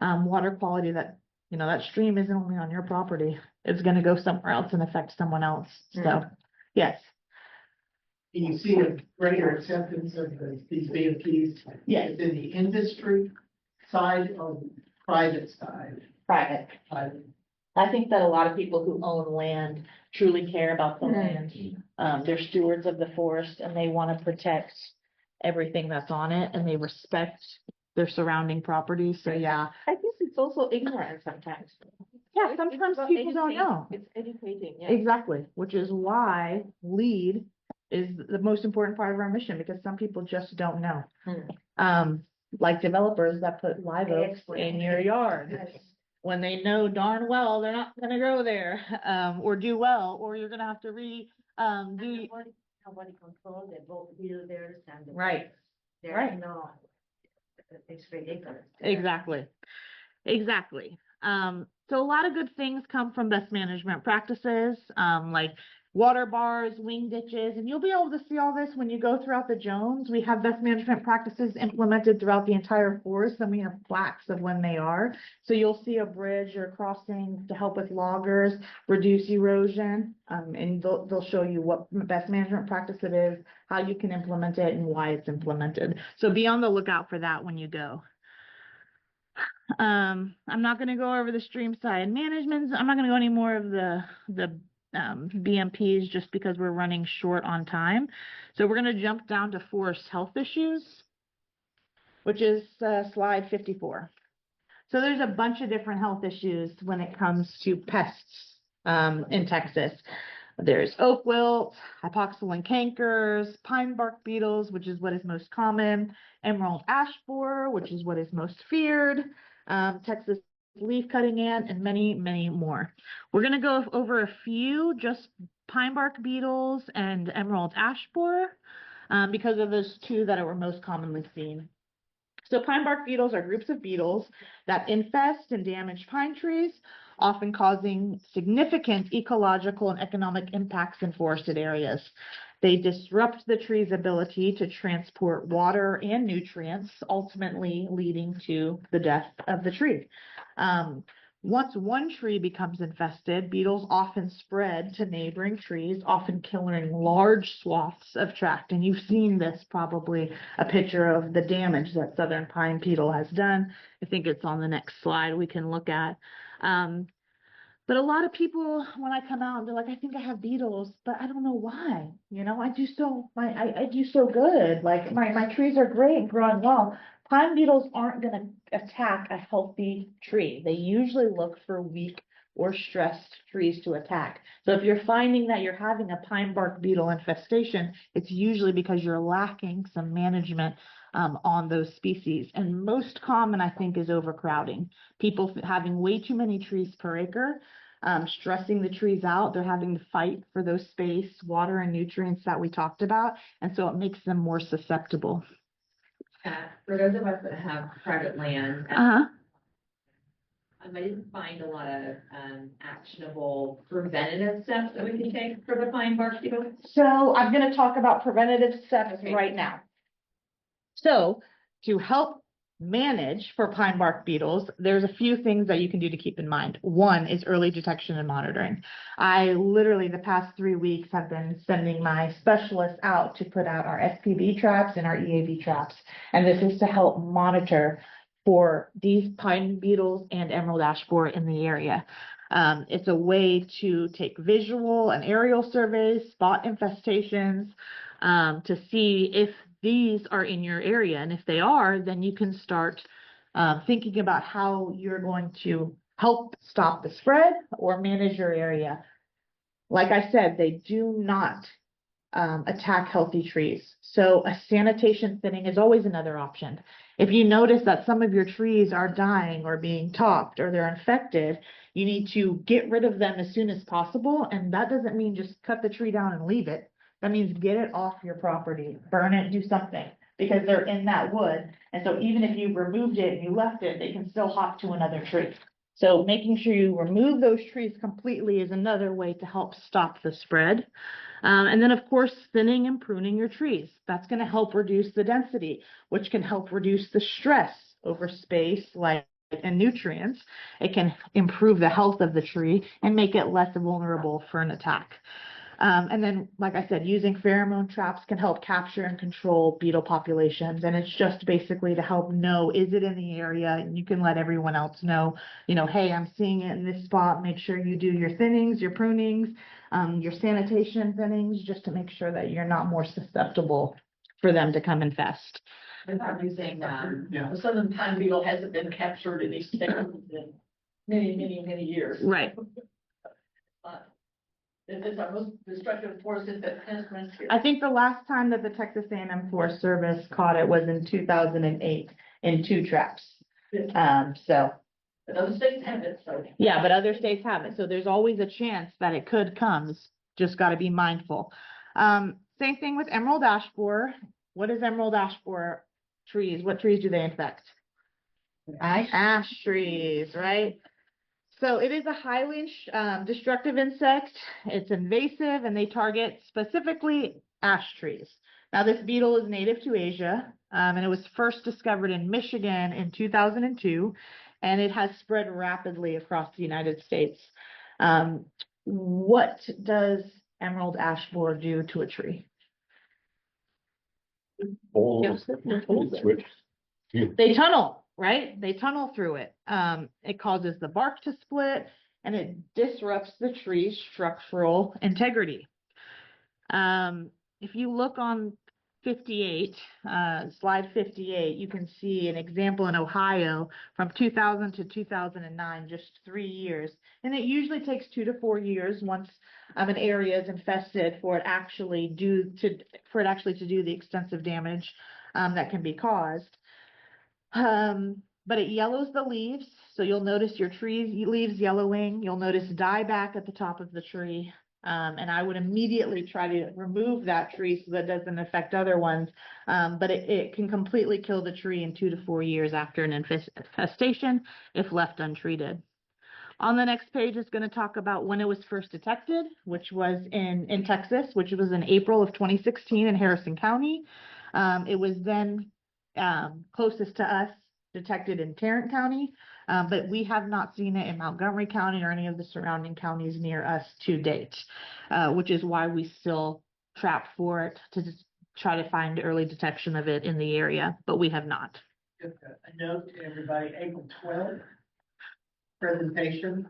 water quality. That that stream isn't only on your property, it's going to go somewhere else and affect someone else. So yes. And you see a greater acceptance of these BMPs? Yes. In the industry side or private side? Private. Private. I think that a lot of people who own land truly care about the land. They're stewards of the forest, and they want to protect everything that's on it, and they respect their surrounding property. So yeah. I think it's also ignorant sometimes. Yeah, sometimes people don't know. It's educating, yeah. Exactly, which is why LEAD is the most important part of our mission, because some people just don't know. Like developers that put live oaks in your yard. When they know darn well they're not going to grow there, or do well, or you're going to have to Nobody control the boat builders and the. Right. There's Right. no. It's ridiculous. Exactly. Exactly. So a lot of good things come from best management practices, like water bars, wing ditches, and you'll be able to see all this when you go throughout the Jones. We have best management practices implemented throughout the entire forest, and we have plaques of when they are. So you'll see a bridge or crossing to help with loggers, reduce erosion, and they'll show you what best management practice it is, how you can implement it, and why it's implemented. So be on the lookout for that when you go. I'm not gonna go over the stream side managements. I'm not gonna go any more of the BMPs just because we're running short on time. So we're gonna jump down to forest health issues, which is slide 54. So there's a bunch of different health issues when it comes to pests in Texas. There's oak wilt, hypoxylon cankers, pine bark beetles, which is what is most common, emerald ash borer, which is what is most feared, Texas leaf cutting ant, and many, many more. We're going to go over a few, just pine bark beetles and emerald ash borer, because of those two that were most commonly seen. So pine bark beetles are groups of beetles that infest and damage pine trees, often causing significant ecological and economic impacts in forested areas. They disrupt the tree's ability to transport water and nutrients, ultimately leading to the death of the tree. Once one tree becomes infested, beetles often spread to neighboring trees, often killing large swaths of tract. And you've seen this probably, a picture of the damage that southern pine beetle has done. I think it's on the next slide we can look at. But a lot of people, when I come out, they're like, I think I have beetles, but I don't know why. You know, I do so good. Like my trees are great and growing well. Pine beetles aren't going to attack a healthy tree. They usually look for weak or stressed trees to attack. So if you're finding that you're having a pine bark beetle infestation, it's usually because you're lacking some management on those species. And most common, I think, is overcrowding. People having way too many trees per acre, stressing the trees out. They're having to fight for those space, water, and nutrients that we talked about. And so it makes them more susceptible. For those of us that have private land, Uh-huh. I didn't find a lot of actionable preventative steps that we can take for the pine bark beetle. So I'm going to talk about preventative steps Okay. right now. So to help manage for pine bark beetles, there's a few things that you can do to keep in mind. One is early detection and monitoring. I literally the past 3 weeks have been sending my specialists out to put out our SPB traps and our EAB traps. And this is to help monitor for these pine beetles and emerald ash borer in the area. It's a way to take visual and aerial surveys, spot infestations, to see if these are in your area. And if they are, then you can start thinking about how you're going to help stop the spread or manage your area. Like I said, they do not attack healthy trees. So a sanitation thinning is always another option. If you notice that some of your trees are dying or being topped or they're infected, you need to get rid of them as soon as possible. And that doesn't mean just cut the tree down and leave it. That means get it off your property, burn it, do something, because they're in that wood. And so even if you removed it and you left it, they can still hop to another tree. So making sure you remove those trees completely is another way to help stop the spread. And then, of course, thinning and pruning your trees. That's going to help reduce the density, which can help reduce the stress over space, light, and nutrients. It can improve the health of the tree and make it less vulnerable for an attack. And then, like I said, using pheromone traps can help capture and control beetle populations. And it's just basically to help know, is it in the area? And you can let everyone else know, you know, hey, I'm seeing it in this spot. Make sure you do your thinnings, your prunings, your sanitation thinnings, just to make sure that you're not more susceptible for them to come infest. Without using, the southern pine beetle hasn't been captured in these Texas in many years. Right. It's our most destructive force that has been here. I think the last time that the Texas A&M Forest Service caught it was in 2008 in 2 traps. So. But other states have it, so. Yeah, but other states have it. So there's always a chance that it could come. It's just got to be mindful. Same thing with emerald ash borer. What is emerald ash borer? trees, what trees do they infect? Ash trees, right? So it is a highly destructive insect. It's invasive and they target specifically ash trees. Now this beetle is native to Asia, and it was first discovered in Michigan in 2002, and it has spread rapidly across the United States. What does emerald ash borer do to a tree? Switch. They tunnel, right? They tunnel through it. It causes the bark to split and it disrupts the tree's structural integrity. If you look on 58, slide 58, you can see an example in Ohio from 2000 to 2009, just 3 years. And it usually takes 2 to 4 years once an area is infested for it actually to do the extensive damage that can be caused. But it yellows the leaves, so you'll notice your tree's leaves yellowing. You'll notice dieback at the top of the tree. And I would immediately try to remove that tree so that doesn't affect other ones. But it can completely kill the tree in 2 to 4 years after an infestation if left untreated. On the next page is going to talk about when it was first detected, which was in Texas, which was in April of 2016 in Harrison County. It was then closest to us, detected in Tarrant County, but we have not seen it in Montgomery County or any of the surrounding counties near us to date, which is why we still trap for it to just try to find early detection of it in the area, but we have not. Just a note to everybody, April 12th presentation,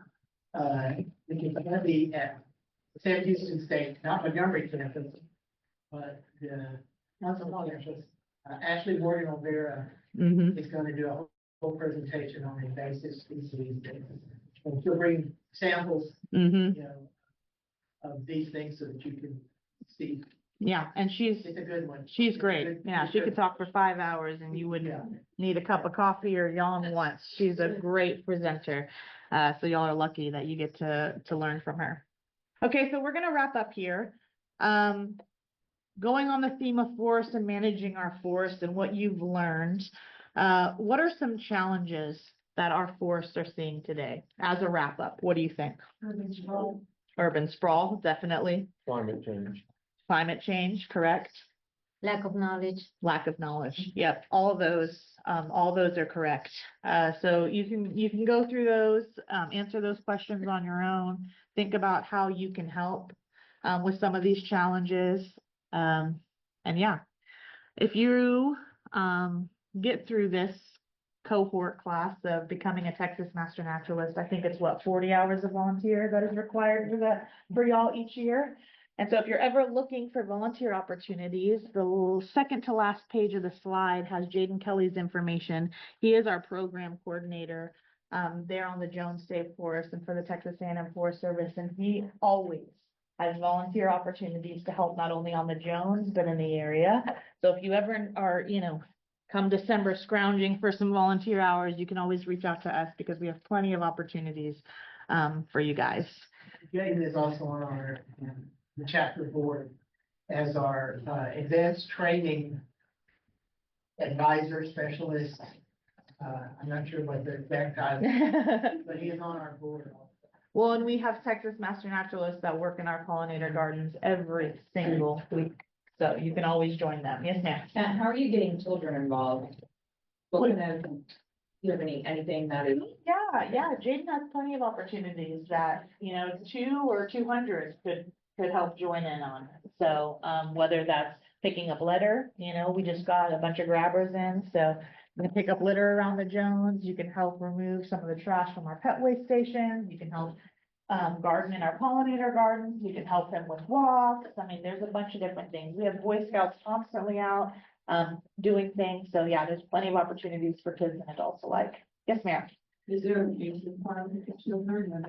it's going to be at Sam Houston State, not Montgomery campus, but not so long campus. Ashley Morgan Olvera is going to do a whole presentation on invasive species. And she'll bring samples, you know, of these things so that you can see. Yeah, and It's a good one. she's great. Yeah, she could talk for 5 hours and you wouldn't need a cup of coffee or yawn once. She's a great presenter. So y'all are lucky that you get to learn from her. Okay, so we're gonna wrap up here. Going on the theme of forest and managing our forest and what you've learned, what are some challenges that our forests are seeing today? As a wrap up, what do you think? Urban sprawl, definitely. Climate change. Climate change, correct. Lack of knowledge. Lack of knowledge. Yep, all those are correct. So you can go through those, answer those questions on your own. Think about how you can help with some of these challenges. And yeah, if you get through this cohort class of becoming a Texas Master Naturalist, I think it's 40 hours of volunteer that is required for y'all each year. And so if you're ever looking for volunteer opportunities, the second to last page of the slide has Jaden Kelly's information. He is our program coordinator there on the Jones State Forest and for the Texas A&M Forest Service. And he always has volunteer opportunities to help not only on the Jones, but in the area. So if you ever are, come December scrounging for some volunteer hours, you can always reach out to us because we have plenty of opportunities for you guys. Jaden is also on our the chapter board as our advanced training advisor specialist. I'm not sure what the exact title is, but he is on our board also. Well, and we have Texas Master Naturalists that work in our pollinator gardens every single week. So you can always join them. Yes, ma'am. And how are you getting children involved? What kind of, do you have anything that is? Yeah, Jaden has plenty of opportunities that, 2 or 200 could help join in on. So, whether that's picking up litter, we just got a bunch of grabbers in, so you can pick up litter around the Jones, you can help remove some of the trash from our pet waste stations, you can help garden in our pollinator gardens, you can help them with walks. I mean, there's a bunch of different things. We have Boy Scouts constantly out doing things. So yeah, there's plenty of opportunities for kids and adults alike. Yes, ma'am. Is there an age requirement for children?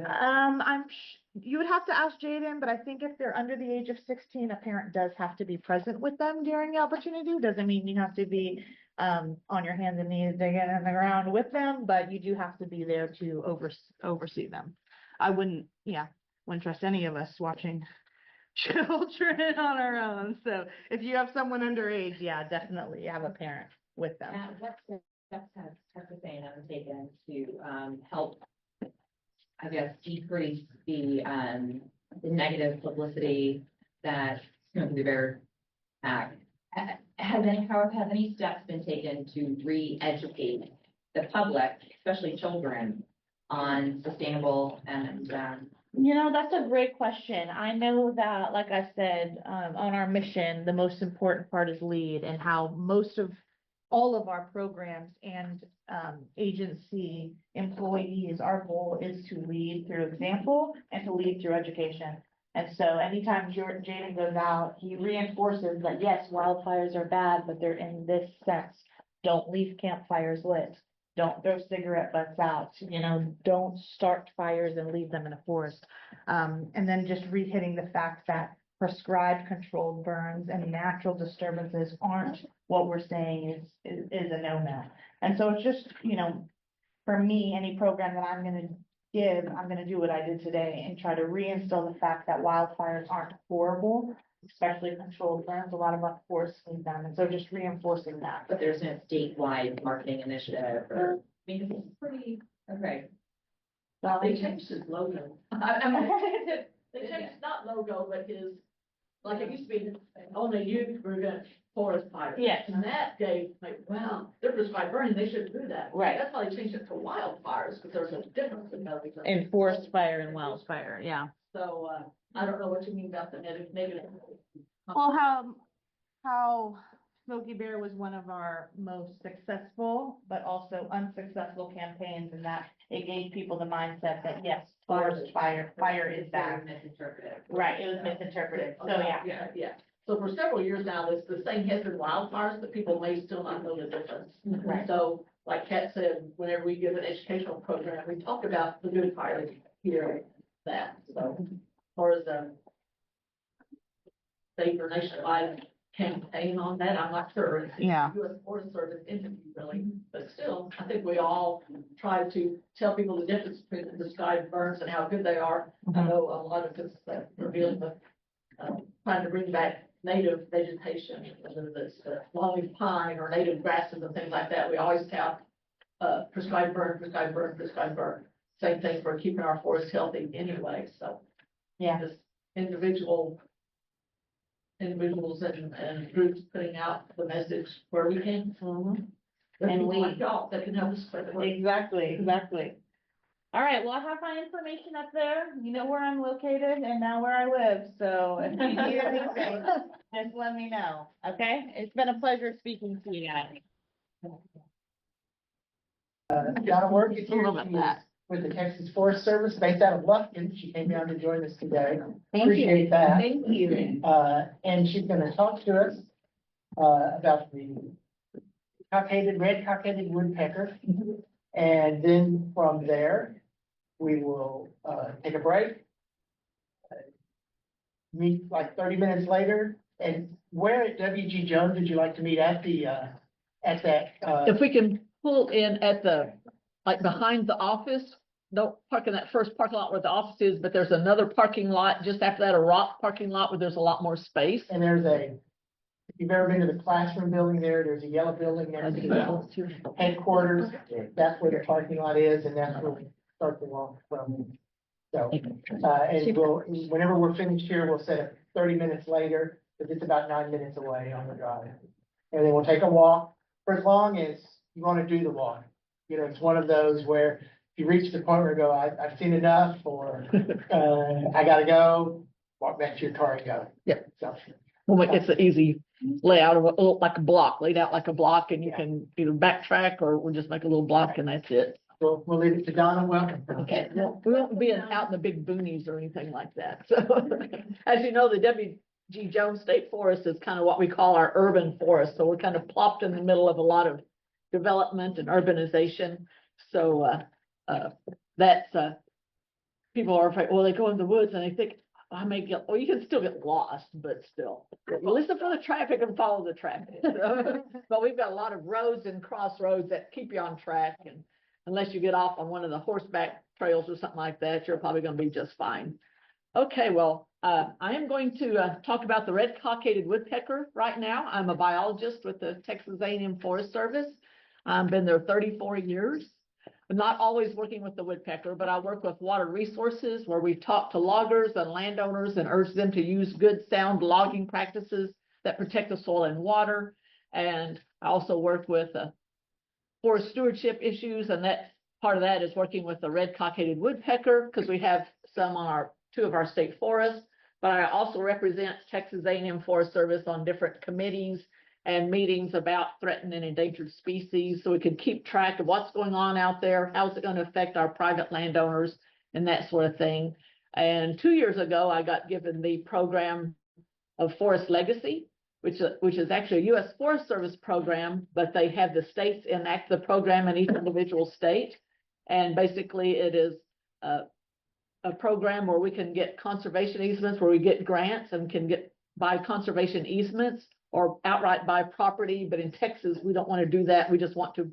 You would have to ask Jaden, but I think if they're under the age of 16, a parent does have to be present with them during the opportunity. Doesn't mean you have to be on your hands and knees digging in the ground with them, but you do have to be there to oversee them. I wouldn't trust any of us watching children on our own. So if you have someone underage, yeah, definitely have a parent. with them. What steps have the band taken to, help, I guess, decrease the negative publicity that Smokey the Bear Act? Have any steps been taken to re-educate the public, especially children, on sustainable and, You know, that's a great question. I know that, like I said, on our mission, the most important part is lead, and how most of all of our programs and agency employees, our goal is to lead through example and to lead through education. And so anytime Jaden goes out, he reinforces that, yes, wildfires are bad, but they're in this sense. Don't leave campfires lit. Don't throw cigarette butts out, don't start fires and leave them in a forest. And then just re-hitting the fact that prescribed controlled burns and natural disturbances aren't what we're saying is a no-no. And so it's just, for me, any program that I'm gonna give, I'm gonna do what I did today and try to reinstill the fact that wildfires aren't horrible, especially controlled burns. A lot of our forests need them, and so just reinforcing that. but there's no statewide marketing initiative or, I mean, this is pretty, okay. They changed his logo. They changed, not logo, but his, like it used to be, only you prevent forest fires. Yes. And that gave, like, well, they're prescribed burning, they shouldn't do that. Right. That's why they changed it to wildfires, because there's a difference in those. In forest fire and wildfire, yeah. So, I don't know what you mean about the negative. Well, how Smokey Bear was one of our most successful, but also unsuccessful campaigns, in that it gave people the mindset that, yes, forest fire is bad. Misinterpreted. Right, it was misinterpreted, so yeah. Yeah. So for several years now, it's the same hits and wildfires, but people may still not know the difference. Right. So, like Kat said, whenever we give an educational program, we talk about the good fire here, that, so, as far as the state or nationwide campaign on that, I'm not sure. It's Yeah. U.S. Forest Service entity really, but still, I think we all try to tell people the difference between the prescribed burns and how good they are. I know a lot of us that are dealing with, trying to bring back native vegetation, whether it's longleaf pine or native grasses and things like that. We always have, prescribed burn, prescribed burn, prescribed burn. Same thing for keeping our forests healthy anyway, so. Yeah. Just individuals and groups putting out the message where we can. And we like y'all that can help us spread the word. Exactly. All right, well, I have my information up there. You know where I'm located and now where I live, so if you need anything, just let me know, okay? It's been a pleasure speaking to you guys. Donna Work is A here. little bit She of that. is with the Texas Forest Service based out of Lufkin. She came down to join us today. Thank you. Appreciate that. Thank you. And she's gonna talk to us, about the red cockaded woodpecker. And then from there, we will, take a break. Meet like 30 minutes later. And where at W.G. Jones would you like to meet at the, at that, If we can pull in at the, like behind the office, don't park in that first parking lot where the office is, but there's another parking lot just after that, a rock parking lot where there's a lot more space. and there's if you've ever been to the classroom building there's a yellow building next to the headquarters. That's where the parking lot is, and that's where we start the walk from. So, and whenever we're finished here, we'll set it 30 minutes later, because it's about 9 minutes away on the drive. And then we'll take a walk for as long as you want to do the walk. It's one of those where if you reach the point where you go, I've seen enough, or, I gotta go, walk back to your car and go. Yeah. So, Well, it's an easy layout of like a block, laid out like a block, and you can either backtrack or we'll just make a little block and that's it. we'll leave it to Donna. Welcome. Okay, we won't be out in the big boonies or anything like that. So, as you know, the W.G. Jones State Forest is kind of what we call our urban forest. So we're kind of plopped in the middle of a lot of development and urbanization. So, that's, people are afraid, well, they go in the woods and they think, I may get, well, you can still get lost, but still, you listen for the traffic and follow the traffic. So, but we've got a lot of roads and crossroads that keep you on track, and unless you get off on one of the horseback trails or something like that, you're probably gonna be just fine. Okay, well, I am going to talk about the red cockaded woodpecker right now. I'm a biologist with the Texas A&M Forest Service. I've been there 34 years. I'm not always working with the woodpecker, but I work with water resources where we talk to loggers and landowners and urge them to use good sound logging practices that protect the soil and water. And I also work with forest stewardship issues, and that part of that is working with the red cockaded woodpecker because we have some on two of our state forests. But I also represent Texas A&M Forest Service on different committees and meetings about threatened and endangered species, so we can keep track of what's going on out there, how's it going to affect our private landowners, and that sort of thing. And 2 years ago, I got given the program of Forest Legacy, which is actually a U.S. Forest Service program, but they have the states enact the program in each individual state. And basically, it is a program where we can get conservation easements, where we get grants and can buy conservation easements or outright buy property. But in Texas, we don't want to do that. We just want to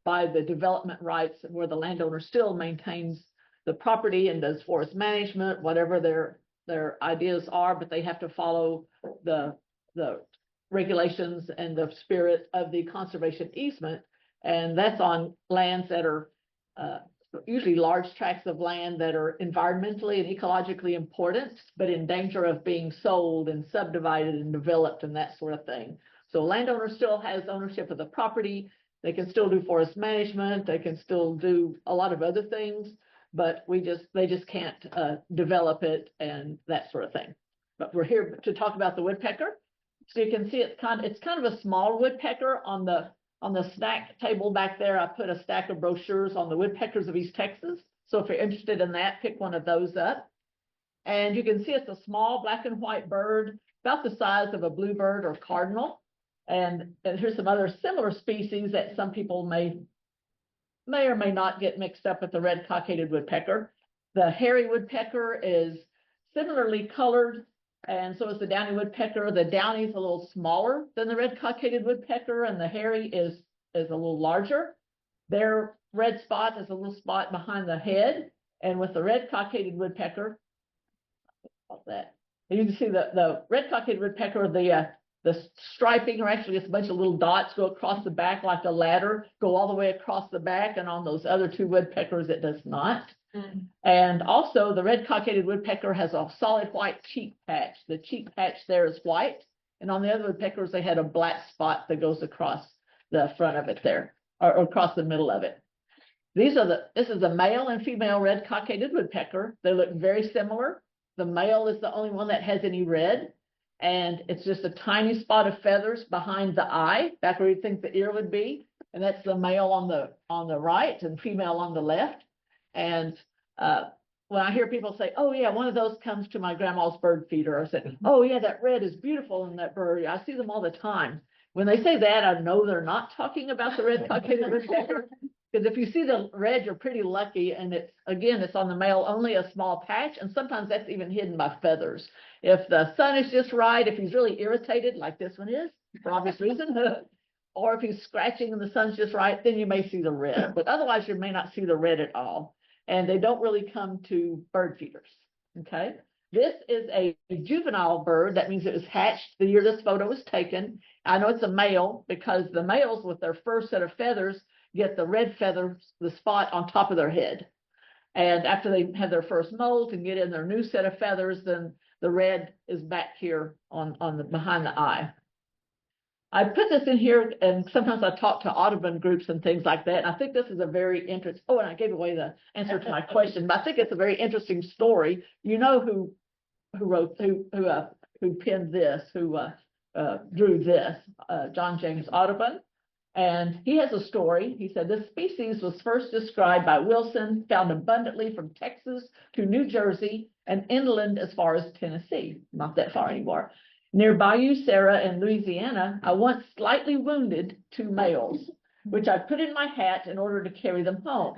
buy the development rights where the landowner still maintains the property and does forest management, whatever their ideas are, but they have to follow the regulations and the spirit of the conservation easement. And that's on lands that are usually large tracts of land that are environmentally and ecologically important, but in danger of being sold and subdivided and developed and that sort of thing. So landowner still has ownership of the property. They can still do forest management. They can still do a lot of other things, but they just can't develop it and that sort of thing. But we're here to talk about the woodpecker. So you can see it's kind of a small woodpecker. On the snack table back there, I put a stack of brochures on the woodpeckers of East Texas. So if you're interested in that, pick one of those up. And you can see it's a small black and white bird, about the size of a bluebird or cardinal. And here's some other similar species that some people may or may not get mixed up with the red cockaded woodpecker. The hairy woodpecker is similarly colored, and so is the downy woodpecker. The downy is a little smaller than the red cockaded woodpecker, and the hairy is a little larger. Their red spot is a little spot behind the head, and with the red cockaded woodpecker, that you can see the red cockaded woodpecker, the striping are actually just a bunch of little dots go across the back like a ladder, go all the way across the back, and on those other two woodpeckers it does not. And also the red cockaded woodpecker has a solid white cheek patch. The cheek patch there is white, and on the other woodpeckers they had a black spot that goes across the front of it there, or across the middle of it. This is the male and female red cockaded woodpecker. They look very similar. The male is the only one that has any red, and it's just a tiny spot of feathers behind the eye, back where you'd think the ear would be, and that's the male on the right and female on the left. And when I hear people say, "Oh yeah, one of those comes to my grandma's bird feeder," or say, "Oh yeah, that red is beautiful in that bird. I see them all the time." When they say that, I know they're not talking about the red cockaded woodpecker. Because if you see the red, you're pretty lucky, and it's on the male only a small patch, and sometimes that's even hidden by feathers. If the sun is just right, if he's really irritated, like this one is, for obvious reason, or if he's scratching and the sun's just right, then you may see the red. But otherwise, you may not see the red at all. And they don't really come to bird feeders, okay? This is a juvenile bird. That means it was hatched the year this photo was taken. I know it's a male because the males with their first set of feathers get the red feathers, the spot on top of their head. And after they have their first molt and get in their new set of feathers, then the red is back here on the behind the eye. I put this in here, and sometimes I talk to Audubon groups and things like that. And I think this is a very interesting. Oh, and I gave away the answer to my question, but I think it's a very interesting story. You know who penned this, who drew this? John James Audubon, and he has a story. He said this species was first described by Wilson, found abundantly from Texas to New Jersey and inland as far as Tennessee, not that far anymore. Near Bayou Sarah in Louisiana, I once slightly wounded 2 males, which I put in my hat in order to carry them home.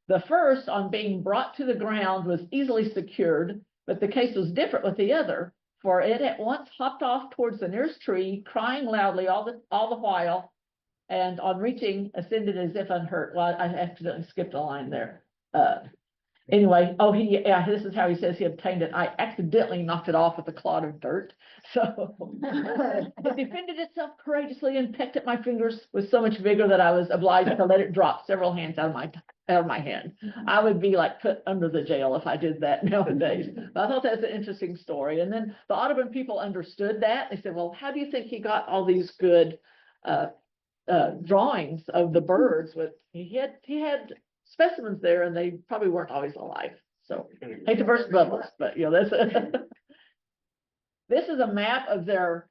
The first, on being brought to the ground, was easily secured, but the case was different with the other, for it at once hopped off towards the nearest tree, crying loudly all the while, and on reaching, ascended as if unhurt. Well, I accidentally skipped a line there. Anyway, yeah, this is how he says he obtained it. I accidentally knocked it off with a clod of dirt. So it defended itself courageously and pecked at my fingers with so much vigor that I was obliged to let it drop several hands out of my hand. I would be like put under the jail if I did that nowadays. But I thought that's an interesting story. And then the Audubon people understood that. They said, well, how do you think he got all these good drawings of the birds? With he had specimens there, and they probably weren't always alive. So hate to burst bubbles, but that's this is a map of their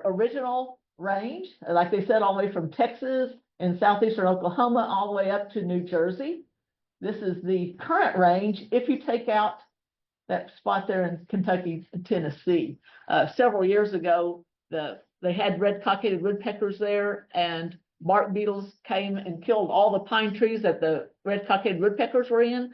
original range, like they said, all the way from Texas and southeastern Oklahoma all the way up to New Jersey. This is the current range if you take out that spot there in Kentucky and Tennessee. Several years ago, they had red cockaded woodpeckers there, and bark beetles came and killed all the pine trees that the red cockaded woodpeckers were in.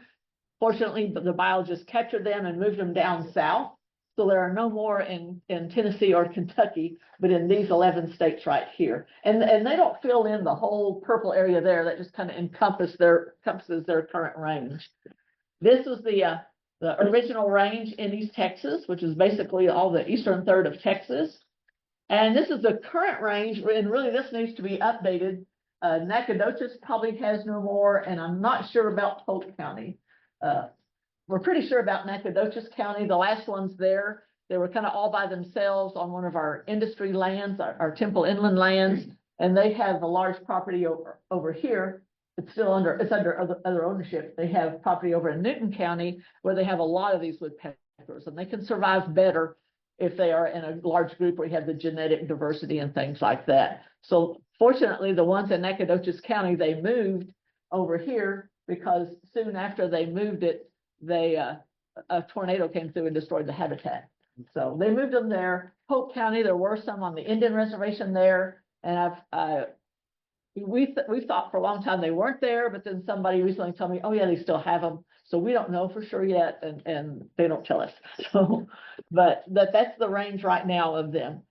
Fortunately, the biologists captured them and moved them down south. So there are no more in Tennessee or Kentucky, but in these 11 states right here. And they don't fill in the whole purple area there. That just kind of encompasses their current range. This is the original range in East Texas, which is basically all the eastern third of Texas. And this is the current range, and really this needs to be updated. Nacogdoches probably has no more, and I'm not sure about Polk County. We're pretty sure about Nacogdoches County. The last ones there, they were kind of all by themselves on one of our industry lands, our Temple Inland lands, and they have a large property over here. It's under other ownership. They have property over in Newton County where they have a lot of these woodpeckers, and they can survive better if they are in a large group where you have the genetic diversity and things like that. So fortunately, the ones in Nacogdoches County, they moved over here because soon after they moved it, a tornado came through and destroyed the habitat. So they moved them there. Polk County, there were some on the Indian reservation there, and we thought for a long time they weren't there, but then somebody recently told me, oh yeah, they still have them. So we don't know for sure yet, and they don't tell us. So, but that's the range right now of them.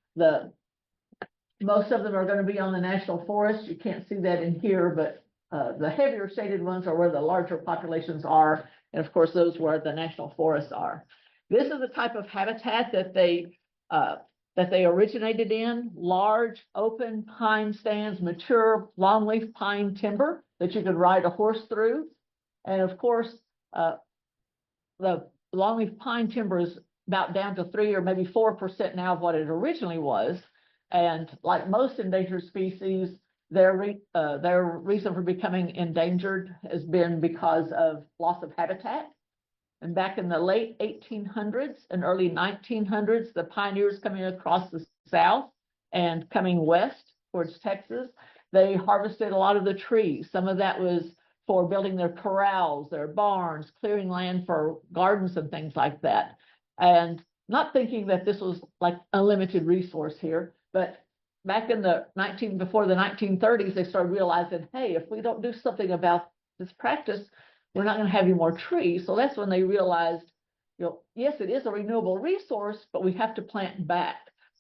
Most of them are going to be on the national forest. You can't see that in here, but the heavier shaded ones are where the larger populations are, and of course those where the national forests are. This is the type of habitat that they originated in: large open pine stands, mature longleaf pine timber that you could ride a horse through, and of course the longleaf pine timber is about down to 3 or maybe 4% now of what it originally was. And like most endangered species, their reason for becoming endangered has been because of loss of habitat. And back in the late 1800s and early 1900s, the pioneers coming across the South and coming west towards Texas, they harvested a lot of the trees. Some of that was for building their corrals, their barns, clearing land for gardens and things like that. And not thinking that this was like unlimited resource here, but back in before the 1930s, they started realizing, hey, if we don't do something about this practice, we're not going to have any more trees. So that's when they realized, yes, it is a renewable resource, but we have to plant back.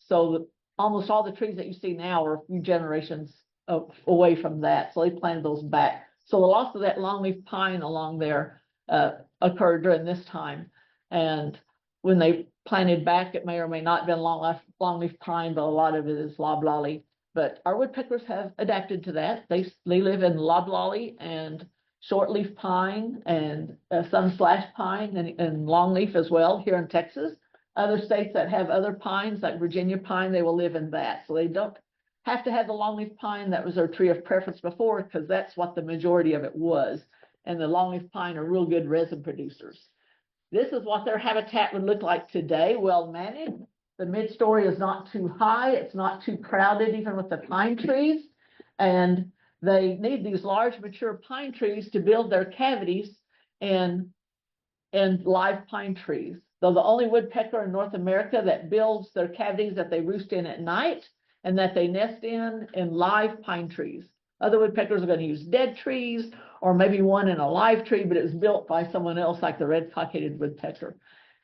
So almost all the trees that you see now are a few generations away from that. So they planted those back. So the loss of that longleaf pine along there occurred during this time. And when they planted back, it may or may not have been longleaf pine, but a lot of it is loblolly. But our woodpeckers have adapted to that. They live in loblolly and shortleaf pine and some slash pine and longleaf as well here in Texas. Other states that have other pines, like Virginia pine, they will live in that. So they don't have to have the longleaf pine. That was their tree of preference before, because that's what the majority of it was. And the longleaf pine are real good resin producers. This is what their habitat would look like today, well managed. The mid-story is not too high. It's not too crowded, even with the pine trees. And they need these large mature pine trees to build their cavities in live pine trees. They're the only woodpecker in North America that builds their cavities that they roost in at night and that they nest in live pine trees. Other woodpeckers are going to use dead trees or maybe one in a live tree, but it was built by someone else, like the red cockaded woodpecker.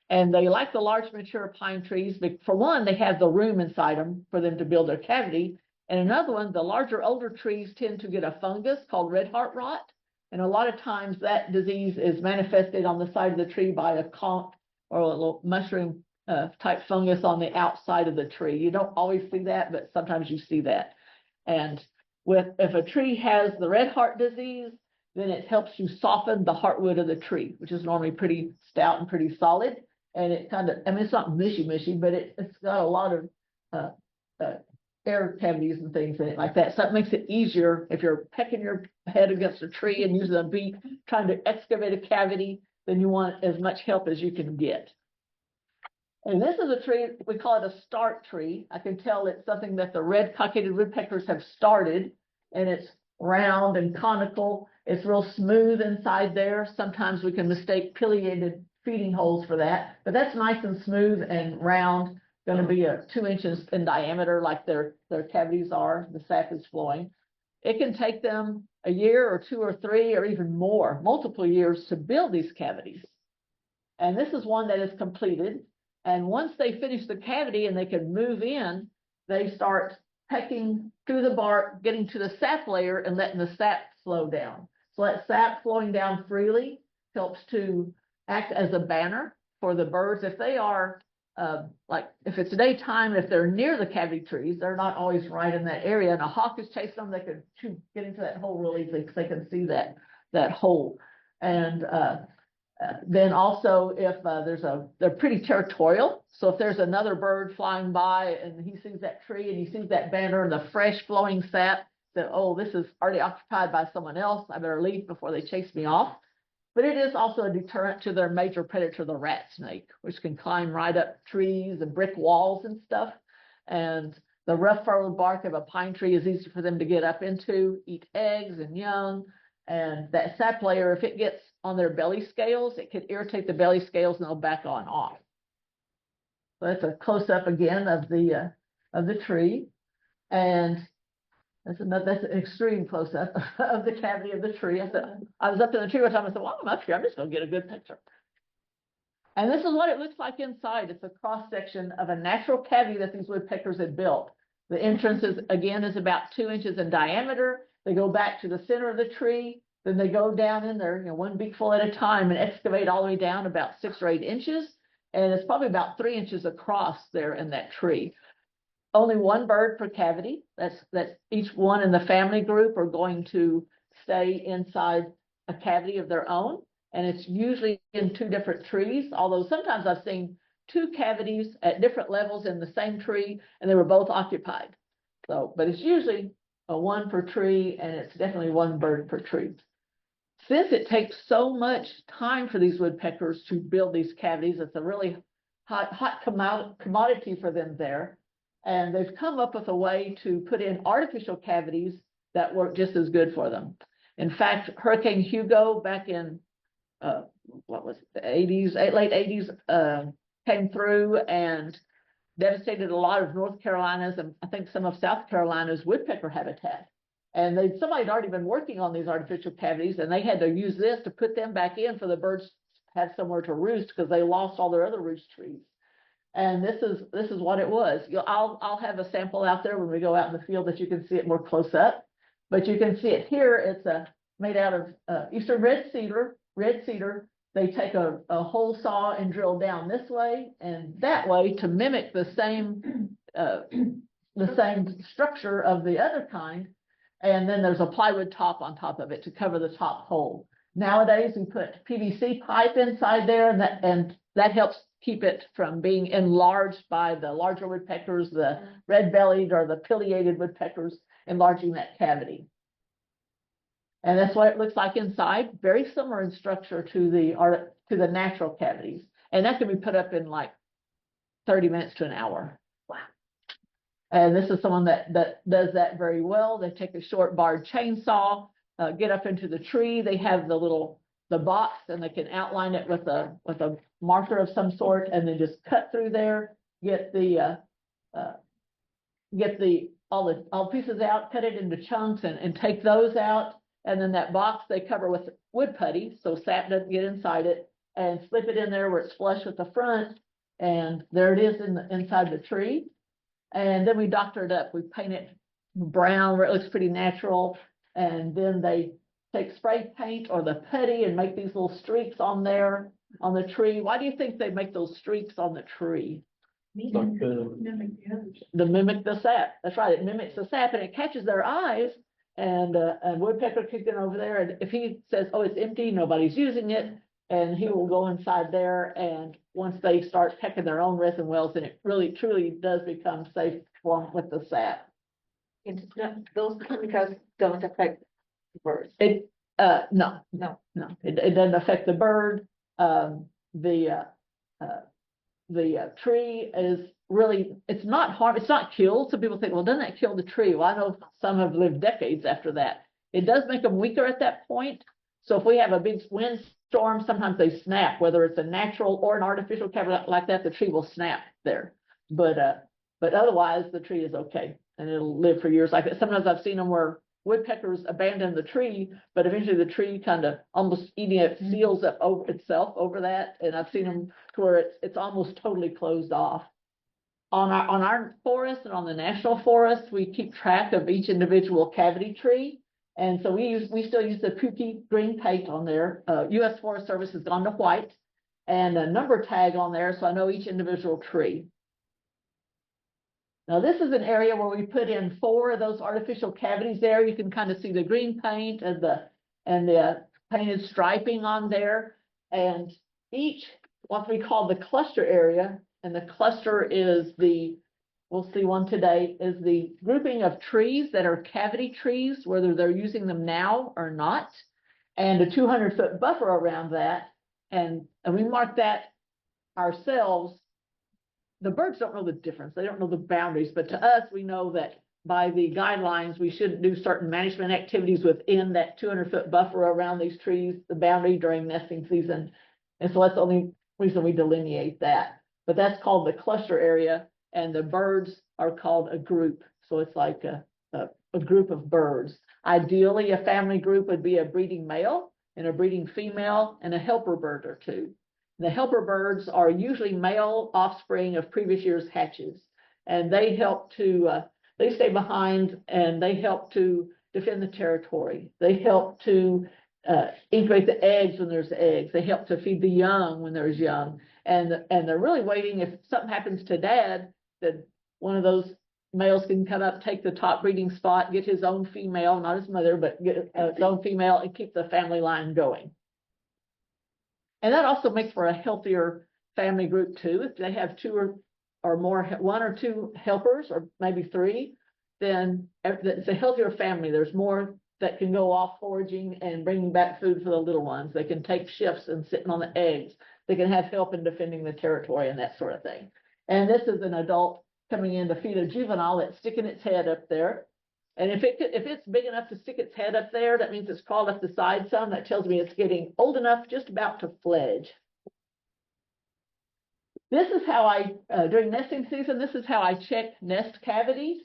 And they like the large mature pine trees. For one, they have the room inside them for them to build their cavity. And another one, the larger older trees tend to get a fungus called red heart rot. And a lot of times that disease is manifested on the side of the tree by a conch or a little mushroom type fungus on the outside of the tree. You don't always see that, but sometimes you see that. And if a tree has the red heart disease, then it helps you soften the heartwood of the tree, which is normally pretty stout and pretty solid. And it kind of, I mean, it's not mushy, but it's got a lot of air cavities and things in it like that. So it makes it easier if you're pecking your head against a tree and using a beak, trying to excavate a cavity, then you want as much help as you can get. And this is a tree, we call it a start tree. I can tell it's something that the red cockaded woodpeckers have started, and it's round and conical. It's real smooth inside there. Sometimes we can mistake pileated feeding holes for that, but that's nice and smooth and round, going to be 2 inches in diameter like their cavities are. The sap is flowing. It can take them a year or 2 or 3 or even more, multiple years to build these cavities. And this is one that is completed. And once they finish the cavity and they can move in, they start pecking through the bark, getting to the sap layer and letting the sap flow down. So that sap flowing down freely helps to act as a banner for the birds. If they are, like if it's daytime, if they're near the cavity trees, they're not always right in that area. And a hawk is chasing them, they can get into that hole real easily because they can see that hole. And then also if they're pretty territorial. So if there's another bird flying by and he sees that tree and he sees that banner and the fresh flowing sap, that, oh, this is already occupied by someone else, I better leave before they chase me off. But it is also a deterrent to their major predator, the rat snake, which can climb right up trees and brick walls and stuff. And the rough furrowed bark of a pine tree is easy for them to get up into, eat eggs and young. And that sap layer, if it gets on their belly scales, it could irritate the belly scales and they'll back on off. So that's a close up again of the tree. And that's an extreme close up of the cavity of the tree. I was up in the tree one time. I said, well, I'm up here. I'm just going to get a good picture. And this is what it looks like inside. It's a cross section of a natural cavity that these woodpeckers had built. The entrance is about 2 inches in diameter. They go back to the center of the tree. Then they go down in there, one beakful at a time and excavate all the way down about 6 or 8 inches. And it's probably about 3 inches across there in that tree. Only one bird per cavity. That's each one in the family group are going to stay inside a cavity of their own. And it's usually in 2 different trees, although sometimes I've seen 2 cavities at different levels in the same tree and they were both occupied. So, but it's usually a 1 per tree, and it's definitely 1 bird per tree. Since it takes so much time for these woodpeckers to build these cavities, it's a really hot commodity for them there. And they've come up with a way to put in artificial cavities that work just as good for them. In fact, Hurricane Hugo back in, the 80s, late 80s, came through and devastated a lot of North Carolina's and I think some of South Carolina's woodpecker habitat. And somebody had already been working on these artificial cavities, and they had to use this to put them back in for the birds to have somewhere to roost because they lost all their other roost trees. And this is what it was. I'll have a sample out there when we go out in the field that you can see it more close up. But you can see it here. It's made out of eastern red cedar. They take a hole saw and drill down this way and that way to mimic the same structure of the other kind. And then there's a plywood top on top of it to cover the top hole. Nowadays, we put PVC pipe inside there, and that helps keep it from being enlarged by the larger woodpeckers, the red-bellied or the pileated woodpeckers, enlarging that cavity. And that's what it looks like inside. Very similar in structure to the natural cavities. And that can be put up in like 30 minutes to an hour. Wow. And this is someone that does that very well. They take a short barred chainsaw, get up into the tree. They have the box, and they can outline it with a marker of some sort, and then just cut through there, get all pieces out, cut it into chunks, and take those out. And then that box they cover with wood putty, so sap doesn't get inside it, and slip it in there where it's flush with the front. And there it is inside the tree. And then we doctor it up. We paint it brown where it looks pretty natural. And then they take spray paint or the putty and make these little streaks on there, on the tree. Why do you think they make those streaks on the tree? Like, To mimic the sap. That's right, it mimics the sap and it catches their eyes. And woodpecker kicking over there, and if he says, oh, it's empty, nobody's using it, and he will go inside there, and once they start pecking their own resin wells, then it really truly does become safe for with the sap. It's not, those chemicals don't affect birds. It, no, it doesn't affect the bird. The tree is really, it's not killed. Some people think, well, doesn't that kill the tree? Well, I know some have lived decades after that. It does make them weaker at that point. So if we have a big windstorm, sometimes they snap, whether it's a natural or an artificial cover like that, the tree will snap there. But otherwise the tree is okay and it'll live for years like that. Sometimes I've seen them where woodpeckers abandon the tree, but eventually the tree kind of almost eating it, seals up over itself over that. And I've seen them to where it's almost totally closed off. On our forest and on the national forest, we keep track of each individual cavity tree. And so we still use the kooky green paint on there. US Forest Service has gone to white and a number tag on there. So I know each individual tree. Now this is an area where we put in 4 of those artificial cavities there. You can kind of see the green paint and the painted striping on there. And each, what we call the cluster area, and the cluster is we'll see one today, is the grouping of trees that are cavity trees, whether they're using them now or not, and a 200-foot buffer around that. And we mark that ourselves. The birds don't know the difference. They don't know the boundaries, but to us, we know that by the guidelines, we shouldn't do certain management activities within that 200-foot buffer around these trees, the boundary during nesting season. And so that's the only reason we delineate that. But that's called the cluster area, and the birds are called a group. So it's like a group of birds. Ideally, a family group would be a breeding male and a breeding female and a helper bird or 2. The helper birds are usually male offspring of previous year's hatches, and they help to, they stay behind and they help to defend the territory. They help to incubate the eggs when there's eggs. They help to feed the young when there's young. And they're really waiting if something happens to dad, that one of those males can come up, take the top breeding spot, get his own female, not his mother, but get his own female and keep the family line going. And that also makes for a healthier family group too. If they have 2 or more, 1 or 2 helpers, or maybe 3, then it's a healthier family. There's more that can go off foraging and bringing back food for the little ones. They can take shifts and sitting on the eggs. They can have help in defending the territory and that sort of thing. And this is an adult coming in to feed a juvenile that's sticking its head up there. And if it's big enough to stick its head up there, that means it's crawled up the side some. That tells me it's getting old enough, just about to fledge. This is how during nesting season, this is how I check nest cavities.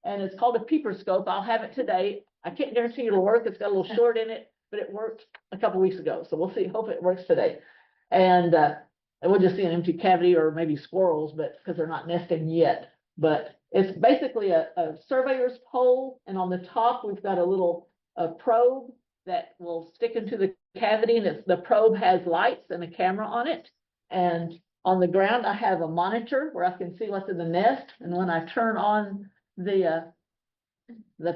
And it's called a peeper scope. I'll have it today. I can't guarantee it'll work. It's got a little short in it, but it worked a couple weeks ago. So we'll see. Hope it works today. And we'll just see an empty cavity or maybe squirrels, but because they're not nesting yet. But it's basically a surveyor's pole, and on the top we've got a little probe that will stick into the cavity, and the probe has lights and a camera on it. And on the ground I have a monitor where I can see what's in the nest, and when I turn on the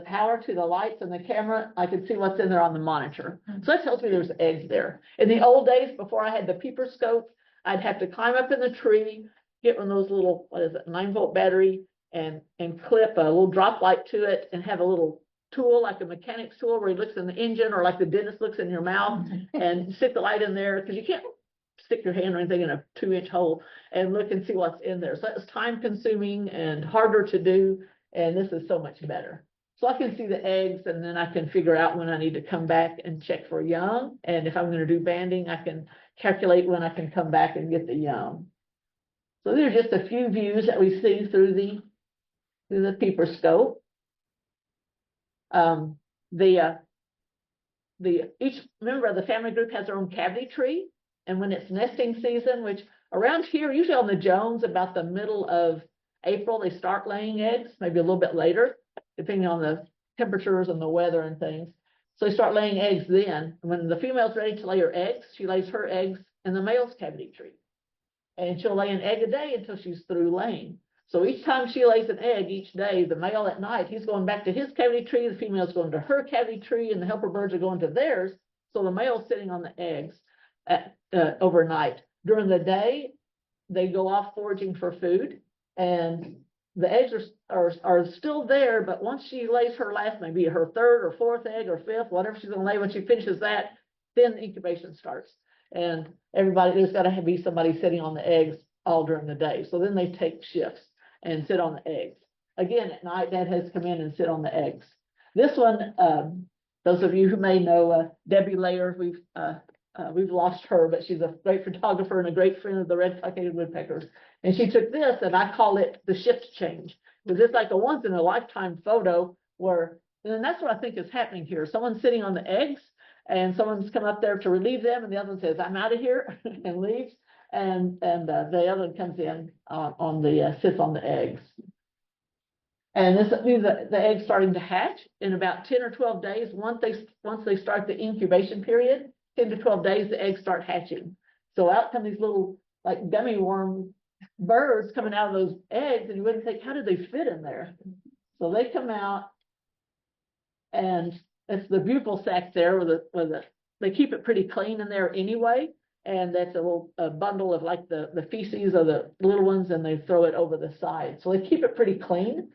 power to the lights and the camera, I can see what's in there on the monitor. So that tells me there's eggs there. In the old days, before I had the peeper scope, I'd have to climb up in the tree, get one of those little, 9-volt battery, and clip a little drop light to it, and have a little tool, like a mechanic's tool, where he looks in the engine, or like the dentist looks in your mouth, and stick the light in there, because you can't stick your hand or anything in a 2-inch hole and look and see what's in there. So that was time consuming and harder to do, and this is so much better. So I can see the eggs, and then I can figure out when I need to come back and check for young. And if I'm going to do banding, I can calculate when I can come back and get the young. So these are just a few views that we see through the peeper scope. Each member of the family group has their own cavity tree. And when it's nesting season, which around here, usually on the Jones, about the middle of April, they start laying eggs, maybe a little bit later, depending on the temperatures and the weather and things. So they start laying eggs then. When the female's ready to lay her eggs, she lays her eggs in the male's cavity tree. And she'll lay an egg a day until she's through laying. So each time she lays an egg each day, the male at night, he's going back to his cavity tree, the female's going to her cavity tree, and the helper birds are going to theirs. So the male's sitting on the eggs overnight. During the day, they go off foraging for food, and the eggs are still there, but once she lays her last, maybe her third or fourth egg or fifth, whatever she's gonna lay, when she finishes that, then the incubation starts. And there's gotta be somebody sitting on the eggs all during the day. So then they take shifts and sit on the eggs. Again, at night, Dad has to come in and sit on the eggs. This one, those of you who may know Debbie Layer, we've lost her, but she's a great photographer and a great friend of the red Cockaded woodpeckers. And she took this, and I call it the shift change, because it's like a once in a lifetime photo where, and that's what I think is happening here. Someone's sitting on the eggs, and someone's come up there to relieve them, and the other one says, "I'm out of here," and leaves. And the other one comes in sits on the eggs. And the eggs starting to hatch in about 10 or 12 days. Once they start the incubation period, 10 to 12 days, the eggs start hatching. So out come these little like gummy worm birds coming out of those eggs, and you wouldn't think, how did they fit in there? So they come out, and it's the buccal sac there they keep it pretty clean in there anyway. And that's a bundle of like the feces of the little ones, and they throw it over the side. So they keep it pretty clean.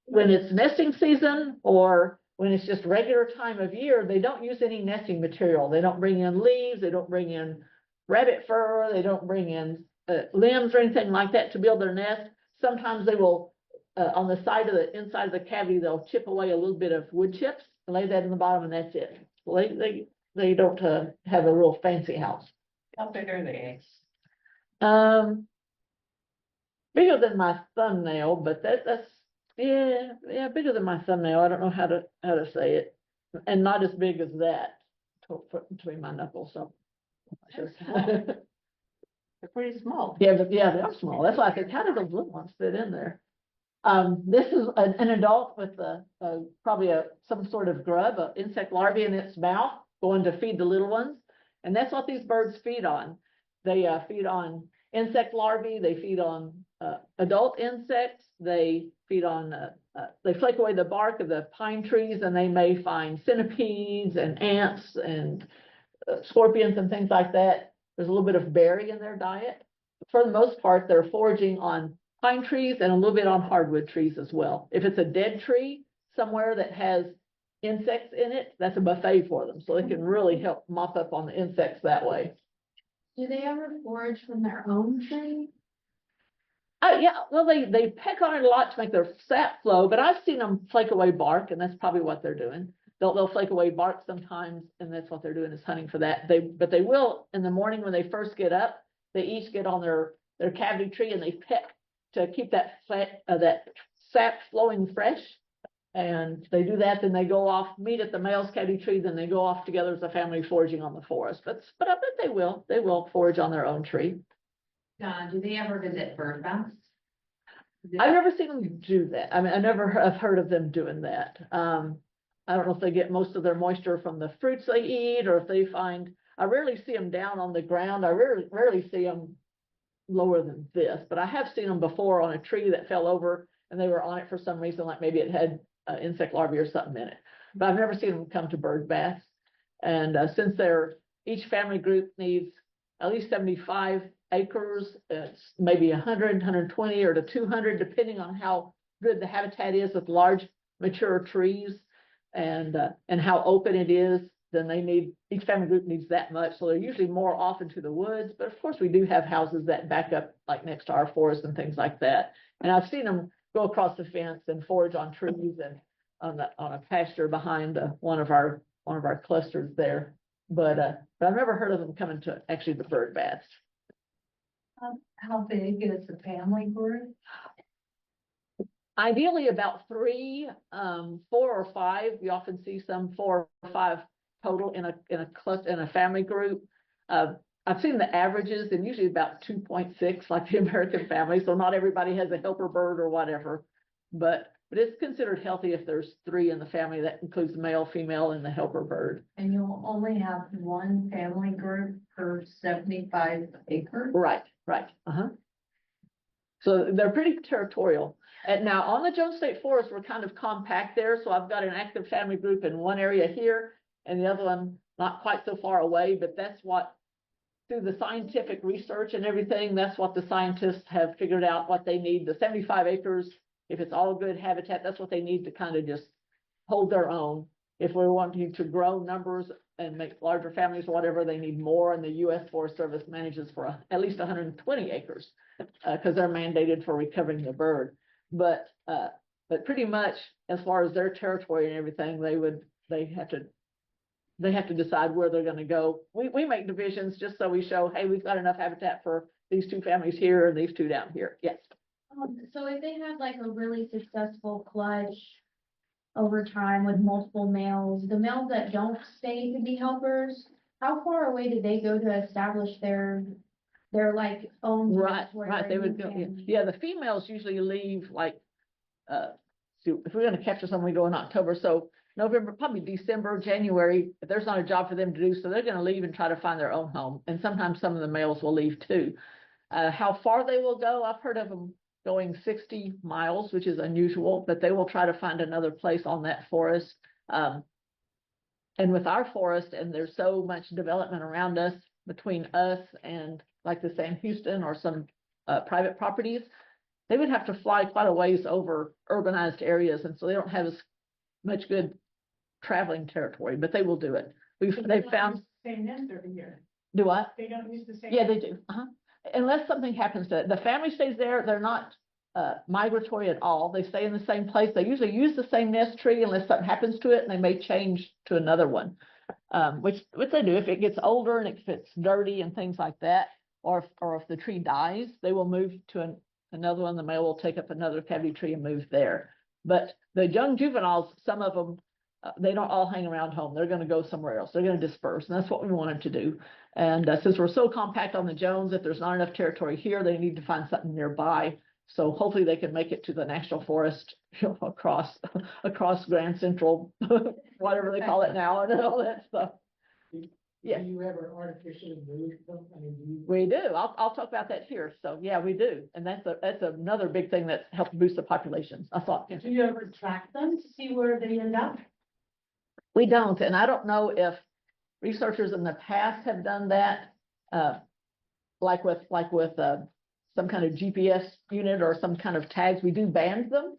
When it's nesting season or when it's just regular time of year, they don't use any nesting material. They don't bring in leaves, they don't bring in rabbit fur, they don't bring in limbs or anything like that to build their nest. Sometimes they will, on the inside of the cavity, they'll chip away a little bit of wood chips and lay that in the bottom, and that's it. So they don't have a real fancy house. How big are the eggs? Bigger than my thumbnail, but that's bigger than my thumbnail. I don't know how to say it, and not as big as that between my knuckles. So They're pretty small. yeah, but yeah, they are small. That's why I said, how do those little ones fit in there? This is an adult with probably some sort of grub, an insect larvae in its mouth, going to feed the little ones. And that's what these birds feed on. They feed on insect larvae, they feed on adult insects, they feed on, they flake away the bark of the pine trees, and they may find centipedes and ants and scorpions and things like that. There's a little bit of berry in their diet. For the most part, they're foraging on pine trees and a little bit on hardwood trees as well. If it's a dead tree somewhere that has insects in it, that's a buffet for them. So they can really help mop up on the insects that way. Do they ever forage from their own tree? Yeah, well, they peck on it a lot to make their sap flow, but I've seen them flake away bark, and that's probably what they're doing. They'll flake away bark sometimes, and that's what they're doing, is hunting for that. But they will, in the morning when they first get up, they each get on their cavity tree, and they peck to keep that sap flowing fresh. And they do that, then they go off, meet at the male's cavity tree, then they go off together as a family foraging on the forest. But I bet they will forage on their own tree. Do they ever visit bird baths? I've never seen them do that. I mean, I never have heard of them doing that. I don't know if they get most of their moisture from the fruits they eat, or if they I rarely see them down on the ground. I rarely see them lower than this, but I have seen them before on a tree that fell over, and they were on it for some reason, like maybe it had insect larvae or something in it. But I've never seen them come to bird baths. And since each family group needs at least 75 acres, it's maybe 100, 120, or to 200, depending on how good the habitat is with large mature trees and how open it is. Then each family group needs that much. So they're usually more off into the woods. But of course, we do have houses that back up like next to our forest and things like that. And I've seen them go across the fence and forage on trees and on a pasture behind one of our clusters there. But I've never heard of them coming to actually the bird baths. How big is the family group? Ideally about 3, 4 or 5. You often see some 4 or 5 total in a cluster, in a family group. I've seen the averages, and usually about 2.6, like the American family. So not everybody has a helper bird or whatever, but but it's considered healthy if there's 3 in the family. That includes male, female, and the helper bird. And you'll only have one family group per 75 acres? Right, right, So they're pretty territorial. And now on the Jones State Forest, we're kind of compact there, so I've got an active family group in one area here and the other one not quite so far away, but that's what, through the scientific research and everything, that's what the scientists have figured out what they need. The 75 acres, if it's all good habitat, that's what they need to kind of just hold their own. If we're wanting to grow numbers and make larger families or whatever, they need more, and the U.S. Forest Service manages for at least 120 acres because they're mandated for recovering the bird. But pretty much as far as their territory and everything, they have to decide where they're going to go. We make divisions just so we show, hey, we've got enough habitat for these 2 families here and these 2 down here. Yes. So if they have like a really successful clutch over time with multiple males, the males that don't stay to be helpers, how far away do they go to establish their like own? Right, territory right. where They you would go, can- yeah, the females usually leave like, so if we're gonna capture some, we go in October, so November, probably December, January, if there's not a job for them to do, so they're gonna leave and try to find their own home. And sometimes some of the males will leave too. How far they will go, I've heard of them going 60 miles, which is unusual, but they will try to find another place on that forest. And with our forest, and there's so much development around us, between us and like the Sam Houston or some private properties, they would have to fly quite a ways over urbanized areas, and so they don't have as much good traveling territory, but they will do it. They've found. Same nest every year. Do what? They don't use the same. Yeah, they do. Unless something happens to it. The family stays there. They're not migratory at all. They stay in the same place. They usually use the same nest tree unless something happens to it, and they may change to another one. Which they do. If it gets older and if it's dirty and things like that, or if the tree dies, they will move to another one. The male will take up another cavity tree and move there. But the young juveniles, some of them, they don't all hang around home. They're going to go somewhere else. They're going to disperse, and that's what we wanted to do. And since we're so compact on the Jones, if there's not enough territory here, they need to find something nearby. So hopefully they can make it to the national forest, across Grand Central, whatever they call it now, and all that stuff. Yeah. Do you ever artificially move them? I mean, do you? We do. I'll talk about that here. So yeah, we do, and that's another big thing that helps boost the populations. I thought. Do you ever track them to see where they end up? We don't, and I don't know if researchers in the past have done that, like with some kind of GPS unit or some kind of tags. We do band them,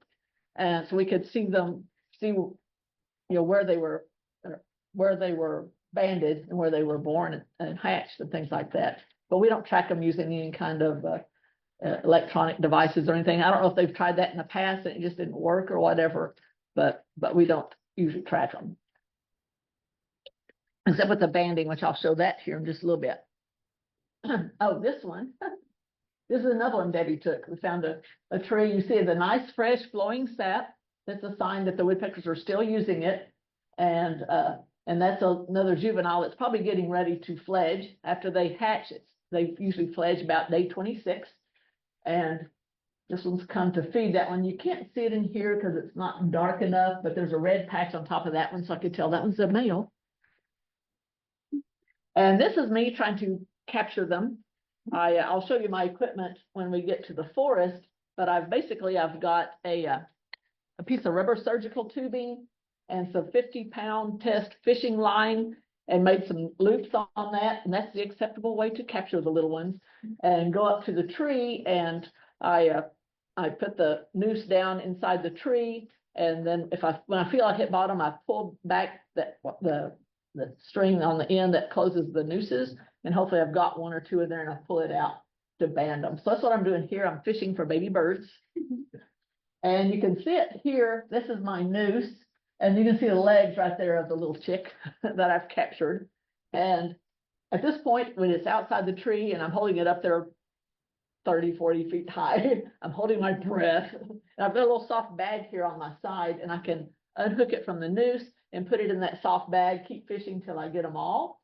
and so we could see where they were banded and where they were born and hatched and things like that. But we don't track them using any kind of electronic devices or anything. I don't know if they've tried that in the past and it just didn't work or whatever, but we don't usually track them. Except with the banding, which I'll show that here in just a little bit. Oh, this one. This is another one Debbie took. We found a tree. You see the nice, fresh, flowing sap. That's a sign that the woodpeckers are still using it. And that's another juvenile that's probably getting ready to fledge. After they hatch, they usually fledge about day 26. And this one's come to feed that one. You can't see it in here because it's not dark enough, but there's a red patch on top of that one, so I could tell that one's a male. And this is me trying to capture them. I'll show you my equipment when we get to the forest, but I've got a piece of rubber surgical tubing and some 50-pound test fishing line and made some loops on that. And that's the acceptable way to capture the little ones. And go up to the tree, and I put the noose down inside the tree. And then when I feel I hit bottom, I pull back the string on the end that closes the nooses. And hopefully I've got one or two in there, and I pull it out to band them. So that's what I'm doing here. I'm fishing for baby birds. And you can see it here. This is my noose. And you can see the legs right there of the little chick that I've captured. And at this point, when it's outside the tree and I'm holding it up there 30, 40 feet high, I'm holding my breath. And I've got a little soft bag here on my side, and I can unhook it from the noose and put it in that soft bag, keep fishing till I get them all.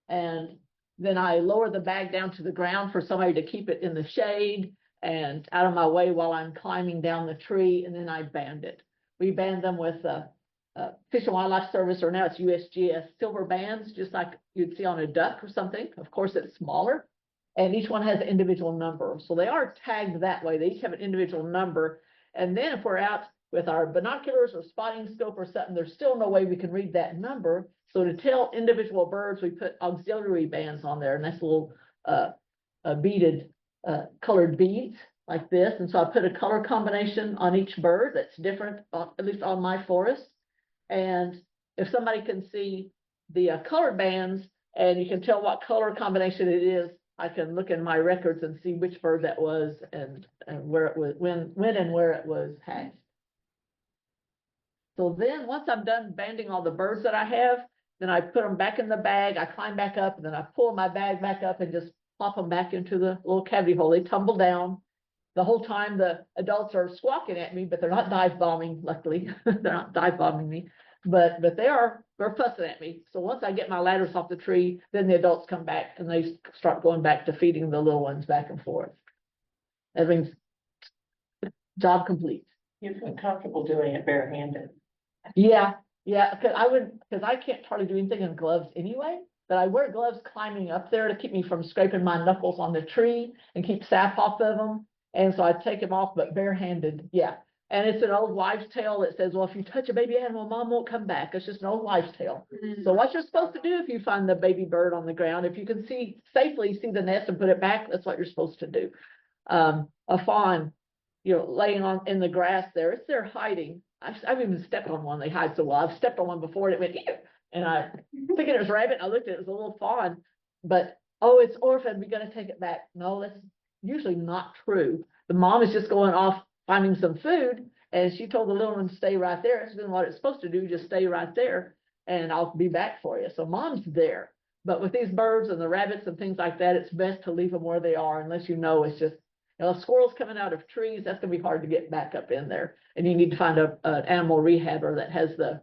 And then I lower the bag down to the ground for somebody to keep it in the shade. and out of my way while I'm climbing down the tree, and then I band it. We band them with Fish and Wildlife Service, or now it's USGS silver bands, just like you'd see on a duck or something. Of course, it's smaller, and each one has an individual number. So they are tagged that way. They each have an individual number. And then if we're out with our binoculars or spotting scope or something, there's still no way we can read that number. So to tell individual birds, we put auxiliary bands on there, and that's little beaded colored beads like this. And so I put a color combination on each bird that's different, at least on my forest. And if somebody can see the colored bands and you can tell what color combination it is, I can look in my records and see which bird that was and where it was, when and where it was hatched. So then once I'm done banding all the birds that I have, then I put them back in the bag, I climb back up, and then I pull my bag back up and just plop them back into the little cavity hole. They tumble down. The whole time the adults are squawking at me, but they're not dive bombing, luckily. They're not dive bombing me, but they're fussing at me. So once I get my ladders off the tree, then the adults come back and they start going back to feeding the little ones back and forth. That means job complete. You feel comfortable doing it barehanded? Yeah, because I can't hardly do anything in gloves anyway, but I wear gloves climbing up there to keep me from scraping my knuckles on the tree and keep sap off of them. And so I take them off, but barehanded, yeah. And it's an old wives' tale that says, well, if you touch a baby animal, mom won't come back. It's just an old wives' tale. So what you're supposed to do if you find the baby bird on the ground, if you can safely see the nest and put it back, that's what you're supposed to do. A fawn, laying in the grass there, it's there hiding. I've even stepped on one, they hide so well. I've stepped on one before and it went, ew, and I thinking it was a rabbit, and I looked at it, it was a little fawn, but, oh, it's orphaned, we gotta take it back. No, that's usually not true. The mom is just going off finding some food, and she told the little one to stay right there. It's been what it's supposed to do, just stay right there, and I'll be back for you. So mom's there. But with these birds and the rabbits and things like that, it's best to leave them where they are unless it's just, squirrels coming out of trees, that's gonna be hard to get back up in there. And you need to find an animal rehabber that has the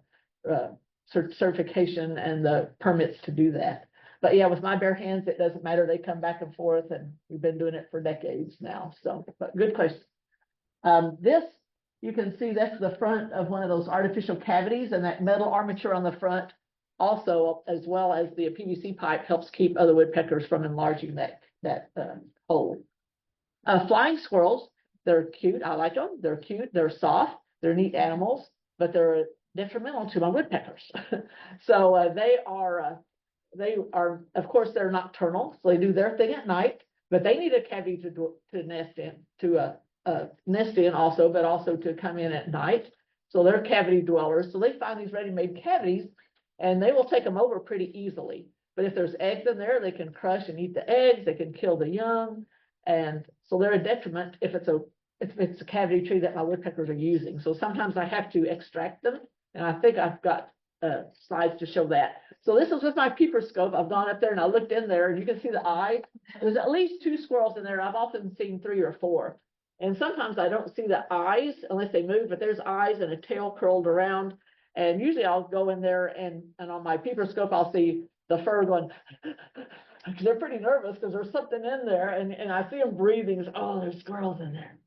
certification and the permits to do that. But yeah, with my bare hands, it doesn't matter. They come back and forth, and we've been doing it for decades now. So, but good question. This, you can see that's the front of one of those artificial cavities, and that metal armature on the front also, as well as the PVC pipe, helps keep other woodpeckers from enlarging that hole. Flying squirrels, they're cute. I like them. They're cute. They're soft. They're neat animals, but they're detrimental to my woodpeckers. So they are, of course, they're nocturnal, so they do their thing at night, but they need a cavity to nest in, nest in also, but also to come in at night. So they're cavity dwellers. So they find these ready-made cavities, and they will take them over pretty easily. But if there's eggs in there, they can crush and eat the eggs. They can kill the young, and so they're a detriment if it's a cavity tree that my woodpeckers are using. So sometimes I have to extract them, and I think I've got slides to show that. So this is with my peeper scope. I've gone up there and I looked in there, and you can see the eye. There's at least 2 squirrels in there. I've often seen 3 or 4. And sometimes I don't see the eyes unless they move, but there's eyes and a tail curled around. And usually I'll go in there and on my peeper scope, I'll see the fur going, they're pretty nervous because there's something in there. And I see them breathing. Oh, there's squirrels in there.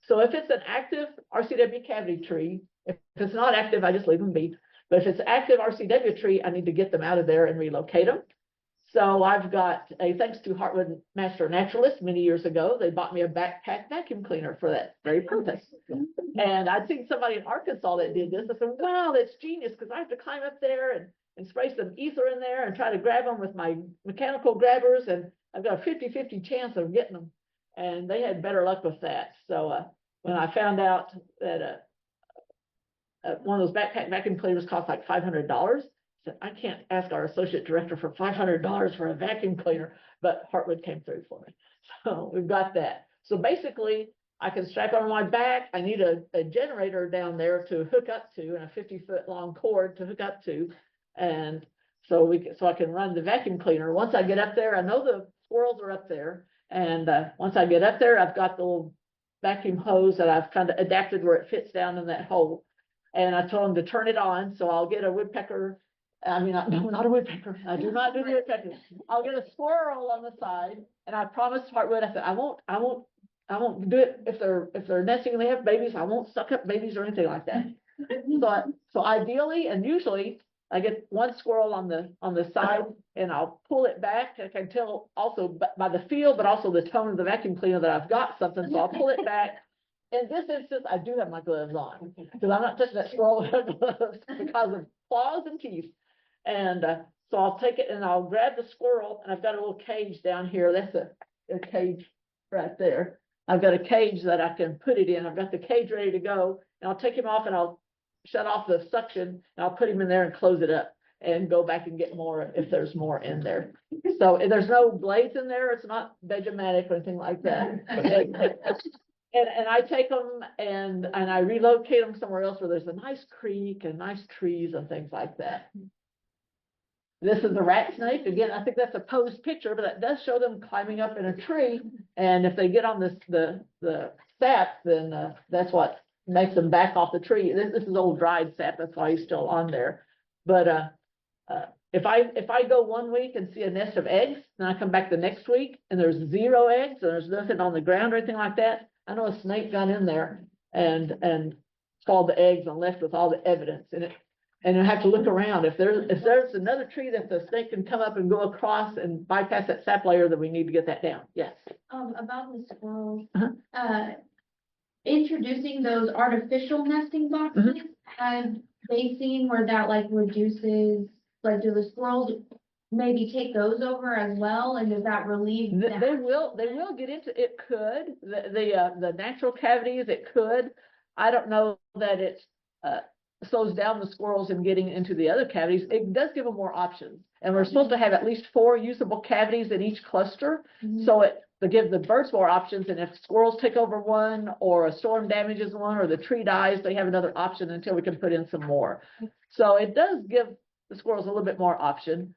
So if it's an active RCW cavity tree, if it's not active, I just leave them be. But if it's active RCW tree, I need to get them out of there and relocate them. So I've got thanks to Heartwood Master Naturalist many years ago, they bought me a backpack vacuum cleaner for that very purpose. And I'd seen somebody in Arkansas that did this. I said, wow, that's genius, because I have to climb up there and spray some ether in there and try to grab them with my mechanical grabbers. And I've got a 50-50 chance of getting them. And they had better luck with that. So when I found out that one of those backpack vacuum cleaners cost like $500, I said, I can't ask our associate director for $500 for a vacuum cleaner, but Heartwood came through for me. So we've got that. So basically, I can strap on my back. I need a generator down there to hook up to, and a 50-foot long cord to hook up to. And so I can run the vacuum cleaner. Once I get up there, I know the squirrels are up there. And once I get up there, I've got the little vacuum hose that I've kind of adapted where it fits down in that hole. And I told them to turn it on. So I'll get a woodpecker. Not a woodpecker. I do not do the woodpecker. I'll get a squirrel on the side. And I promised Heartwood, I said, I won't I won't do it if they're nesting and they have babies. I won't suck up babies or anything like that. So ideally and usually I get one squirrel on the side and I'll pull it back. I can tell also by the feel, but also the tone of the vacuum cleaner that I've got something. So I'll pull it back. In this instance, I do have my gloves on because I'm not touching that squirrel with gloves because of claws and teeth. And so I'll take it and I'll grab the squirrel and I've got a little cage down here. That's a cage right there. I've got a cage that I can put it in. I've got the cage ready to go and I'll take him off and I'll shut off the suction and I'll put him in there and close it up and go back and get more if there's more in there. So there's no blades in there. It's not Vegematic or anything like that. And I take them and I relocate them somewhere else where there's a nice creek and nice trees and things like that. This is a rat snake. Again, I think that's a posed picture, but that does show them climbing up in a tree. And if they get on the sap, then that's what makes them back off the tree. This is old dried sap. That's why he's still on there. But if I go 1 week and see a nest of eggs, then I come back the next week and there's 0 eggs and there's nothing on the ground or anything like that, I know a snake got in there and swallowed the eggs and left with all the evidence in it. And you have to look around. If there's another tree that the snake can come up and go across and bypass that sap layer, then we need to get that down. Yes. About the squirrels, introducing those artificial nesting boxes, have they seen where that like reduces, like do the squirrels maybe take those over as well, and does that relieve them? They will get into it. Could the natural cavities, it could. I don't know that it slows down the squirrels in getting into the other cavities. It does give them more options, and we're supposed to have at least 4 usable cavities in each cluster, so to give the birds more options. And if squirrels take over one, or a storm damages one, or the tree dies, they have another option until we can put in some more. So it does give the squirrels a little bit more option.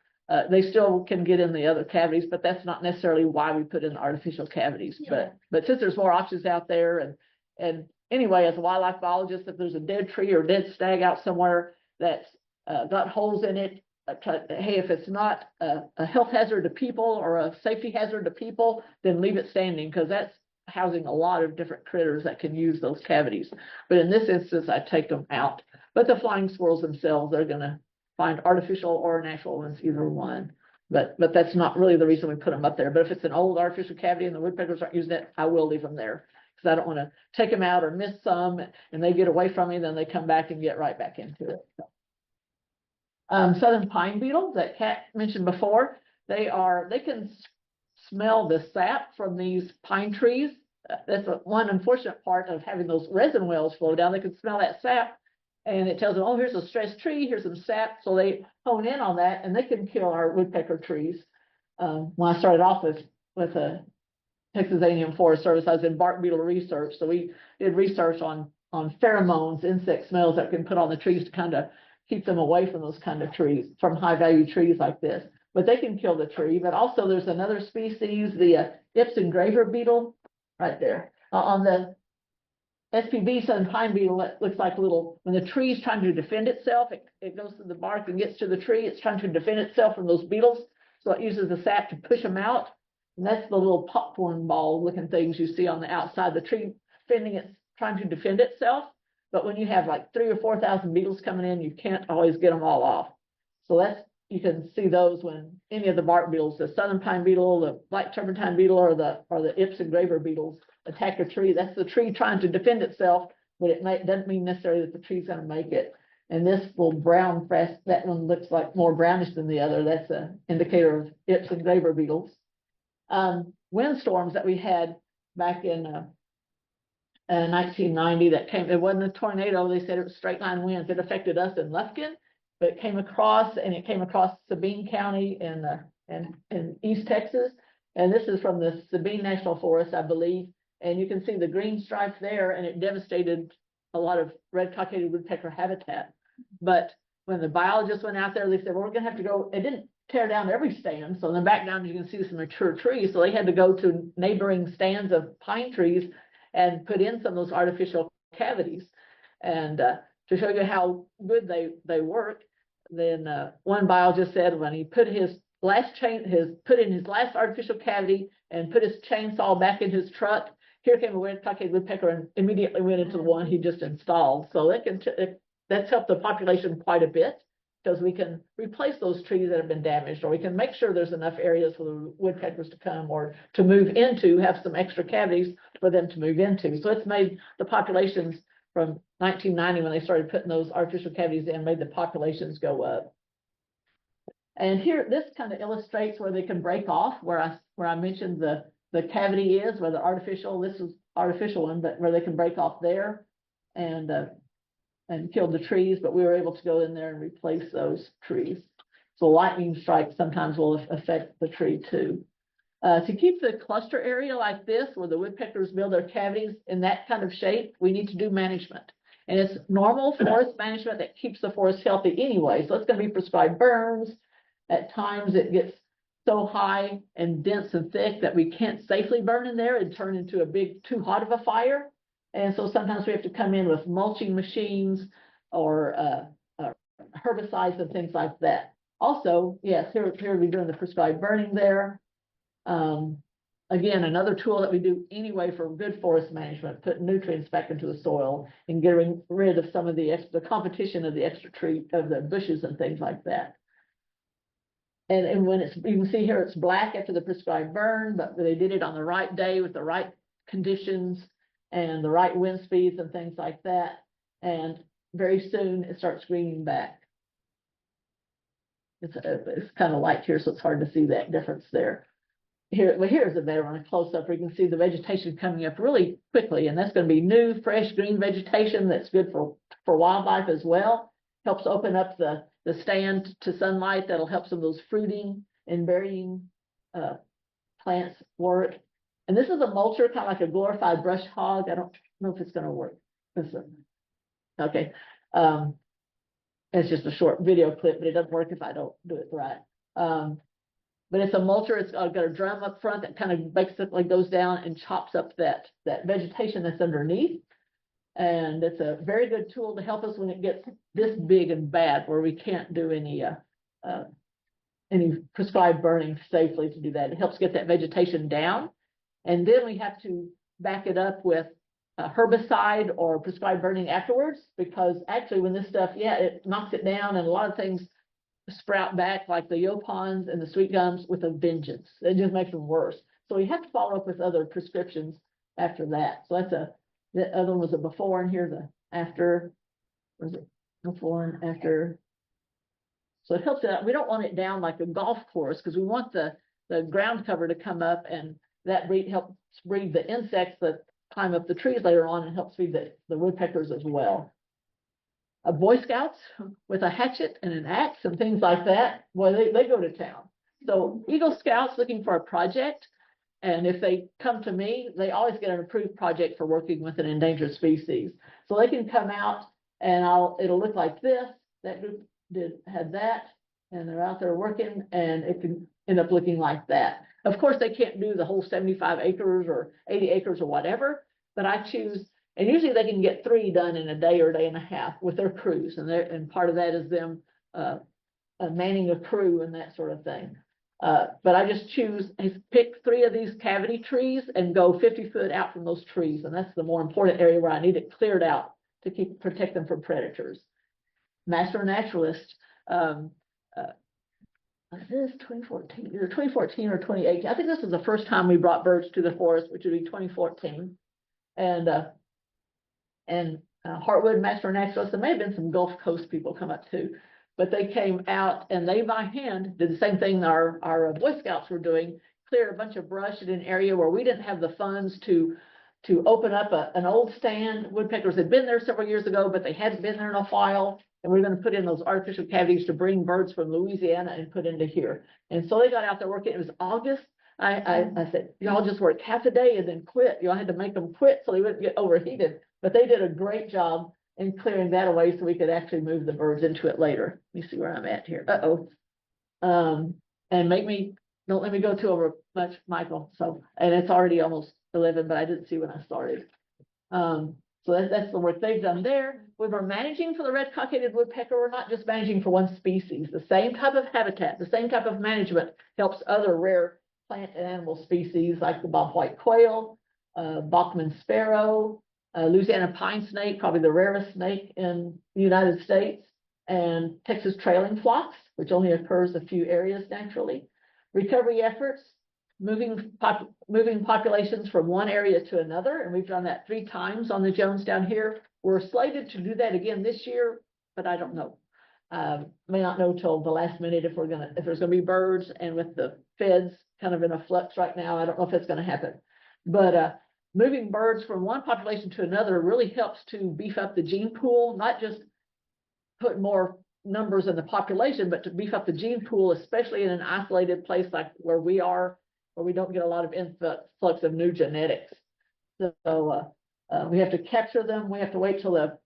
They still can get in the other cavities, but that's not necessarily why we put in the artificial cavities. Yeah. But since there's more options out there, and anyway, as a wildlife biologist, if there's a dead tree or dead stag out somewhere that's got holes in it, hey, if it's not a health hazard to people or a safety hazard to people, then leave it standing, because that's housing a lot of different critters that can use those cavities. But in this instance, I take them out. But the flying squirrels themselves, they're going to find artificial or natural ones, either one. But that's not really the reason we put them up there. But if it's an old artificial cavity and the woodpeckers aren't using it, I will leave them there, because I don't want to take them out or miss some and they get away from me, then they come back and get right back into it. So. Southern pine beetles that Kat mentioned before, they can smell the sap from these pine trees. That's one unfortunate part of having those resin wells flow down. They can smell that sap, and it tells them, oh, here's a stressed tree, here's some sap. So they hone in on that, and they can kill our woodpecker trees. When I started off with a Texas A&M Forest Service, I was in bark beetle research. So we did research on pheromones, insect smells that can put on the trees to kind of keep them away from those kind of trees, from high value trees like this. But they can kill the tree. But also there's another species, the Ips engraver beetle, right there. On the SPB southern pine beetle, it looks like a little, when the tree is trying to defend itself, it goes through the bark and gets to the tree. It's trying to defend itself from those beetles. So it uses the sap to push them out. And that's the little popcorn ball looking things you see on the outside. The tree trying to defend itself. But when you have like 3,000 or 4,000 beetles coming in, you can't always get them all off. So you can see those when any of the bark beetles, the southern pine beetle, the black turpentine beetle, or the Ips engraver beetles attack a tree. That's the tree trying to defend itself, but it doesn't mean necessarily that the tree's going to make it. And this little brown crest, that one looks like more brownish than the other. That's an indicator of Ips engraver beetles. Windstorms that we had back in 1990 that came, it wasn't a tornado, they said it was straight line winds. It affected us in Lufkin, but it came across Sabine County in East Texas. And this is from the Sabine National Forest, I believe. And you can see the green stripe there, and it devastated a lot of red cockaded woodpecker habitat. But when the biologists went out there, they said, well, we're gonna have to go, it didn't tear down every stand. So in the background, you can see some mature trees. So they had to go to neighboring stands of pine trees and put in some of those artificial cavities. And to show you how good they work, then one biologist said when he put in his last artificial cavity and put his chainsaw back in his truck, here came a cockaded woodpecker and immediately went into the one he just installed. So that's helped the population quite a bit, because we can replace those trees that have been damaged, or we can make sure there's enough areas for the woodpeckers to come or to move into, have some extra cavities for them to move into. So it's made the populations from 1990, when they started putting those artificial cavities in, made the populations go up. And here, this kind of illustrates where they can break off, where I mentioned the cavity is, where the artificial, this is artificial one, but where they can break off there and kill the trees, but we were able to go in there and replace those trees. So lightning strikes sometimes will affect the tree too. To keep the cluster area like this, where the woodpeckers build their cavities in that kind of shape, we need to do management. And it's normal forest management that keeps the forest healthy anyway. So it's going to be prescribed burns. At times it gets so high and dense and thick that we can't safely burn in there and turn into a big, too hot of a fire. And so sometimes we have to come in with mulching machines or herbicides and things like that. Also, yes, here we're doing the prescribed burning there. Again, another tool that we do anyway for good forest management, put nutrients back into the soil and getting rid of some of the competition of the extra tree, of the bushes and things like that. And when you can see here, it's black after the prescribed burn, but they did it on the right day with the right conditions and the right wind speeds and things like that. And very soon it starts greening back. It's kind of light here, so it's hard to see that difference there. Here's a better one, a close up where you can see the vegetation coming up really quickly. And that's going to be new, fresh, green vegetation that's good for wildlife as well. Helps open up the stand to sunlight. That'll help some of those fruiting and berrying plants work. And this is a mulcher, kind of like a glorified brush hog. I don't know if it's going to work. Okay. It's just a short video clip, but it doesn't work if I don't do it right. But it's a mulcher. It's got a drum up front that kind of basically goes down and chops up that vegetation that's underneath. And it's a very good tool to help us when it gets this big and bad, where we can't do any prescribed burning safely to do that. It helps get that vegetation down. And then we have to back it up with herbicide or prescribed burning afterwards, because actually when this stuff, it knocks it down, and a lot of things sprout back, like the yopons and the sweet gums, with a vengeance. It just makes them worse. So we have to follow up with other prescriptions after that. So the other one was a before, and here's a after. Was it before and after? So it helps it out. We don't want it down like a golf course, because we want the ground cover to come up, and that helps breed the insects that climb up the trees later on, and helps feed the woodpeckers as well. Boy Scouts with a hatchet and an axe and things like that, well, they go to town. So Eagle Scouts looking for a project, and if they come to me, they always get an approved project for working with an endangered species. So they can come out, and it'll look like this. That group had that, and they're out there working, and it can end up looking like that. Of course, they can't do the whole 75 acres or 80 acres or whatever, but I choose. And usually they can get 3 done in a day or a day and a half with their crews. And part of that is them manning a crew and that sort of thing. But I just pick 3 of these cavity trees and go 50 foot out from those trees. And that's the more important area where I need it cleared out to protect them from predators. Master Naturalist, this is 2014, either 2014 or 2018. I think this was the first time we brought birds to the forest, which would be 2014. And Heartwood Master Naturalist, there may have been some Gulf Coast people come up too, but they came out and they by hand did the same thing our Boy Scouts were doing, cleared a bunch of brush in an area where we didn't have the funds to open up an old stand. Woodpeckers had been there several years ago, but they hadn't been there in a while. And we're going to put in those artificial cavities to bring birds from Louisiana and put into here. And so they got out there working. It was August. I said, y'all just work half a day and then quit. Y'all had to make them quit so they wouldn't get overheated. But they did a great job in clearing that away so we could actually move the birds into it later. Let me see where I'm at here. And don't let me go too over much, Michael. So, and it's already almost 11, but I didn't see when I started. So that's the work they've done there. When we're managing for the red cockaded woodpecker, we're not just managing for one species. The same type of habitat, the same type of management helps other rare plant and animal species like the bobwhite quail, Bachman sparrow, Louisiana pine snake, probably the rarest snake in the United States, and Texas trailing phlox, which only occurs a few areas naturally. Recovery efforts, moving populations from one area to another, and we've done that 3 times on the Jones down here. We're slated to do that again this year, but I don't know. May not know till the last minute if there's gonna be birds, and with the feds kind of in a flux right now, I don't know if it's gonna happen. But moving birds from one population to another really helps to beef up the gene pool, not just put more numbers in the population, but to beef up the gene pool, especially in an isolated place like where we are, where we don't get a lot of influx of new genetics. So we have to capture them. We have to wait till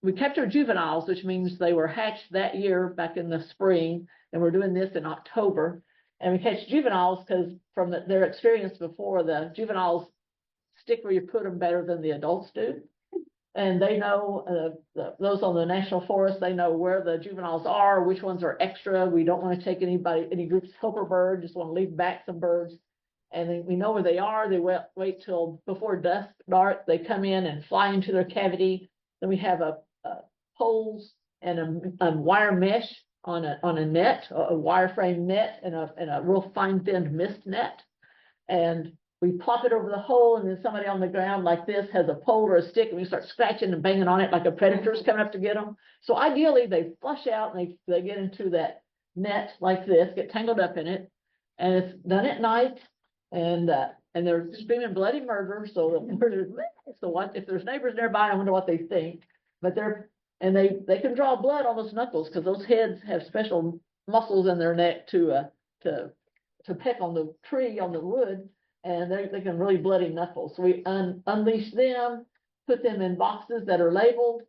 we capture juveniles, which means they were hatched that year back in the spring, and we're doing this in October. And we catch juveniles because from their experience before, the juveniles stick where you put them better than the adults do. And they know, those on the national forest, they know where the juveniles are, which ones are extra. We don't want to take any groups helper bird, just want to leave back some birds. And then we know where they are. They wait till before dark. They come in and fly into their cavity. Then we have poles and a wire mesh on a net, a wireframe net, and a real fine thinned mist net. And we plop it over the hole, and then somebody on the ground like this has a pole or a stick, and we start scratching and banging on it like a predator's coming up to get them. So ideally, they flush out and they get into that net like this, get tangled up in it, and it's done at night, and they're screaming bloody murder. So if there's neighbors nearby, I wonder what they think. But they can draw blood on those knuckles because those heads have special muscles in their neck to peck on the tree, on the wood. And they can really bloody knuckles. So we unleash them, put them in boxes that are labeled,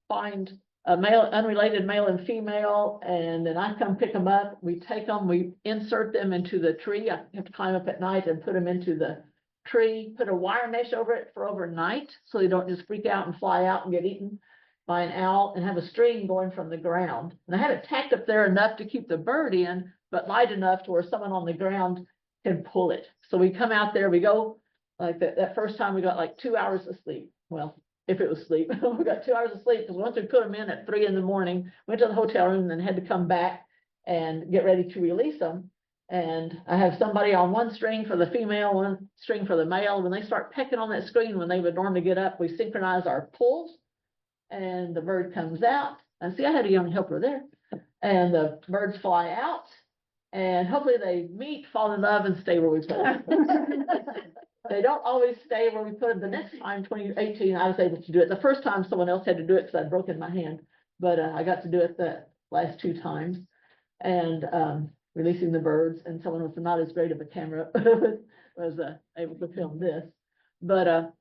find a unrelated male and female, and then I come pick them up. We take them, we insert them into the tree. I have to climb up at night and put them into the tree, put a wire mesh over it for overnight so they don't just freak out and fly out and get eaten by an owl, and have a string going from the ground. And I have it tacked up there enough to keep the bird in, but light enough to where someone on the ground can pull it. So we come out there, we go like that first time we got like 2 hours of sleep. Well, if it was sleep, we got 2 hours of sleep because once we put them in at 3 a.m, went to the hotel room, and then had to come back and get ready to release them. And I have somebody on one string for the female, one string for the male. When they start pecking on that screen, when they would normally get up, we synchronize our pulls, and the bird comes out. And see, I had a young helper there, and the birds fly out. And hopefully they meet, fall in love, and stay where we put them. They don't always stay where we put them. The next time, 2018, I was able to do it. The first time someone else had to do it because I'd broken my hand, but I got to do it the last 2 times. And releasing the birds, and someone was not as great of a camera was able to film this. But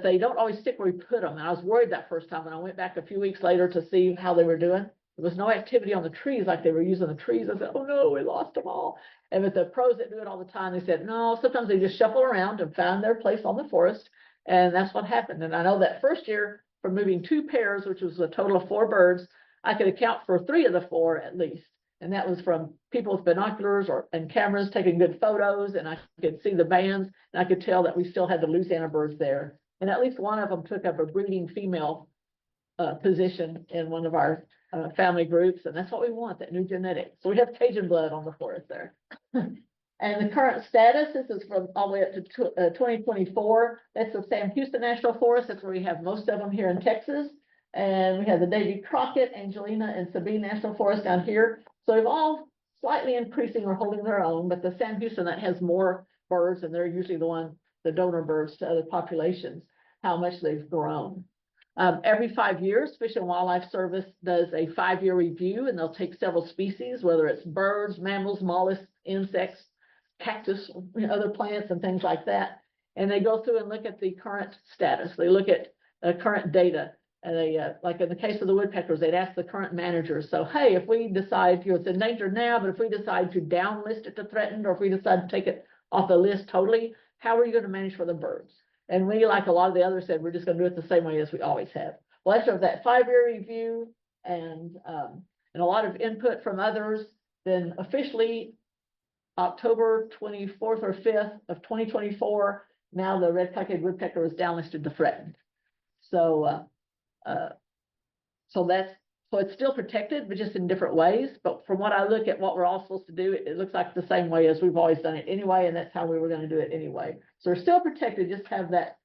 they don't always stick where we put them. And I was worried that first time when I went back a few weeks later to see how they were doing. There was no activity on the trees like they were using the trees. I said, oh no, we lost them all. And with the pros that do it all the time, they said, no, sometimes they just shuffle around and find their place on the forest. And that's what happened. And I know that first year for moving 2 pairs, which was a total of 4 birds, I could account for 3 of the 4 at least. And that was from people with binoculars and cameras taking good photos. And I could see the bands, and I could tell that we still had the Louisiana birds there. And at least one of them took up a breeding female position in one of our family groups, and that's what we want, that new genetic. So we have Cajun blood on the forest there. And the current status, this is from all the way up to 2024. That's the Sam Houston National Forest. That's where we have most of them here in Texas. And we have the Davy Crockett, Angelina, and Sabine National Forest down here. So they've all slightly increasing or holding their own, but the Sam Houston, that has more birds, and they're usually the donor birds to other populations, how much they've grown. Every 5 years, Fish and Wildlife Service does a 5-year review, and they'll take several species, whether it's birds, mammals, mollusks, insects, cactus, other plants, and things like that. And they go through and look at the current status. They look at current data. And they, like in the case of the woodpeckers, they'd ask the current managers. So, hey, if we decide, it's endangered now, but if we decide to downlist it to threatened, or if we decide to take it off the list totally, how are you going to manage for the birds? And we, like a lot of the others said, we're just going to do it the same way as we always have. Well, after that 5-year review and a lot of input from others, then officially October 24th or 5th of 2024, now the red cockaded woodpecker is downlisted to threatened. So, so it's still protected, but just in different ways. But from what I look at what we're all supposed to do, it looks like the same way as we've always done it anyway, and that's how we were gonna do it anyway. So we're still protected, just have that,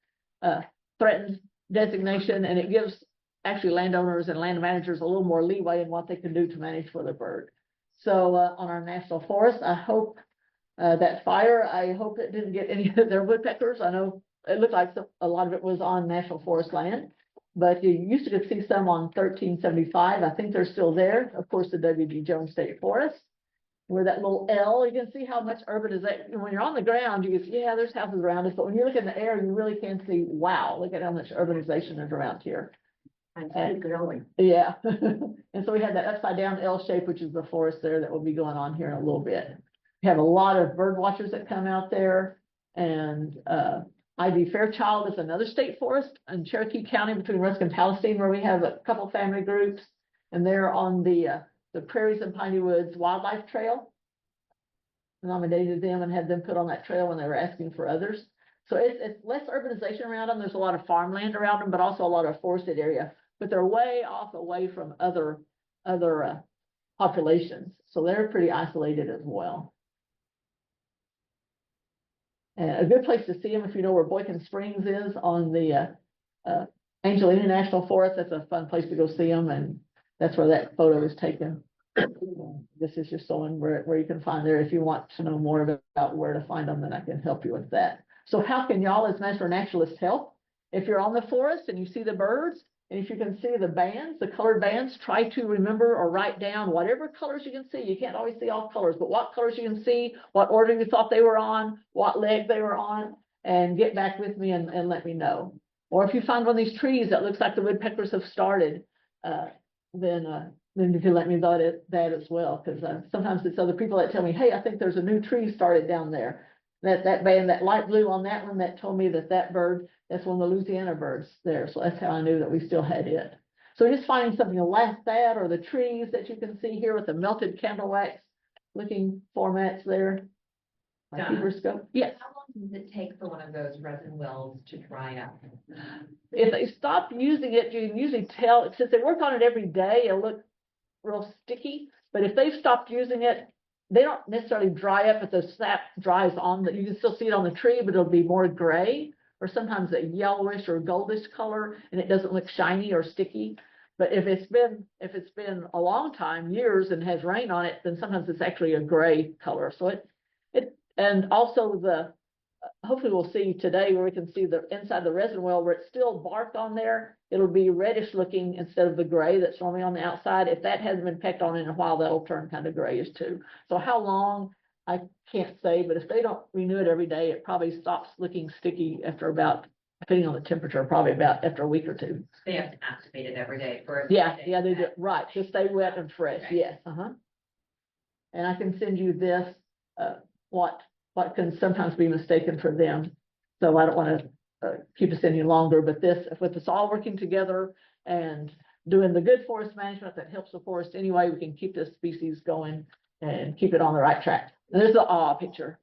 threatened designation, and it gives actually landowners and land managers a little more leeway in what they can do to manage for the bird. So, on our national forest, I hope, that fire, I hope it didn't get any of their woodpeckers. I know it looked like a lot of it was on national forest land, but you used to see some on 1375. I think they're still there. Of course, the W.G. Jones State Forest, where that little L, you can see how much urbanization, when you're on the ground, you can see, yeah, there's houses around us, but when you look in the air, you really can see, wow, look at how much urbanization is around here. And still growing. Yeah, and so we have that upside down L shape, which is the forest there that will be going on here in a little bit. We have a lot of bird watchers that come out there, and Ivy Fairchild is another state forest in Cherokee County between Rusk and Palestine, where we have a couple family groups, and they're on the Prairies and Piney Woods Wildlife Trail. Nominated them and had them put on that trail when they were asking for others. So it's less urbanization around them. There's a lot of farmland around them, but also a lot of forested area. But they're way off away from other populations. So they're pretty isolated as well. And a good place to see them, if you know where Boykin Springs is on the Angelina National Forest, that's a fun place to go see them, and that's where that photo is taken. This is just showing where you can find there. If you want to know more about where to find them, then I can help you with that. So how can y'all as master naturalists help? If you're on the forest and you see the birds, and if you can see the bands, the colored bands, try to remember or write down whatever colors you can see. You can't always see all colors, but what colors you can see, what order you thought they were on, what leg they were on, and get back with me and let me know. Or if you find one of these trees that looks like the woodpeckers have started, then you can let me know that as well, because sometimes it's other people that tell me, hey, I think there's a new tree started down there. That band, that light blue on that one, that told me that bird, that's one of the Louisiana birds there. So that's how I knew that we still had it. So just finding something like that, or the trees that you can see here with the melted candle wax looking formats there. My Donna, keeper scope. Yes. How long does it take for one of those resin wells to dry up? If they stop using it, you can usually tell, since they work on it every day, it'll look real sticky. But if they've stopped using it, they don't necessarily dry up, but the sap dries on that. You can still see it on the tree, but it'll be more gray, or sometimes a yellowish or goldish color, and it doesn't look shiny or sticky. But if it's been a long time, years, and has rain on it, then sometimes it's actually a gray color. So and also hopefully we'll see today where we can see the inside the resin well where it's still bark on there. It'll be reddish looking instead of the gray that's normally on the outside. If that hasn't been pecked on in a while, that'll turn kind of grayish too. So how long, I can't say, but if they don't renew it every day, it probably stops looking sticky after about, depending on the temperature, probably about after a week or two. They have to activate it every day for. Yeah, they do, right, to stay wet and fresh, Okay. yes, And I can send you this, what can sometimes be mistaken for them. So I don't want to keep us any longer, but with us all working together and doing the good forest management that helps the forest anyway, we can keep this species going and keep it on the right track. And there's the awe picture.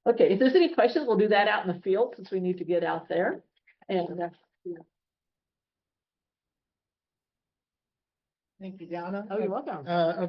Okay, if there's any questions, we'll do that out in the field since we need to get out there. And Thank you, Donna. oh, you're welcome.